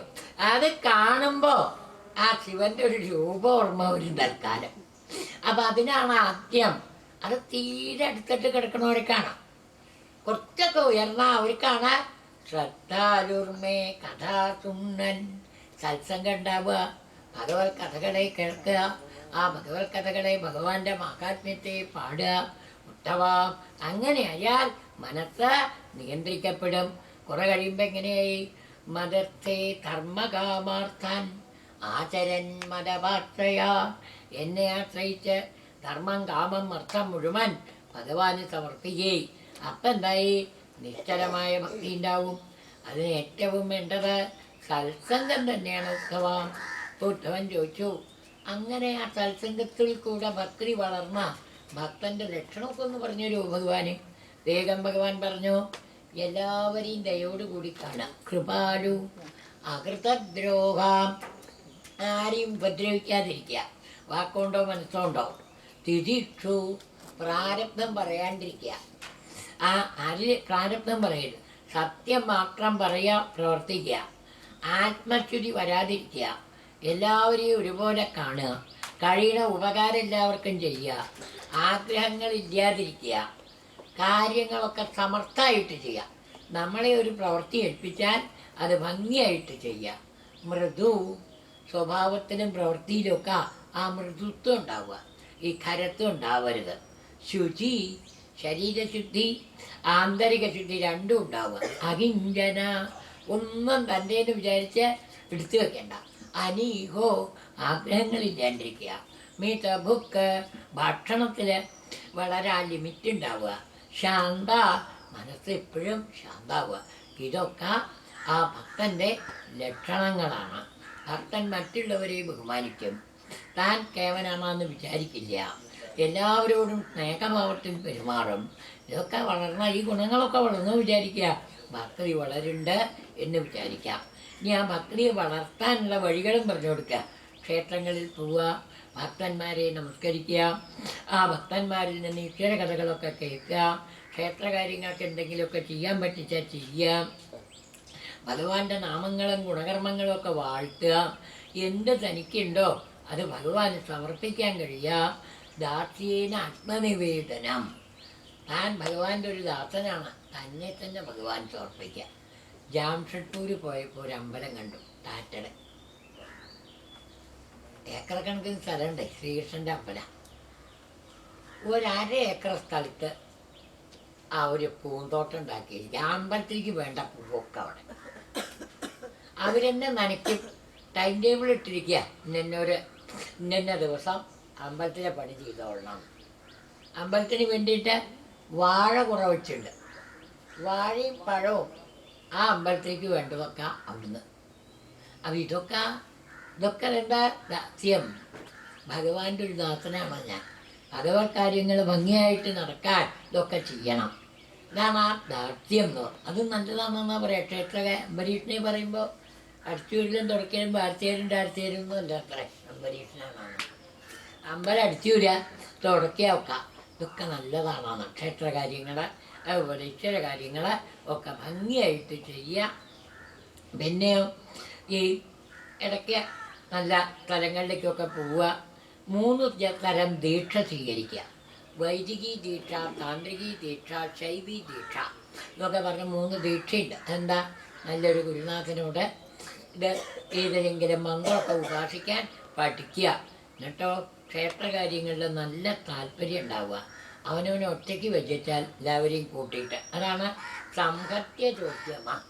അത് കാണുമ്പോൾ ആ ശിവന്റെ ഒരു രൂപം ഓർമ്മ ഒരു തൽക്കാലം. അപ്പം അതിനാണ് ആദ്യം അത് തീരെ അടുത്തിട്ട് കിടക്കണവരെ കാണാം. കുറച്ചൊക്കെ ഉയർന്ന അവർക്കാണ് ശ്രദ്ധാലുർമേ കഥാസുണ്ണൻ, സത്സംഗം ഉണ്ടാവുക, ഭഗവത് കഥകളെ കേൾക്കുക, ആ ഭഗവത് കഥകളെ ഭഗവാന്റെ മഹാത്മ്യത്തെ പാടുക, ഉത്തവാം. അങ്ങനെ ആയാൽ മനസ്സ് നിയന്ത്രിക്കപ്പെടും. കുറെ കഴിയുമ്പോൾ എങ്ങനെയായി? മതത്തെ ധർമ്മകാമാർത്ഥാൻ ആചരൻ മതപാത്രയ. എന്നെ ആശ്രയിച്ച് ധർമ്മം കാമം അർത്ഥം മുഴുവൻ ഭഗവാന് സമർപ്പിക്കേ. അപ്പം എന്തായി? നിശ്ചലമായ ഭക്തി ഉണ്ടാവും. അതിന് ഏറ്റവും വേണ്ടത് സത്സംഗം തന്നെയാണ് ഉത്തമം. ഇപ്പോൾ ഉത്തമൻ ചോദിച്ചു, അങ്ങനെ ആ സത്സംഗത്തിൽ കൂടെ ഭക്തി വളർന്ന ഭക്തന്റെ ലക്ഷണമൊക്കെ ഒന്ന് പറഞ്ഞുതരൂ ഭഗവാന്. വേഗം ഭഗവാൻ പറഞ്ഞു, എല്ലാവരെയും ദയോടുകൂടി കാണാം, കൃപാലു, അകൃതദ്രോഹം, ആരെയും ഉപദ്രവിക്കാതിരിക്കുക, വാക്കുകൊണ്ടോ മനസ്സുകൊണ്ടോ, തിരിക്ഷു, പ്രാരബ്ധം പറയാണ്ടിരിക്കുക. ആ അതിൽ പ്രാരബ്ധം പറയരുത്, സത്യം മാത്രം പറയുക, പ്രവർത്തിക്കുക, ആത്മശുദ്ധി വരാതിരിക്കുക, എല്ലാവരെയും ഒരുപോലെ കാണുക, കഴിയുന്ന ഉപകാരം എല്ലാവർക്കും ചെയ്യുക, ആഗ്രഹങ്ങൾ ഇല്ലാതിരിക്കുക, കാര്യങ്ങളൊക്കെ സമർത്ഥമായിട്ട് ചെയ്യുക. നമ്മളെ ഒരു പ്രവൃത്തി ഏൽപ്പിച്ചാൽ അത് ഭംഗിയായിട്ട് ചെയ്യുക. മൃദു, സ്വഭാവത്തിലും പ്രവൃത്തിയിലുമൊക്കെ ആ മൃദുത്വം ഉണ്ടാവുക, ഈ ഖരത്വം ഉണ്ടാവരുത്. ശുചി, ശരീരശുദ്ധി ആന്തരിക ശുദ്ധി രണ്ടും ഉണ്ടാവുക. അഹിംസന, ഒന്നും തൻ്റെന്ന് വിചാരിച്ച് എടുത്തു വെക്കേണ്ട. അനീഹോ, ആഗ്രഹങ്ങളില്ലാണ്ടിരിക്കുക. മിതഭുക്ക്, ഭക്ഷണത്തിൽ വളരെ ലിമിറ്റ് ഉണ്ടാവുക. ശാന്ത, മനസ്സ് എപ്പോഴും ശാന്താവുക. ഇതൊക്കെ ആ ഭക്തൻ്റെ ലക്ഷണങ്ങളാണ്. ഭക്തൻ മറ്റുള്ളവരെ ബഹുമാനിക്കും, താൻ കേവനാണെന്ന് വിചാരിക്കില്ല, എല്ലാവരോടും സ്നേഹഭാവത്തിൽ പെരുമാറും. ഇതൊക്കെ വളർന്ന ഈ ഗുണങ്ങളൊക്കെ വളർന്നു വിചാരിക്കുക, ഭക്തി വളരുണ്ട് എന്ന് വിചാരിക്കാം. ഇനി ആ ഭക്തിയെ വളർത്താനുള്ള വഴികളും പറഞ്ഞു കൊടുക്കുക. ക്ഷേത്രങ്ങളിൽ പോവുക, ഭക്തന്മാരെ നമസ്കരിക്കുക, ആ ഭക്തന്മാരിൽ നിന്ന് ഈശ്വര കഥകളൊക്കെ കേൾക്കുക, ക്ഷേത്രകാര്യങ്ങൾക്ക് എന്തെങ്കിലുമൊക്കെ ചെയ്യാൻ പറ്റിച്ചാൽ ചെയ്യുക, ഭഗവാന്റെ നാമങ്ങളും ഗുണകർമ്മങ്ങളും ഒക്കെ വാഴ്ത്തുക, എന്ത് തനിക്കുണ്ടോ അത് ഭഗവാന് സമർപ്പിക്കാൻ കഴിയുക. ദാസ്യേന ആത്മനിവേദനം, താൻ ഭഗവാന്റെ ഒരു ദാസനാണ്, തന്നെ തന്നെ ഭഗവാൻ സമർപ്പിക്കുക. ജാംഷഡ്പൂർ പോയപ്പോൾ ഒരു അമ്പലം കണ്ടു, ടാറ്റയുടെ ഏക്കർ കണക്കിന് സ്ഥലമുണ്ട്, ശ്രീകൃഷ്ണൻ്റെ അമ്പലം. ഒരര ഏക്കർ സ്ഥലത്ത് ആ ഒരു പൂന്തോട്ടം ഉണ്ടാക്കിയിരിക്കുക. ആ അമ്പലത്തിലേക്ക് വേണ്ട പൂവൊക്കെ അവിടെ അവരെന്നെ നനയ്ക്കും. ടൈം ടേബിൾ ഇട്ടിരിക്കുക, ഇന്ന ദിവസം അമ്പലത്തിലെ പണി ചെയ്തോളണം. അമ്പലത്തിന് വേണ്ടിയിട്ട് വാഴ കുറവച്ചുണ്ട്, വാഴയും പഴവും ആ അമ്പലത്തിലേക്ക് വേണ്ടതൊക്കെ അവിടുന്ന്. അപ്പം ഇതൊക്കെ എന്താ ദാസ്യം? ഭഗവാന്റെ ഒരു ദാസനാണ് ഞാൻ. ഭഗവത് കാര്യങ്ങൾ ഭംഗിയായിട്ട് നടക്കാൻ ഇതൊക്കെ ചെയ്യണം. ഇതാണ് ആ ദാസ്യം എന്ന് പറയുന്നത്. അത് നല്ലതാണെന്നാ പറയാം. ക്ഷേത്ര അംബരീഷനെ പറയുമ്പോൾ അടിച്ചൂരിലും തുടക്കലും ഭാരതീയരും രാജീയരും ഒന്നും അല്ല അത്ര അംബരീഷനാണ്. അമ്പലം അടിച്ചൂര തുടക്കുക ഒക്കെ ഇതൊക്കെ നല്ലതാണെന്ന്. ക്ഷേത്ര കാര്യങ്ങൾ, അതുപോലെ ഈശ്വര കാര്യങ്ങൾ ഒക്കെ ഭംഗിയായിട്ട് ചെയ്യുക. പിന്നെയോ ഈ ഇടയ്ക്ക് നല്ല സ്ഥലങ്ങളിലേക്കൊക്കെ പോവുക. 3 തരം ദീക്ഷ സ്വീകരിക്കുക. വൈദികി ദീക്ഷ, താന്ത്രികി ദീക്ഷ, ശൈവി ദീക്ഷ എന്നൊക്കെ പറഞ്ഞ് 3 ദീക്ഷയുണ്ട്. എന്താ? നല്ലൊരു ഗുരുനാഥനോട് ഇത് ഏതെങ്കിലും മന്ത്രമൊക്കെ ഉപാസിക്കാൻ പഠിക്കുക. എന്നിട്ടോ ക്ഷേത്രകാര്യങ്ങളിൽ നല്ല താല്പര്യം ഉണ്ടാവുക. അവനവനെ ഒറ്റയ്ക്ക് വെച്ചാൽ എല്ലാവരെയും കൂട്ടിയിട്ട്, അതാണ് സംഹത്യ ചോദ്യമാണ്.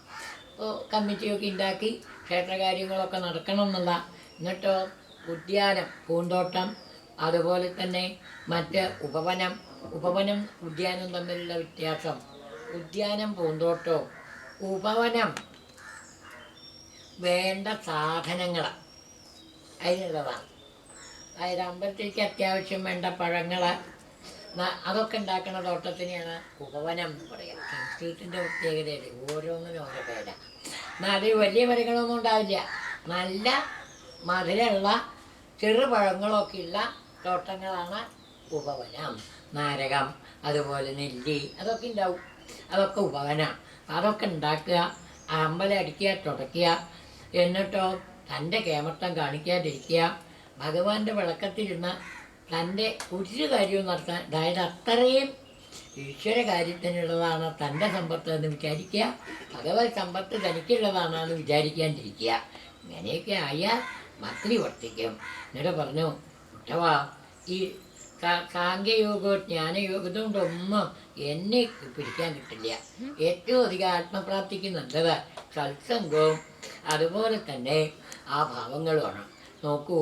അപ്പോൾ കമ്മിറ്റിയൊക്കെ ഉണ്ടാക്കി ക്ഷേത്രകാര്യങ്ങളൊക്കെ നടക്കണം എന്നുള്ള. എന്നിട്ടോ ഉദ്യാനം, പൂന്തോട്ടം, അതുപോലെ തന്നെ മറ്റ് ഉപവനം ഉദ്യാനം തമ്മിലുള്ള വ്യത്യാസം. ഉദ്യാനം പൂന്തോട്ടവും ഉപവനം വേണ്ട സാധനങ്ങൾ അതിനുള്ളതാണ്. അതായത് അമ്പലത്തിലേക്ക് അത്യാവശ്യം വേണ്ട പഴങ്ങൾ, അതൊക്കെ ഉണ്ടാക്കുന്ന തോട്ടത്തിനെയാണ് ഉപവനം എന്ന് പറയാം. സംസ്കൃതത്തിൻ്റെ പ്രത്യേകതയാണ്, ഓരോന്നിനും ഓരോ പേരാണ്. എന്നാൽ അതിൽ വലിയ മരങ്ങളൊന്നും ഉണ്ടാവില്ല, നല്ല മധുരമുള്ള ചെറുപഴങ്ങളൊക്കെയുള്ള തോട്ടങ്ങളാണ് ഉപവനം. നാരകം, അതുപോലെ നെല്ലി, അതൊക്കെ ഉണ്ടാവും. അതൊക്കെ ഉപവനമാണ്. അതൊക്കെ ഉണ്ടാക്കുക, അമ്പലം അടിക്കുക, തുടയ്ക്കുക, എന്നിട്ടോ തൻ്റെ കേമത്വം കാണിക്കാതിരിക്കുക, ഭഗവാന്റെ വിളക്കത്തിരുന്ന് തൻ്റെ ഒരു കാര്യവും നടത്താൻ, അതായത് അത്രയും ഈശ്വര കാര്യത്തിനുള്ളതാണ് തൻ്റെ സമ്പത്ത് എന്ന് വിചാരിക്കുക, ഭഗവത് സമ്പത്ത് തനിക്കുള്ളതാണെന്ന് വിചാരിക്കാണ്ടിരിക്കുക. ഇങ്ങനെയൊക്കെ ആയാൽ ഭക്തി വർദ്ധിക്കും. എന്നിട്ട് പറഞ്ഞു, കുട്ടവാ, ഈ സാഖ്യയോഗവും ജ്ഞാനയോഗം കൊണ്ടൊന്നും എന്നെ പിടിക്കാൻ കിട്ടില്ല. ഏറ്റവും അധികം ആത്മപ്രാപ്തിക്ക് നല്ലത് സത്സംഗവും അതുപോലെ തന്നെ ആ ഭാവങ്ങളുമാണ്. നോക്കൂ,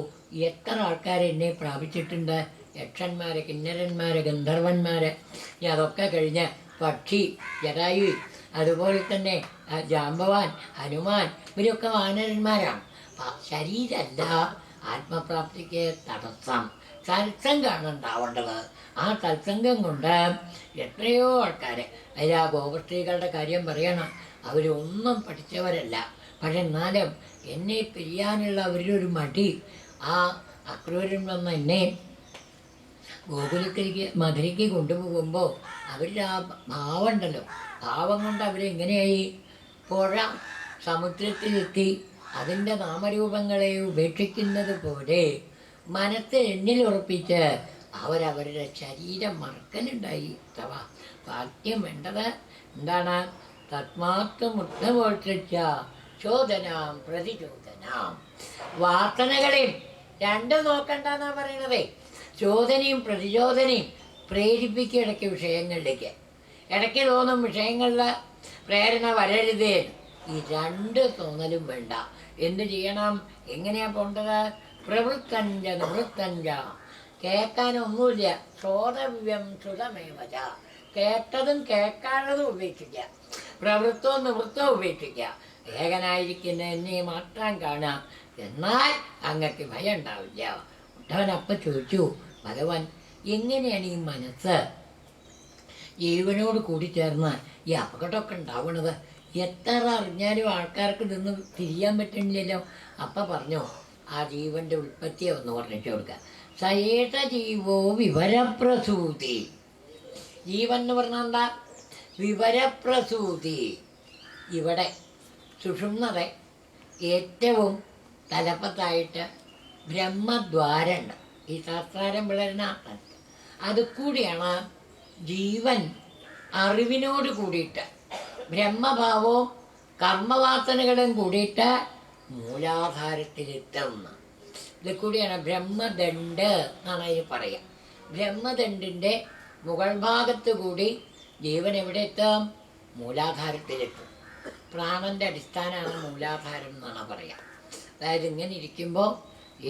എത്ര ആൾക്കാർ എന്നെ പ്രാപിച്ചിട്ടുണ്ട്. യക്ഷന്മാരെ, കിന്നരന്മാരെ, ഗന്ധർവന്മാരെ, ഇനി അതൊക്കെ കഴിഞ്ഞ് പക്ഷി, ജടായു, അതുപോലെ തന്നെ ജാമ്പവാൻ, ഹനുമാൻ, ഇവരൊക്കെ വാനരന്മാരാണ്. ശരീരമല്ല ആത്മപ്രാപ്തിക്ക് തടസ്സം, സത്സംഗമാണ് ഉണ്ടാവേണ്ടത്. ആ സത്സംഗം കൊണ്ട് എത്രയോ ആൾക്കാർ, അതിൽ ആ ഗോപസ്ത്രീകളുടെ കാര്യം പറയണം, അവരൊന്നും പഠിച്ചവരല്ല, പക്ഷെ എന്നാലും എന്നെ പിരിയാനുള്ള അവരുടെ ഒരു മടി. ആ അക്രൂരൻ വന്ന എന്നെ ഗോകുലത്തിലേക്ക് മധുരയ്ക്ക് കൊണ്ടുപോകുമ്പോൾ അവരുടെ ആ ഭാവം ഉണ്ടല്ലോ, ഭാവം കൊണ്ട് അവരെങ്ങനെയായി പുഴ സമുദ്രത്തിലെത്തി അതിൻ്റെ നാമരൂപങ്ങളെ ഉപേക്ഷിക്കുന്നത് പോലെ മനസ്സ് എന്നിൽ ഉറപ്പിച്ച് അവരവരുടെ ശരീരം മറക്കലുണ്ടായി. അഥവാ വാക്യം വേണ്ടത് എന്താണ്? തസ്മാത്മുഗ്ധമോക്ഷ ചോദനാം പ്രതിചോദനാം. വാസനകളെയും രണ്ടും നോക്കണ്ടെന്നാ പറയണതേ. ചോദനയും പ്രതിചോദനയും പ്രേരിപ്പിക്കുക ഇടയ്ക്ക് വിഷയങ്ങളിലേക്ക്. ഇടയ്ക്ക് തോന്നും വിഷയങ്ങളിൽ പ്രേരണ വരരുതേ. ഈ രണ്ട് തോന്നലും വേണ്ട. എന്ത് ചെയ്യണം? എങ്ങനെയാ പോണ്ടത്? പ്രവൃത്തഞ്ച നിവൃത്തഞ്ച. കേൾക്കാനൊന്നുമില്ല. ശ്രോതവ്യം ശ്രുതമേവച. കേട്ടതും കേൾക്കാനുള്ളതും ഉപേക്ഷിക്കുക, പ്രവൃത്തവും നിവൃത്തവും ഉപേക്ഷിക്കുക. ഏകനായിരിക്കുന്ന എന്നെ മാത്രം കാണാം, എന്നാൽ അങ്ങക്ക് ഭയം ഉണ്ടാവില്ല. ഉദ്ധവനപ്പം ചോദിച്ചു, ഭഗവാൻ എങ്ങനെയാണ് ഈ മനസ്സ് ജീവനോട് കൂടി ചേർന്ന് ഈ അപകടമൊക്കെ ഉണ്ടാവണത്? എത്ര അറിഞ്ഞാലും ആൾക്കാർക്ക് നിന്ന് തിരിയാൻ പറ്റുന്നില്ലല്ലോ. അപ്പം പറഞ്ഞു, ആ ജീവൻ്റെ ഉൽപ്പത്തിയെ ഒന്ന് വർണ്ണിച്ചു കൊടുക്കുക. സയേഷ ജീവോ വിവരപ്രസൂതി. ജീവൻ എന്ന് പറഞ്ഞാൽ എന്താ? വിവരപ്രസൂതി. ഇവിടെ സുഷുമ്നത ഏറ്റവും തലപ്പത്തായിട്ട് ബ്രഹ്മദ്വാരമുണ്ട്. ഈ ശാസ്ത്രാരം വളരുന്ന അത് കൂടിയാണ് ജീവൻ അറിവിനോട് കൂടിയിട്ട് ബ്രഹ്മഭാവവും കർമ്മവാസനകളും കൂടിയിട്ട് മൂലാധാരത്തിലെത്തുന്ന ഇത് കൂടിയാണ് ബ്രഹ്മദണ്ഡ് എന്നാണ് അതിന് പറയുക. ബ്രഹ്മദണ്ഡിൻ്റെ മുകൾ ഭാഗത്ത് കൂടി ജീവൻ എവിടെ എത്തും? മൂലാധാരത്തിലെത്തും. പ്രാണൻ്റെ അടിസ്ഥാനമാണ് മൂലാധാരം എന്നാണ് പറയുക. അതായത് ഇങ്ങനെ ഇരിക്കുമ്പോൾ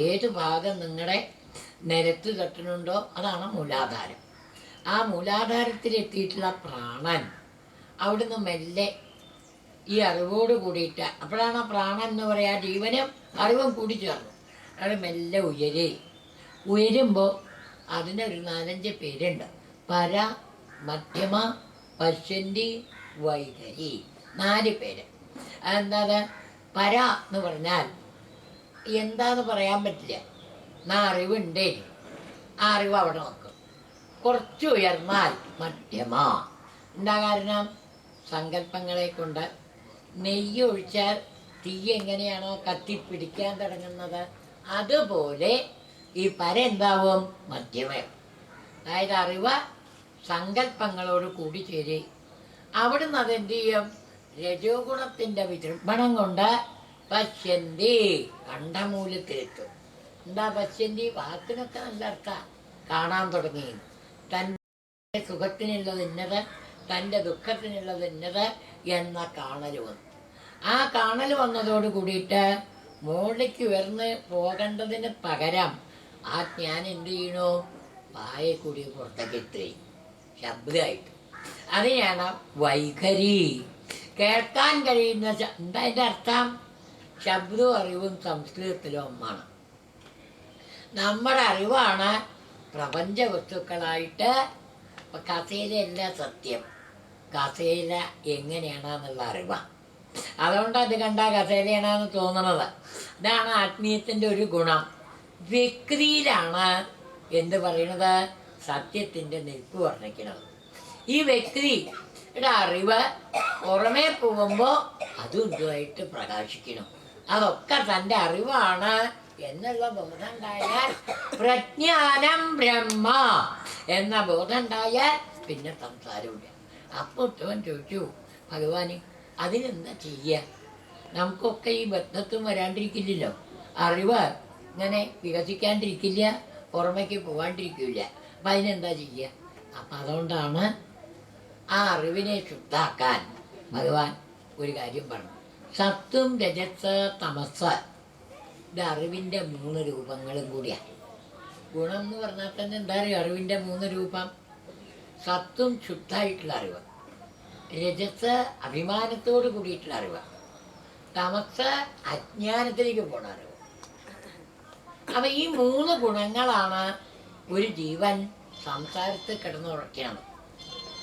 ഏത് ഭാഗം നിങ്ങളുടെ നിലത്ത് തട്ടുന്നുണ്ടോ അതാണ് മൂലാധാരം. ആ മൂലാധാരത്തിലെത്തിയിട്ടുള്ള പ്രാണൻ അവിടുന്ന് മെല്ലെ ഈ അറിവോട് കൂടിയിട്ട്, അപ്പോഴാണ് പ്രാണൻ എന്ന് പറയുക, ജീവനും അറിവും കൂടി ചേർന്നു. അത് മെല്ലെ ഉയരുമ്പോൾ അതിനൊരു 4-5 പേരുണ്ട്. പര, മധ്യമ, പശ്യന്തി, വൈഖരി. 4 പേര്. അതെന്താ? പര എന്ന് പറഞ്ഞാൽ എന്താന്ന് പറയാൻ പറ്റില്ല. എന്നാ അറിവുണ്ടേ, ആ അറിവ് അവിടെ നോക്കും. കുറച്ച് ഉയർന്നാൽ മധ്യമ. എന്താ കാരണം? സങ്കല്പങ്ങളെ കൊണ്ട് നെയ്യ് ഒഴിച്ചാൽ തീ എങ്ങനെയാണോ കത്തിപ്പിടിക്കാൻ തുടങ്ങുന്നത്, അതുപോലെ ഈ പര എന്താവും? മധ്യമം. അതായത് അറിവ് സങ്കല്പങ്ങളോട് കൂടി ചേരി. അവിടുന്ന് അതെന്ത് ചെയ്യും? രജോ ഗുണത്തിൻ്റെ വിജൃംഭണം കൊണ്ട് പശ്യന്തി, കണ്ഠമൂലത്തിലെത്തും. എന്താ പശ്യന്തി? വാക്കിനൊക്കെ നല്ല അർത്ഥം. കാണാൻ തുടങ്ങി. തൻ്റെ സുഖത്തിനുള്ളത് ഇന്നത്, തൻ്റെ ദുഃഖത്തിനുള്ളത് ഇന്നത് എന്ന കാണൽ വന്നു. ആ കാണൽ വന്നതോട് കൂടിയിട്ട് മുകളിലേക്ക് ഉയർന്ന് പോകേണ്ടതിന് പകരം ആ ഞാൻ എന്ത് ചെയ്യണോ? വായെ കൂടി പുറത്തേക്ക് എത്തി ശബ്ദമായിട്ട്. അതിനാണ് വൈഖരി. കേൾക്കാൻ കഴിയുന്ന എന്താ അതിൻ്റെ അർത്ഥം? ശബ്ദവും അറിവും സംസ്കൃതത്തിലും ഒന്നാണ്. നമ്മുടെ അറിവാണ് പ്രപഞ്ച വസ്തുക്കളായിട്ട് അപ്പം കഥയിലല്ല സത്യം, കഥയില എങ്ങനെയാണെന്നുള്ള അറിവാണ്. അതുകൊണ്ട് അത് കണ്ട കഥയിലാണെന്ന് തോന്നുന്നത്. ഇതാണ് ആത്മീയത്തിൻ്റെ ഒരു ഗുണം. വ്യക്തിയിലാണ് എന്ത് പറയണത്, സത്യത്തിൻ്റെ നിൽപ്പ് വർണ്ണിക്കുന്നത്. ഈ വ്യക്തിയുടെ അറിവ് പുറമേ പോകുമ്പോൾ അതും ഇതുമായിട്ട് പ്രകാശിക്കണം. അതൊക്കെ തൻ്റെ അറിവാണ് എന്നുള്ള ബോധം ഉണ്ടായാൽ, പ്രജ്ഞാനം ബ്രഹ്മ എന്ന ബോധം ഉണ്ടായാൽ പിന്നെ സംസാരമില്ല. അപ്പോൾ ഉത്തമൻ ചോദിച്ചു, ഭഗവാന് അതിനെന്താ ചെയ്യുക? നമുക്കൊക്കെ ഈ ബദ്ധത്വം വരാണ്ടിരിക്കില്ലല്ലോ, അറിവ് ഇങ്ങനെ വികസിക്കാണ്ടിരിക്കില്ല, പുറമേക്ക് പോകാണ്ടിരിക്കില്ല. അപ്പം അതിനെന്താ ചെയ്യുക? അപ്പം അതുകൊണ്ടാണ് ആ അറിവിനെ ശുദ്ധാക്കാൻ ഭഗവാൻ ഒരു കാര്യം പറഞ്ഞു. സത്വം രജസ് തമസ്, ഇത് അറിവിൻ്റെ 3 രൂപങ്ങളും കൂടിയാണ്. ഗുണം എന്ന് പറഞ്ഞാൽ തന്നെ എന്താ പറയുക, അറിവിൻ്റെ 3 രൂപം. സത്വം ശുദ്ധമായിട്ടുള്ള അറിവ്, രജസ് അഭിമാനത്തോട് കൂടിയിട്ടുള്ള അറിവ്, തമസ് അജ്ഞാനത്തിലേക്ക് പോണ അറിവ്. അപ്പം ഈ 3 ഗുണങ്ങളാണ് ഒരു ജീവൻ സംസാരത്തിൽ കിടന്നുറയ്ക്കണം.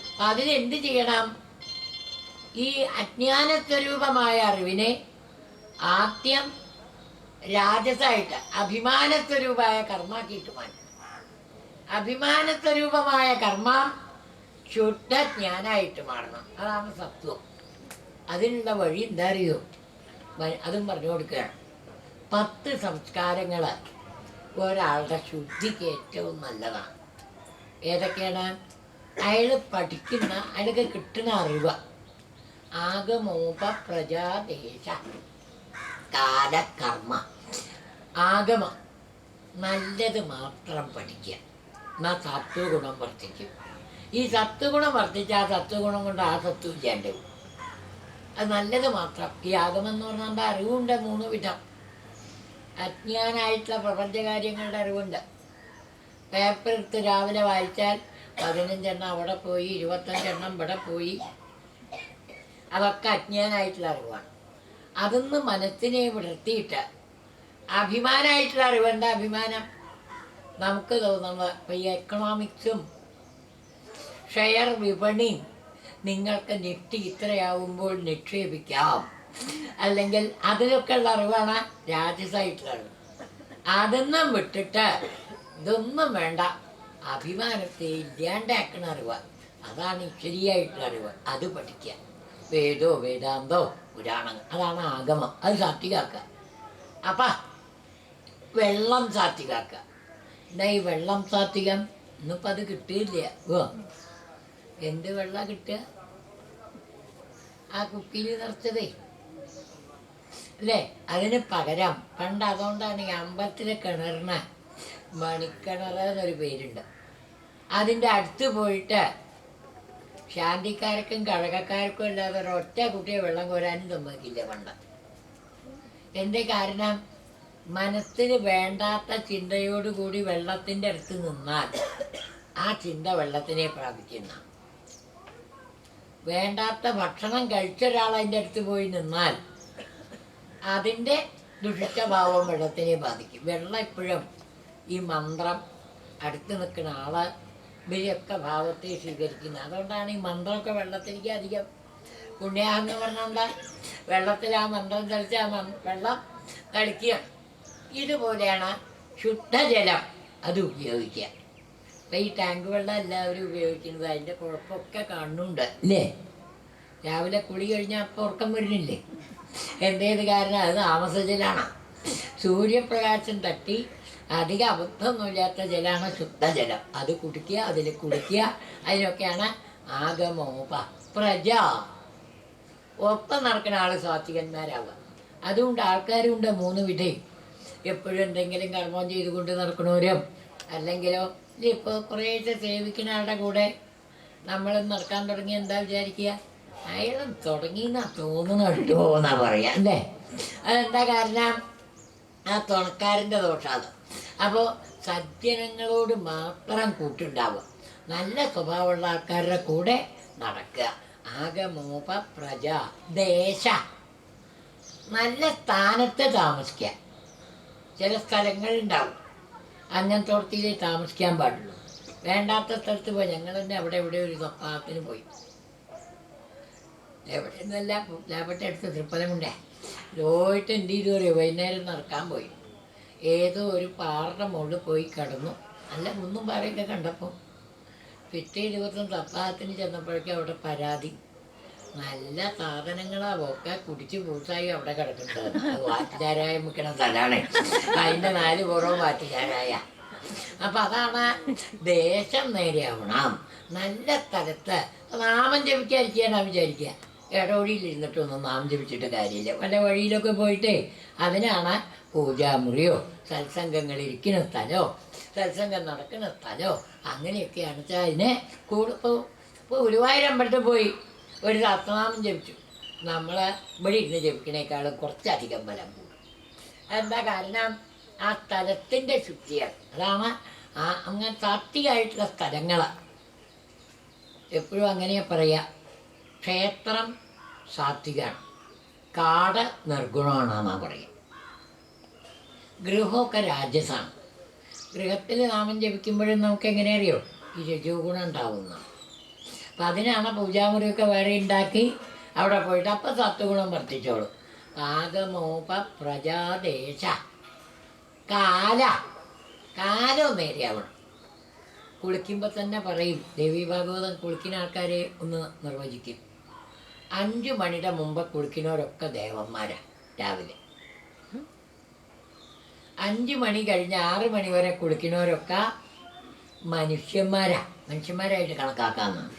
അപ്പം അതിനെന്ത് ചെയ്യണം? ഈ അജ്ഞാനസ്വരൂപമായ അറിവിനെ ആദ്യം രാജസായിട്ട് അഭിമാനസ്വരൂപമായ കർമാക്കിയിട്ട് മാറ്റണം. അഭിമാനസ്വരൂപമായ കർമ്മം ശുദ്ധജ്ഞാനായിട്ട് മാറണം. അതാണ് സത്വം. അതിനുള്ള വഴി എന്താ അറിയോ? അതും പറഞ്ഞു കൊടുക്കുകയാണ്. 10 സംസ്കാരങ്ങൾ ഒരാളുടെ ശുദ്ധിക്ക് ഏറ്റവും നല്ലതാണ്. ഏതൊക്കെയാണ്? അയാൾ പഠിക്കുന്ന, അയാൾക്ക് കിട്ടുന്ന അറിവ്. ആഗമോപ പ്രജാദേശ കാലകർമ്മ. ആഗമം നല്ലത് മാത്രം പഠിക്കുക, എന്നാൽ സത്വഗുണം വർദ്ധിക്കും. ഈ സത്വഗുണം വർദ്ധിച്ച ആ സത്വഗുണം കൊണ്ട് ആ സത്വം ഇല്ലാണ്ട് പോകും. അത് നല്ലത് മാത്രം. ഈ ആഗമം എന്ന് പറഞ്ഞാൽ എന്താ? അറിവുണ്ട് 3 വിധം. അജ്ഞാനായിട്ടുള്ള പ്രപഞ്ചകാര്യങ്ങളുടെ അറിവുണ്ട്. പേപ്പർ എടുത്ത് രാവിലെ വായിച്ചാൽ 15 എണ്ണം അവിടെ പോയി, 25 എണ്ണം ഇവിടെ പോയി. അതൊക്കെ അജ്ഞാനായിട്ടുള്ള അറിവാണ്. അതൊന്ന് മനസ്സിനെ വിടർത്തിയിട്ട് അഭിമാനമായിട്ടുള്ള അറിവുണ്ട്. അഭിമാനം നമുക്ക് തോന്നുന്നത് ഇപ്പം ഈ എക്കണോമിക്സും ഷെയർ വിപണിയും നിങ്ങൾക്ക് നിഫ്റ്റി ഇത്രയാവുമ്പോൾ നിക്ഷേപിക്കാം, അല്ലെങ്കിൽ അതിലൊക്കെ ഉള്ള അറിവാണ് രാജസായിട്ടുള്ള അറിവ്. അതൊന്നും വിട്ടിട്ട് ഇതൊന്നും വേണ്ട, അഭിമാനത്തെ ഇല്ലാണ്ടാക്കുന്ന അറിവ്, അതാണ് ശരിയായിട്ടുള്ള അറിവ്. അത് പഠിക്കുക. വേദോ വേദാന്തോ പുരാണങ്ങൾ, അതാണ് ആഗമം. അത് സാത്വികാക്കുക. അപ്പം വെള്ളം സാത്വികാക്കുക. എന്താ ഈ വെള്ളം സാത്വികം? ഇന്നിപ്പോൾ അത് കിട്ടിയില്ല. എന്ത് വെള്ളം കിട്ടുക? ആ കുപ്പിയിൽ നിറച്ചതേ അല്ലേ? അതിന് പകരം പണ്ട്, അതുകൊണ്ടാണ് ഈ അമ്പലത്തിലെ കിണറിന് മണിക്കിണർ എന്നൊരു പേരുണ്ട്. അതിൻ്റെ അടുത്ത് പോയിട്ട് ശാന്തിക്കാർക്കും കഴകക്കാർക്കും അല്ലാതെ ഒരൊറ്റ കുട്ടിയെ വെള്ളം കോരാനും സമ്മതിക്കില്ല പണ്ട്. എൻ്റെ കാരണം, മനസ്സിന് വേണ്ടാത്ത ചിന്തയോടുകൂടി വെള്ളത്തിൻ്റെ അടുത്ത് നിന്നാൽ ആ ചിന്ത വെള്ളത്തിനെ പ്രാപിക്കുന്ന. വേണ്ടാത്ത ഭക്ഷണം കഴിച്ച ഒരാൾ അതിൻ്റെ അടുത്ത് പോയി നിന്നാൽ അതിൻ്റെ ദുഷിച്ച ഭാവം വെള്ളത്തിനെ ബാധിക്കും. വെള്ളം എപ്പോഴും ഈ മന്ത്രം അടുത്ത് നിൽക്കുന്ന ആള് ഇവരെയൊക്കെ ഭാവത്തെ സ്വീകരിക്കുന്നത്. അതുകൊണ്ടാണ് ഈ മന്ത്രമൊക്കെ വെള്ളത്തിലേക്ക് അധികം. പുണ്യാഹം എന്ന് പറഞ്ഞാൽ വെള്ളത്തിൽ ആ മന്ത്രം തളിച്ച് ആ വെള്ളം തളിക്കുക. ഇതുപോലെയാണ് ശുദ്ധജലം, അത് ഉപയോഗിക്കുക. അപ്പം ഈ ടാങ്ക് വെള്ളം എല്ലാവരും ഉപയോഗിക്കുന്നത്. അതിൻ്റെ കുഴപ്പമൊക്കെ കാണുന്നുണ്ട് അല്ലേ? രാവിലെ കുളി കഴിഞ്ഞാൽ അപ്പം ഉറക്കം വരുന്നില്ലേ? എന്തേത് കാരണം? അത് താമസജലാണ്. സൂര്യപ്രകാശം തട്ടി അധികം അബദ്ധമൊന്നുമില്ലാത്ത ജലമാണ് ശുദ്ധജലം. അത് കുടിക്കുക, അതിൽ കുടിക്കുക. അതിനൊക്കെയാണ് ആഗമോപ പ്രജ. ഒപ്പം നടക്കുന്ന ആൾ സാത്വികന്മാരാവുക. അതുകൊണ്ട് ആൾക്കാരുണ്ട് 3 വിധം. എപ്പോഴും എന്തെങ്കിലും കർമ്മം ചെയ്തുകൊണ്ട് നടക്കണവരും, അല്ലെങ്കിലോ ഇപ്പോൾ കുറേശ്ശെ സേവിക്കുന്ന ആളുടെ കൂടെ നമ്മൾ നടക്കാൻ തുടങ്ങി എന്താ വിചാരിക്കുക? അയാൾ തുടങ്ങിയെന്നാ തോന്നുന്നുണ്ടോ എന്നാ പറയാം അല്ലേ? അതെന്താ കാരണം? ആ തുണക്കാരൻ്റെ ദോഷമാണ്. അപ്പോൾ സജ്ജനങ്ങളോട് മാത്രം കൂട്ടുണ്ടാവുക, നല്ല സ്വഭാവമുള്ള ആൾക്കാരുടെ കൂടെ നടക്കുക. ആഗമോപ പ്രജ ദേശ, നല്ല സ്ഥാനത്ത് താമസിക്കുക. ചില സ്ഥലങ്ങളുണ്ടാവും അങ്ങനത്തോടത്തിലേ താമസിക്കാൻ പാടുള്ളൂ. വേണ്ടാത്ത സ്ഥലത്ത് പോയി. ഞങ്ങൾ തന്നെ അവിടെ എവിടെ ഒരു സപ്താഹത്തിന് പോയി. എവിടെ നിന്നല്ല ലാഭത്തെ അടുത്ത് തൃപ്പലമുണ്ടേ പോയിട്ട് എന്ത് ചെയ്തു പറയുമോ, വൈകുന്നേരം നടക്കാൻ പോയി. ഏതോ ഒരു പാറയുടെ മുകളിൽ പോയി കിടന്നു. നല്ല കുന്നും പാറയൊക്കെ കണ്ടപ്പോൾ പിറ്റേ ദിവസം സപ്താഹത്തിന് ചെന്നപ്പോഴേക്കും അവിടെ പരാതി, നല്ല സാധനങ്ങളാണ് ഒക്കെ കുടിച്ച് പൂസായി അവിടെ കിടക്കുന്നത്. വാറ്റുചാരായ മുക്കണ സ്ഥലമാണ്, അതിൻ്റെ 4 പുറവും വാറ്റുചാരായ. അപ്പം അതാണ് ദേശം നേരെയാവണം. നല്ല സ്ഥലത്ത് നാമം ജപിക്കാതിരിക്കാനാ വിചാരിക്കുക. ഇടവഴിയിൽ ഇരുന്നിട്ടൊന്നും നാമം ജപിച്ചിട്ട് കാര്യമില്ല. വല്ല വഴിയിലൊക്കെ പോയിട്ടേ അതിനാണ് പൂജാമുറിയോ സത്സംഗങ്ങളിരിക്കുന്ന സ്ഥലമോ സത്സംഗം നടക്കുന്ന സ്ഥലമോ അങ്ങനെയൊക്കെയാണ് വെച്ചാൽ അതിനെ ഇപ്പോൾ ഗുരുവായൂർ അമ്പലത്തിൽ പോയി ഒരു സപ്തനാമം ജപിച്ചു. നമ്മൾ ഇവിടെ ഇരുന്ന് ജപിക്കണേക്കാളും കുറച്ചധികം ബലം കൂടും. എന്താ കാരണം? ആ സ്ഥലത്തിൻ്റെ ശുദ്ധിയാണ്. അതാണ് അങ്ങനെ സാത്വികമായിട്ടുള്ള സ്ഥലങ്ങൾ എപ്പോഴും അങ്ങനെയാ പറയുക. ക്ഷേത്രം സാത്വികമാണ്, കാട് നിർഗുണമാണെന്നാണ് പറയുക. ഗൃഹമൊക്കെ രാജസാണ്. ഗൃഹത്തിൽ നാമം ജപിക്കുമ്പോഴും നമുക്ക് എങ്ങനെ അറിയോ ഈ രജോ ഗുണം ഉണ്ടാവുന്നതാണ്. അപ്പം അതിനാണ് പൂജാമുറിയൊക്കെ വേറെ ഉണ്ടാക്കി അവിടെ പോയിട്ട് അപ്പം സത്വഗുണം വർദ്ധിച്ചോളും. ആഗമോപ പ്രജാദേശ കാലം നേരെയാവണം. കുളിക്കുമ്പോൾ തന്നെ പറയും, ദേവി ഭാഗവതം കുളിക്കുന്ന ആൾക്കാരെ ഒന്ന് നിർവചിക്കും. 5 മണിയുടെ മുമ്പ് കുളിക്കുന്നവരൊക്കെ ദേവന്മാരാണ്. രാവിലെ 5 മണി കഴിഞ്ഞ് 6 മണി വരെ കുളിക്കുന്നവരൊക്കെ മനുഷ്യന്മാരായിട്ട് കണക്കാക്കാന്നാണ്.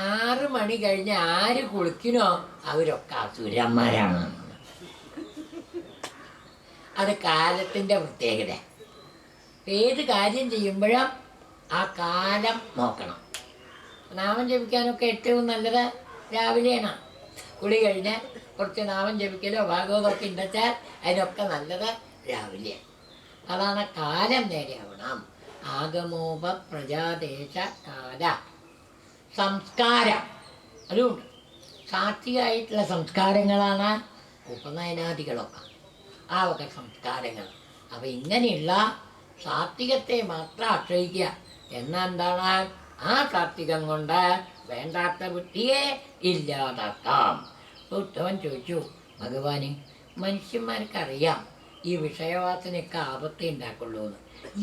6 മണി കഴിഞ്ഞ് ആര് കുളിക്കണോ അവരൊക്കെ അസുരന്മാരാണ്. അത് കാലത്തിൻ്റെ പ്രത്യേകത. ഏത് കാര്യം ചെയ്യുമ്പോഴും ആ കാലം നോക്കണം. നാമം ജപിക്കാനൊക്കെ ഏറ്റവും നല്ലത് രാവിലെയാണ്. കുളി കഴിഞ്ഞ് കുറച്ച് നാമം ജപിക്കലോ ഭാഗവതമൊക്കെ ഉണ്ടെച്ചാൽ അതിനൊക്കെ നല്ലത് രാവിലെ. അതാണ് കാലം നേരെയാവണം. ആഗമോപ പ്രജാദേശ കാല. സംസ്കാരം അതുകൊണ്ട് സാത്വികമായിട്ടുള്ള സംസ്കാരങ്ങളാണ് ഉപനയനാദികളൊക്കെ, ആ വക സംസ്കാരങ്ങൾ. അപ്പം ഇങ്ങനെയുള്ള സാത്വികത്തെ മാത്രം ആശ്രയിക്കുക. എന്നാൽ ആ സാത്വികം കൊണ്ട് വേണ്ടാത്ത ബുദ്ധിയെ ഇല്ലാതാക്കാം. ഉദ്ധവൻ ചോദിച്ചു, ഭഗവാന് മനുഷ്യന്മാർക്കറിയാം ഈ വിഷയവാസനയൊക്കെ ആപത്തേ ഉണ്ടാക്കുള്ളൂ എന്ന്,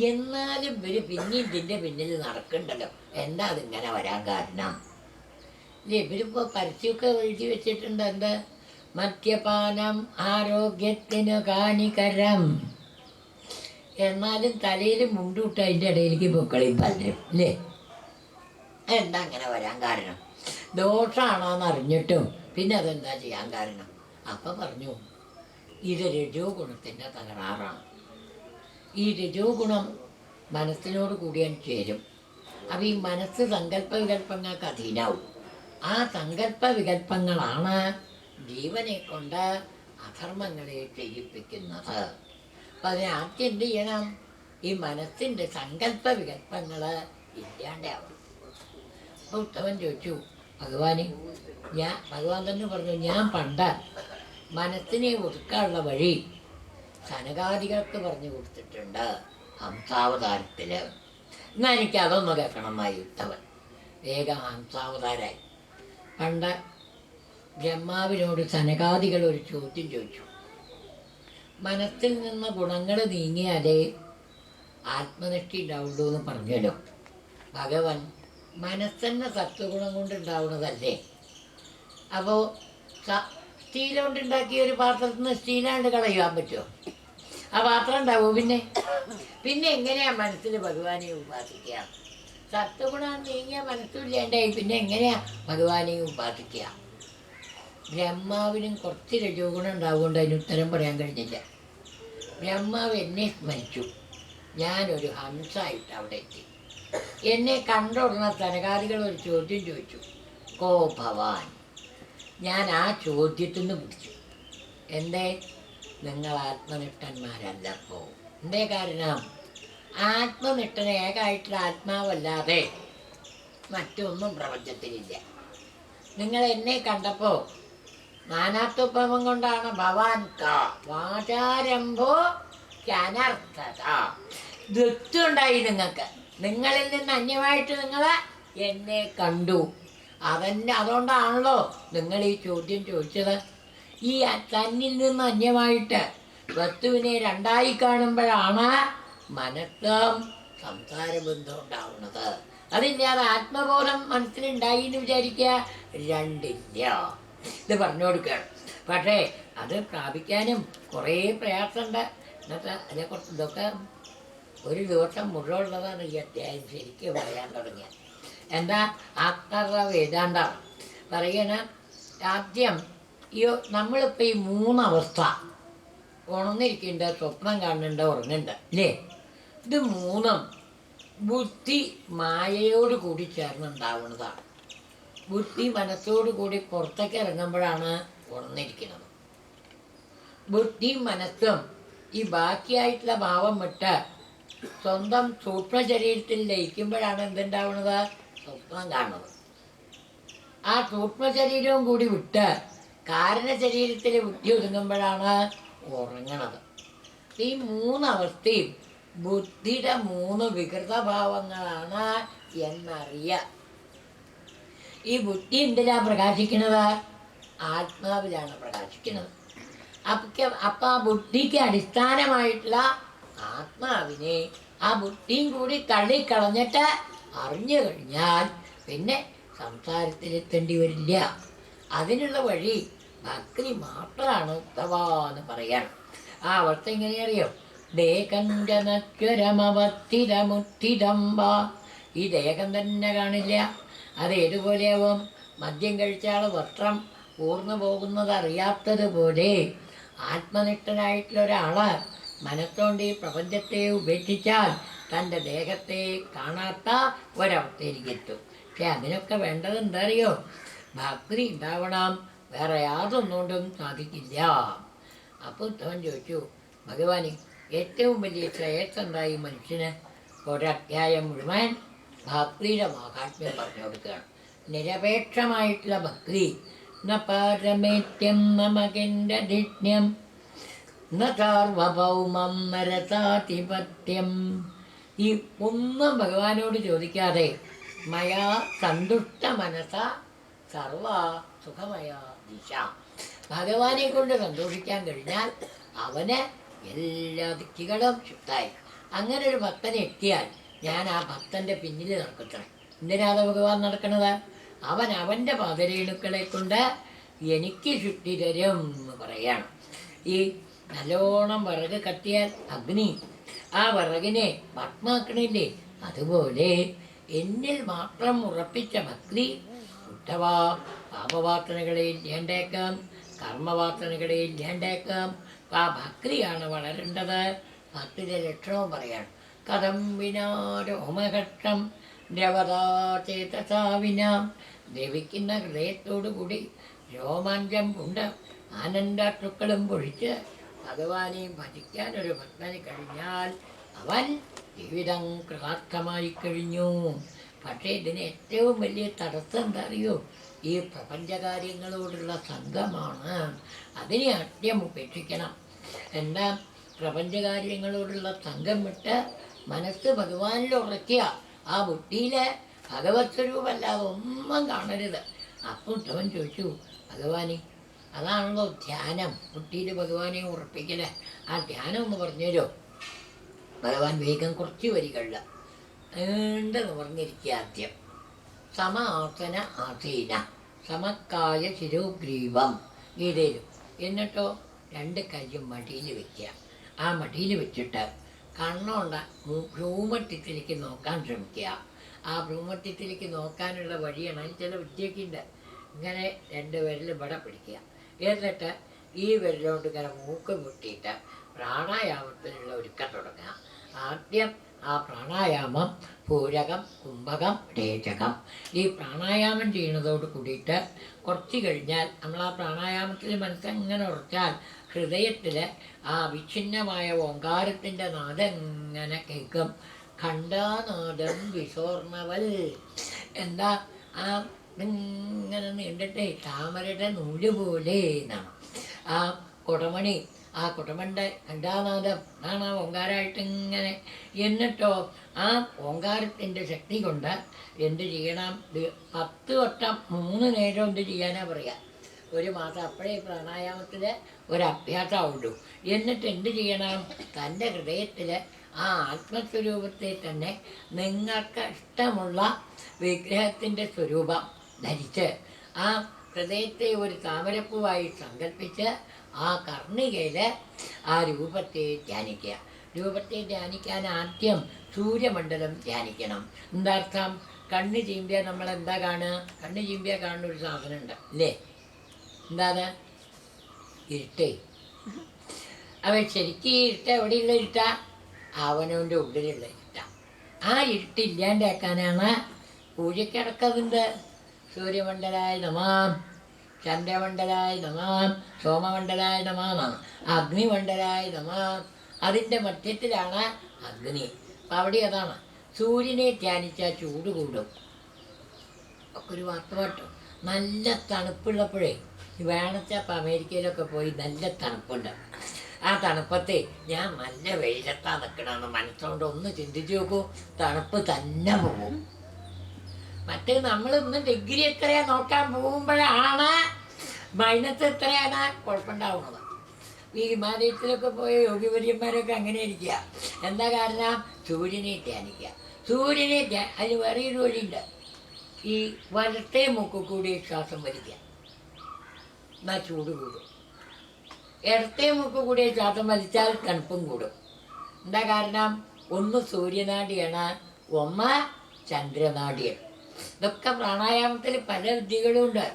എന്നാലും ഇവർ പിന്നെ ഇതിൻ്റെ പിന്നിൽ നടക്കണ്ടല്ലോ, എന്താ അതിങ്ങനെ വരാൻ കാരണം? ഇവരിപ്പോൾ പരസ്യമൊക്കെ എഴുതി വെച്ചിട്ടുണ്ട്, എന്ത് മദ്യപാനം ആരോഗ്യത്തിന് ഹാനികരം. എന്നാലും തലയിൽ മുണ്ടിട്ട് അതിൻ്റെ ഇടയിലേക്ക് പൊക്കളിയും പലരും അല്ലേ. എന്താ അങ്ങനെ വരാൻ കാരണം? ദോഷമാണോന്ന് അറിഞ്ഞിട്ടും പിന്നെ അതെന്താ ചെയ്യാൻ കാരണം? അപ്പം പറഞ്ഞു, ഇത് രജോ ഗുണത്തിൻ്റെ തകരാറാണ്. ഈ രജോ ഗുണം മനസ്സിനോട് കൂടിയാൻ ചേരും. അപ്പം ഈ മനസ്സ് സങ്കല്പ വികല്പങ്ങൾക്ക് അധീനാവും. ആ സങ്കല്പ വികല്പങ്ങളാണ് ജീവനെ കൊണ്ട് അധർമ്മങ്ങളെ ചെയ്യിപ്പിക്കുന്നത്. അപ്പം അതിന് ആദ്യം എന്ത് ചെയ്യണം? ഈ മനസ്സിൻ്റെ സങ്കല്പ വികല്പങ്ങൾ ഇല്ലാണ്ടാവണം. അപ്പോൾ ഉത്തമൻ ചോദിച്ചു, ഭഗവാൻ തന്നെ പറഞ്ഞു, ഞാൻ പണ്ട് മനസ്സിനെ ഒതുക്കാനുള്ള വഴി സനകാദികൾക്ക് പറഞ്ഞു കൊടുത്തിട്ടുണ്ട് ഹംസാവതാരത്തിൽ. എന്നാൽ എനിക്ക് അതൊന്ന് കേൾക്കണമായി. ഉത്തമൻ വേഗം ഹംസാവതാരായി. പണ്ട് ബ്രഹ്മാവിനോട് സനകാദികൾ ഒരു ചോദ്യം ചോദിച്ചു. മനസ്സിൽ നിന്ന് ഗുണങ്ങൾ നീങ്ങിയാലേ ആത്മനിഷ്ഠ ഉണ്ടാവുള്ളൂ എന്ന് പറഞ്ഞല്ലോ. ഭഗവൻ മനസ്സെന്നെ സത്വഗുണം കൊണ്ടുണ്ടാവുന്നതല്ലേ. അപ്പോൾ സ്റ്റീൽ കൊണ്ടുണ്ടാക്കിയ ഒരു പാത്രത്തിൽ നിന്ന് സ്റ്റീലാണ്ട് കളയുവാൻ പറ്റുമോ? ആ പാത്രം ഉണ്ടാവുമോ? പിന്നെ എങ്ങനെയാണ് മനസ്സിൽ ഭഗവാനെ ഉപാസിക്കുക? സത്വഗുണം നീങ്ങിയ മനസ്സില്ലാണ്ടായി പിന്നെ എങ്ങനെയാ ഭഗവാനെ ഉപാസിക്കുക? ബ്രഹ്മാവിനും കുറച്ച് രജോ ഗുണം ഉണ്ടാവുകൊണ്ട് അതിന് ഉത്തരം പറയാൻ കഴിഞ്ഞില്ല. ബ്രഹ്മാവ് എന്നെ സ്മരിച്ചു, ഞാനൊരു ഹംസായിട്ട് അവിടെ എത്തി. എന്നെ കണ്ടുടർന്ന സനകാദികൾ ഒരു ചോദ്യം ചോദിച്ചു, കോ ഭവാൻ. ഞാൻ ആ ചോദ്യത്തിൽ നിന്ന് പിടിച്ചു. എന്തേ? നിങ്ങൾ ആത്മനിഷ്ഠന്മാരല്ലപ്പോ. എന്തേ കാരണം? ആത്മനിഷ്ഠന ഏകായിട്ടുള്ള ആത്മാവല്ലാതെ മറ്റൊന്നും പ്രപഞ്ചത്തിലില്ല. നിങ്ങൾ എന്നെ കണ്ടപ്പോൾ നാനാത്വപമം കൊണ്ടാണ് ഭവാൻ വാചാരംഭോ അനർത്ഥത. ദുഃഖമുണ്ടായി നിങ്ങൾക്ക്. നിങ്ങളിൽ നിന്ന് അന്യമായിട്ട് നിങ്ങൾ എന്നെ കണ്ടു. അതുകൊണ്ടാണല്ലോ നിങ്ങൾ ഈ ചോദ്യം ചോദിച്ചത്. ഈ തന്നിൽ നിന്ന് അന്യമായിട്ട് വസ്തുവിനെ രണ്ടായി കാണുമ്പോഴാണ് മനസ്സും സംസാരബന്ധം ഉണ്ടാവുന്നത്. അതില്ലാതെ ആത്മബോധം മനസ്സിലുണ്ടായി എന്ന് വിചാരിക്കുക, രണ്ടില്ല. ഇത് പറഞ്ഞു കൊടുക്കുകയാണ്. പക്ഷേ അത് പ്രാപിക്കാനും കുറേ പ്രയാസമുണ്ട്. എന്നിട്ട് അതിനെക്കുറിച്ച് ഇതൊക്കെ ഒരു ദിവസം മുഴുവനുള്ളതാണ് ഈ അധ്യായം ശരിക്കും പറയാൻ തുടങ്ങിയത്. എന്താ ആത്മ വേദാന്തം പറയണ ആദ്യം നമ്മളിപ്പോൾ ഈ മൂന്നവസ്ഥ ഉണർന്നിരിക്കുന്നുണ്ട്, സ്വപ്നം കാണുന്നുണ്ട്, ഉറങ്ങുന്നുണ്ട് അല്ലേ? ഇത് മൂന്നും ബുദ്ധി മായയോട് കൂടി ചേർന്നുണ്ടാവുന്നതാണ്. ബുദ്ധി മനസ്സോട് കൂടി പുറത്തേക്ക് ഇറങ്ങുമ്പോഴാണ് ഉണർന്നിരിക്കുന്നത്. ബുദ്ധിയും മനസ്സും ഈ ബാക്കിയായിട്ടുള്ള ഭാവം വിട്ട് സ്വന്തം സൂക്ഷ്മ ശരീരത്തിൽ ലയിക്കുമ്പോഴാണ് എന്തുണ്ടാവുന്നത്? സ്വപ്നം കാണുന്നത്. ആ സൂക്ഷ്മ ശരീരവും കൂടി വിട്ട് കാരണ ശരീരത്തിൽ ബുദ്ധി ഒതുങ്ങുമ്പോഴാണ് ഉറങ്ങണത്. ഈ മൂന്നവസ്ഥയും ബുദ്ധിയുടെ മൂന്ന് വികൃതഭാവങ്ങളാണ് എന്നറിയുക. ഈ ബുദ്ധി എന്തിനാണ് പ്രകാശിക്കുന്നത്? ആത്മാവിലാണ് പ്രകാശിക്കുന്നത്. അപ്പം ആ ബുദ്ധിക്ക് അടിസ്ഥാനമായിട്ടുള്ള ആത്മാവിനെ ആ ബുദ്ധിയും കൂടി തള്ളിക്കളഞ്ഞിട്ട് അറിഞ്ഞു കഴിഞ്ഞാൽ പിന്നെ സംസാരത്തിലെത്തേണ്ടി വരില്ല. അതിനുള്ള വഴി ഭക്തി മാത്രമാണ് ഉത്തമാന്ന് പറയാൻ. ആ അവസ്ഥ എങ്ങനെയറിയോ? ദേഹഞ്ചനശ്വരമവസ്ഥിരമുത്തിരമ്പ. ഈ ദേഹം തന്നെ കാണില്ല. അത് ഏതുപോലെയാവും? മദ്യം കഴിച്ചാൽ വസ്ത്രം ഊർന്നു പോകുന്നത് അറിയാത്തതുപോലെ ആത്മനിഷ്ഠനായിട്ടുള്ള ഒരാള് മനസ്സുകൊണ്ട് ഈ പ്രപഞ്ചത്തെ ഉപേക്ഷിച്ചാൽ തൻ്റെ ദേഹത്തെ കാണാത്ത ഒരവസ്ഥയിലേക്ക് എത്തും. പക്ഷെ അതിനൊക്കെ വേണ്ടത് എന്താ അറിയോ? ഭക്തി ഉണ്ടാവണം. വേറെ യാതൊന്നുകൊണ്ടും സാധിക്കില്ല. അപ്പോൾ ഉത്തമൻ ചോദിച്ചു, ഭഗവാന് ഏറ്റവും വലിയ ശ്രേയസ് എന്തായി മനുഷ്യന്? ഒരധ്യായം മുഴുവൻ ഭക്തിയുടെ മാഹാത്മ്യം പറഞ്ഞു കൊടുക്കുകയാണ്. നിരപേക്ഷമായിട്ടുള്ള ഭക്തി. ന പാരമേത്യം നമകിന്ദധിഷ്ണ്യം ന സാർവഭൗമം നരസാധിപത്യം. ഈ ഒന്നും ഭഗവാനോട് ചോദിക്കാതെ മയാ സന്തുഷ്ട മനസ സർവ സുഖമയ ദിശ. ഭഗവാനെ കൊണ്ട് സന്തോഷിക്കാൻ കഴിഞ്ഞാൽ അവന് എല്ലാ ദിക്കുകളും ശുദ്ധായി. അങ്ങനെ ഒരു ഭക്തനെ എത്തിയാൽ ഞാൻ ആ ഭക്തൻ്റെ പിന്നിൽ നടക്കട്ടെ. എന്തിനാണ് ഭഗവാൻ നടക്കുന്നത്? അവൻ അവൻ്റെ പാദരേണുക്കളെ കൊണ്ട് എനിക്ക് ശുദ്ധി തരും എന്ന് പറയാണ്. ഈ നല്ലോണം വിറക് കത്തിയാൽ അഗ്നി ആ വിറകിനെ ഭസ്മാക്കണില്ലേ? അതുപോലെ എന്നിൽ മാത്രം ഉറപ്പിച്ച ഭക്തി ഉദ്ധവാ പാപവാസനകളെ ഇല്ലേണ്ടേക്കാം, കർമ്മവാസനകളെ ഇല്ലേണ്ടേക്കാം. ആ ഭക്തിയാണ് വളരേണ്ടത്. ഭക്തിയുടെ ലക്ഷണവും പറയാണ്. കഥം വിനാ രോമഘട്ടം ദ്രവതാചേതസാവിനാം. ദ്രവിക്കുന്ന ഹൃദയത്തോടു കൂടി രോമാഞ്ചം കൊണ്ട് ആനന്ദാശ്രുക്കളും പൊഴിച്ച് ഭഗവാനെ ഭജിക്കാൻ ഒരു ഭക്തന് കഴിഞ്ഞാൽ അവൻ ജീവിതം കൃതാർത്ഥമായി കഴിഞ്ഞു. പക്ഷേ ഇതിന് ഏറ്റവും വലിയ തടസ്സം എന്താ അറിയോ? ഈ പ്രപഞ്ചകാര്യങ്ങളോടുള്ള സംഘമാണ്. അതിനെ ആദ്യം ഉപേക്ഷിക്കണം. എന്താ? പ്രപഞ്ചകാര്യങ്ങളോടുള്ള സംഘം വിട്ട് മനസ്സ് ഭഗവാനിൽ ഉറക്കുക. ആ ബുദ്ധിയിൽ ഭഗവത് സ്വരൂപമല്ലാതെ ഒന്നും കാണരുത്. അപ്പോൾ ഉദ്ധവൻ ചോദിച്ചു, ഭഗവാനെ അതാണല്ലോ ധ്യാനം, ബുദ്ധിയിൽ ഭഗവാനെ ഉറപ്പിക്കല്. ആ ധ്യാനം ഒന്ന് പറഞ്ഞുതരോ? ഭഗവാൻ വേഗം കുറച്ച് വരികളില്ല നീണ്ടെന്ന് പറഞ്ഞിരിക്കുക. ആദ്യം സമ ആസന ആസീന സമക്കായ ശിരോഗ്രീവം ഗീതയിലും. എന്നിട്ടോ 2 കൈയും മടിയിൽ വയ്ക്കുക. ആ മടിയിൽ വെച്ചിട്ട് കണ്ണുകൊണ്ട് ഭ്രൂമധ്യത്തിലേക്ക് നോക്കാൻ ശ്രമിക്കുക. ആ ഭ്രൂമധ്യത്തിലേക്ക് നോക്കാനുള്ള വഴിയാണ്. അതിന് ചില വിദ്യയൊക്കെ ഉണ്ട്. ഇങ്ങനെ 2 വിരൽ ഇവിടെ പിടിക്കുക. എന്നിട്ട് ഈ വിരലുകൊണ്ട് ഇങ്ങനെ മൂക്ക് മുട്ടിയിട്ട് പ്രാണായാമത്തിനുള്ള ഒരുക്കം തുടങ്ങുക. ആദ്യം ആ പ്രാണായാമം പൂരകം, കുംഭകം, രേചകം. ഈ പ്രാണായാമം ചെയ്യുന്നതോട് കൂടിയിട്ട് കുറച്ച് കഴിഞ്ഞാൽ നമ്മൾ ആ പ്രാണായാമത്തിൽ മനസ്സെങ്ങനെ ഉറച്ചാൽ ഹൃദയത്തിൽ ആ വിച്ഛിന്നമായ ഓങ്കാരത്തിൻ്റെ നാദം എങ്ങനെ കേൾക്കും. ഖണ്ഡാനാദം വിസോർണവൽ. എന്താ? ആ ഇങ്ങനെ നീണ്ടിട്ട് താമരയുടെ നൂല് പോലെ എന്നാണ്. ആ കുടമണി ആ കുട്ടമൻ്റെ ഘണ്ടാനാദം ആണ് ആ ഓങ്കാരമായിട്ട് ഇങ്ങനെ. എന്നിട്ടോ ആ ഓങ്കാരത്തിൻ്റെ ശക്തി കൊണ്ട് എന്ത് ചെയ്യണം? 10 വട്ടം 3 നേരം എന്ത് ചെയ്യാനാ പറയുക? ഒരു മാസം. അപ്പോഴേ പ്രാണായാമത്തിൽ ഒരു അഭ്യാസമുള്ളൂ. എന്നിട്ട് എന്ത് ചെയ്യണം? തൻ്റെ ഹൃദയത്തിൽ ആ ആത്മസ്വരൂപത്തെ തന്നെ നിങ്ങൾക്ക് ഇഷ്ടമുള്ള വിഗ്രഹത്തിൻ്റെ സ്വരൂപം ധരിച്ച് ആ ഹൃദയത്തെ ഒരു താമരപ്പൂവായി സങ്കല്പിച്ച് ആ കർണികയിൽ ആ രൂപത്തെ ധ്യാനിക്കുക. രൂപത്തെ ധ്യാനിക്കാൻ ആദ്യം സൂര്യമണ്ഡലം ധ്യാനിക്കണം. എന്താർത്ഥം? കണ്ണ് ചീമ്പിയ നമ്മൾ എന്താ കാണുക? കണ്ണ് ചീമ്പിയ കാണുന്ന ഒരു സാധനമുണ്ട് അല്ലേ? എന്താ? ഇരുട്ടേ. അവ ശരിക്കും ഈ ഇരുട്ട എവിടെയുള്ള ഇരുട്ട? അവനവൻ്റെ ഉള്ളിലുള്ള ഇരുട്ട. ആ ഇരുട്ടില്ലാണ്ടാക്കാനാണ് പൂജയ്ക്കടക്കതുണ്ട്. സൂര്യമണ്ഡലായ നമാം, ചന്ദ്രമണ്ഡലായ നമാം, സോമമണ്ഡലായ നമാമാണ്. അഗ്നിമണ്ഡലായ നമാം. അതിൻ്റെ മധ്യത്തിലാണ് അഗ്നി. അപ്പം അവിടെ അതാണ്. സൂര്യനെ ധ്യാനിച്ചാൽ ചൂട് കൂടും. ഒക്കെ ഒരു വാർത്ത കേട്ടോ. നല്ല തണുപ്പുള്ളപ്പോഴേ വേണച്ചാൽ ഇപ്പം അമേരിക്കയിലൊക്കെ പോയി നല്ല തണുപ്പുണ്ട്. ആ തണുപ്പത്തെ ഞാൻ നല്ല വെയിലത്താണ് നിൽക്കണമെന്ന് മനസ്സുകൊണ്ട് ഒന്ന് ചിന്തിച്ച് നോക്കൂ. തണുപ്പ് തന്നെ പോകും. മറ്റേ നമ്മളിന്ന് ഡിഗ്രി എത്രയാ നോക്കാൻ പോകുമ്പോഴാണ് മൈനസ് എത്രയാണ് കുഴപ്പമുണ്ടാവുന്നത്. ഈ ഹിമാലയത്തിലൊക്കെ പോയ യോഗിവര്യന്മാരൊക്കെ അങ്ങനെ ഇരിക്കുക. എന്താ കാരണം? സൂര്യനെ ധ്യാനിക്കുക. സൂര്യനെ അതിന് വേറൊരു വഴിയുണ്ട്. ഈ വലത്തെ മൂക്കിൽ കൂടി ശ്വാസം വലിക്കുക, എന്നാൽ ചൂട് കൂടും. ഇടത്തെ മൂക്കിൽ കൂടി ശ്വാസം വലിച്ചാൽ തണുപ്പും കൂടും. എന്താ കാരണം? ഒന്ന് സൂര്യനാഡിയാണ്, ഒന്ന് ചന്ദ്രനാഡിയാണ്. ഇതൊക്കെ പ്രാണായാമത്തിൽ പല വിദ്യകളും ഉണ്ട്.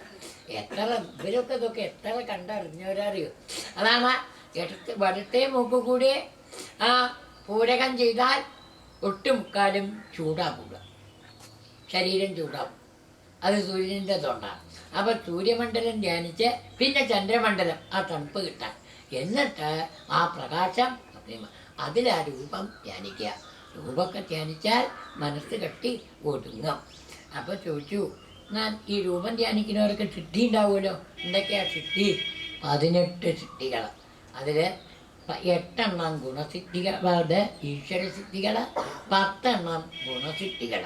ഇതൊക്കെ എത്ര കണ്ടറിഞ്ഞവരറിയോ? അതാണ് വലത്തെ മൂക്കിൽ കൂടി ആ പൂരകം ചെയ്താൽ ഒട്ടുമുക്കാലും ചൂടാക്കുക, ശരീരം ചൂടാവും. അത് സൂര്യൻ്റെ തൊണ്ടാണ്. അപ്പോൾ സൂര്യമണ്ഡലം ധ്യാനിച്ച് പിന്നെ ചന്ദ്രമണ്ഡലം, ആ തണുപ്പ് കിട്ടാൻ. എന്നിട്ട് ആ പ്രകാശം അതിലാ രൂപം ധ്യാനിക്കുക. രൂപമൊക്കെ ധ്യാനിച്ചാൽ മനസ്സ് കെട്ടി ഒടുങ്ങും. അപ്പോൾ ചോദിച്ചു, ഞാൻ ഈ രൂപം ധ്യാനിക്കുന്നവർക്ക് സിദ്ധി ഉണ്ടാവുമല്ലോ. എന്തൊക്കെയാണ് സിദ്ധി? 18 സിദ്ധികൾ. അതിൽ 8 ഗുണസിദ്ധികൾ, ഈശ്വരസിദ്ധികൾ, 10 ഗുണസിദ്ധികൾ.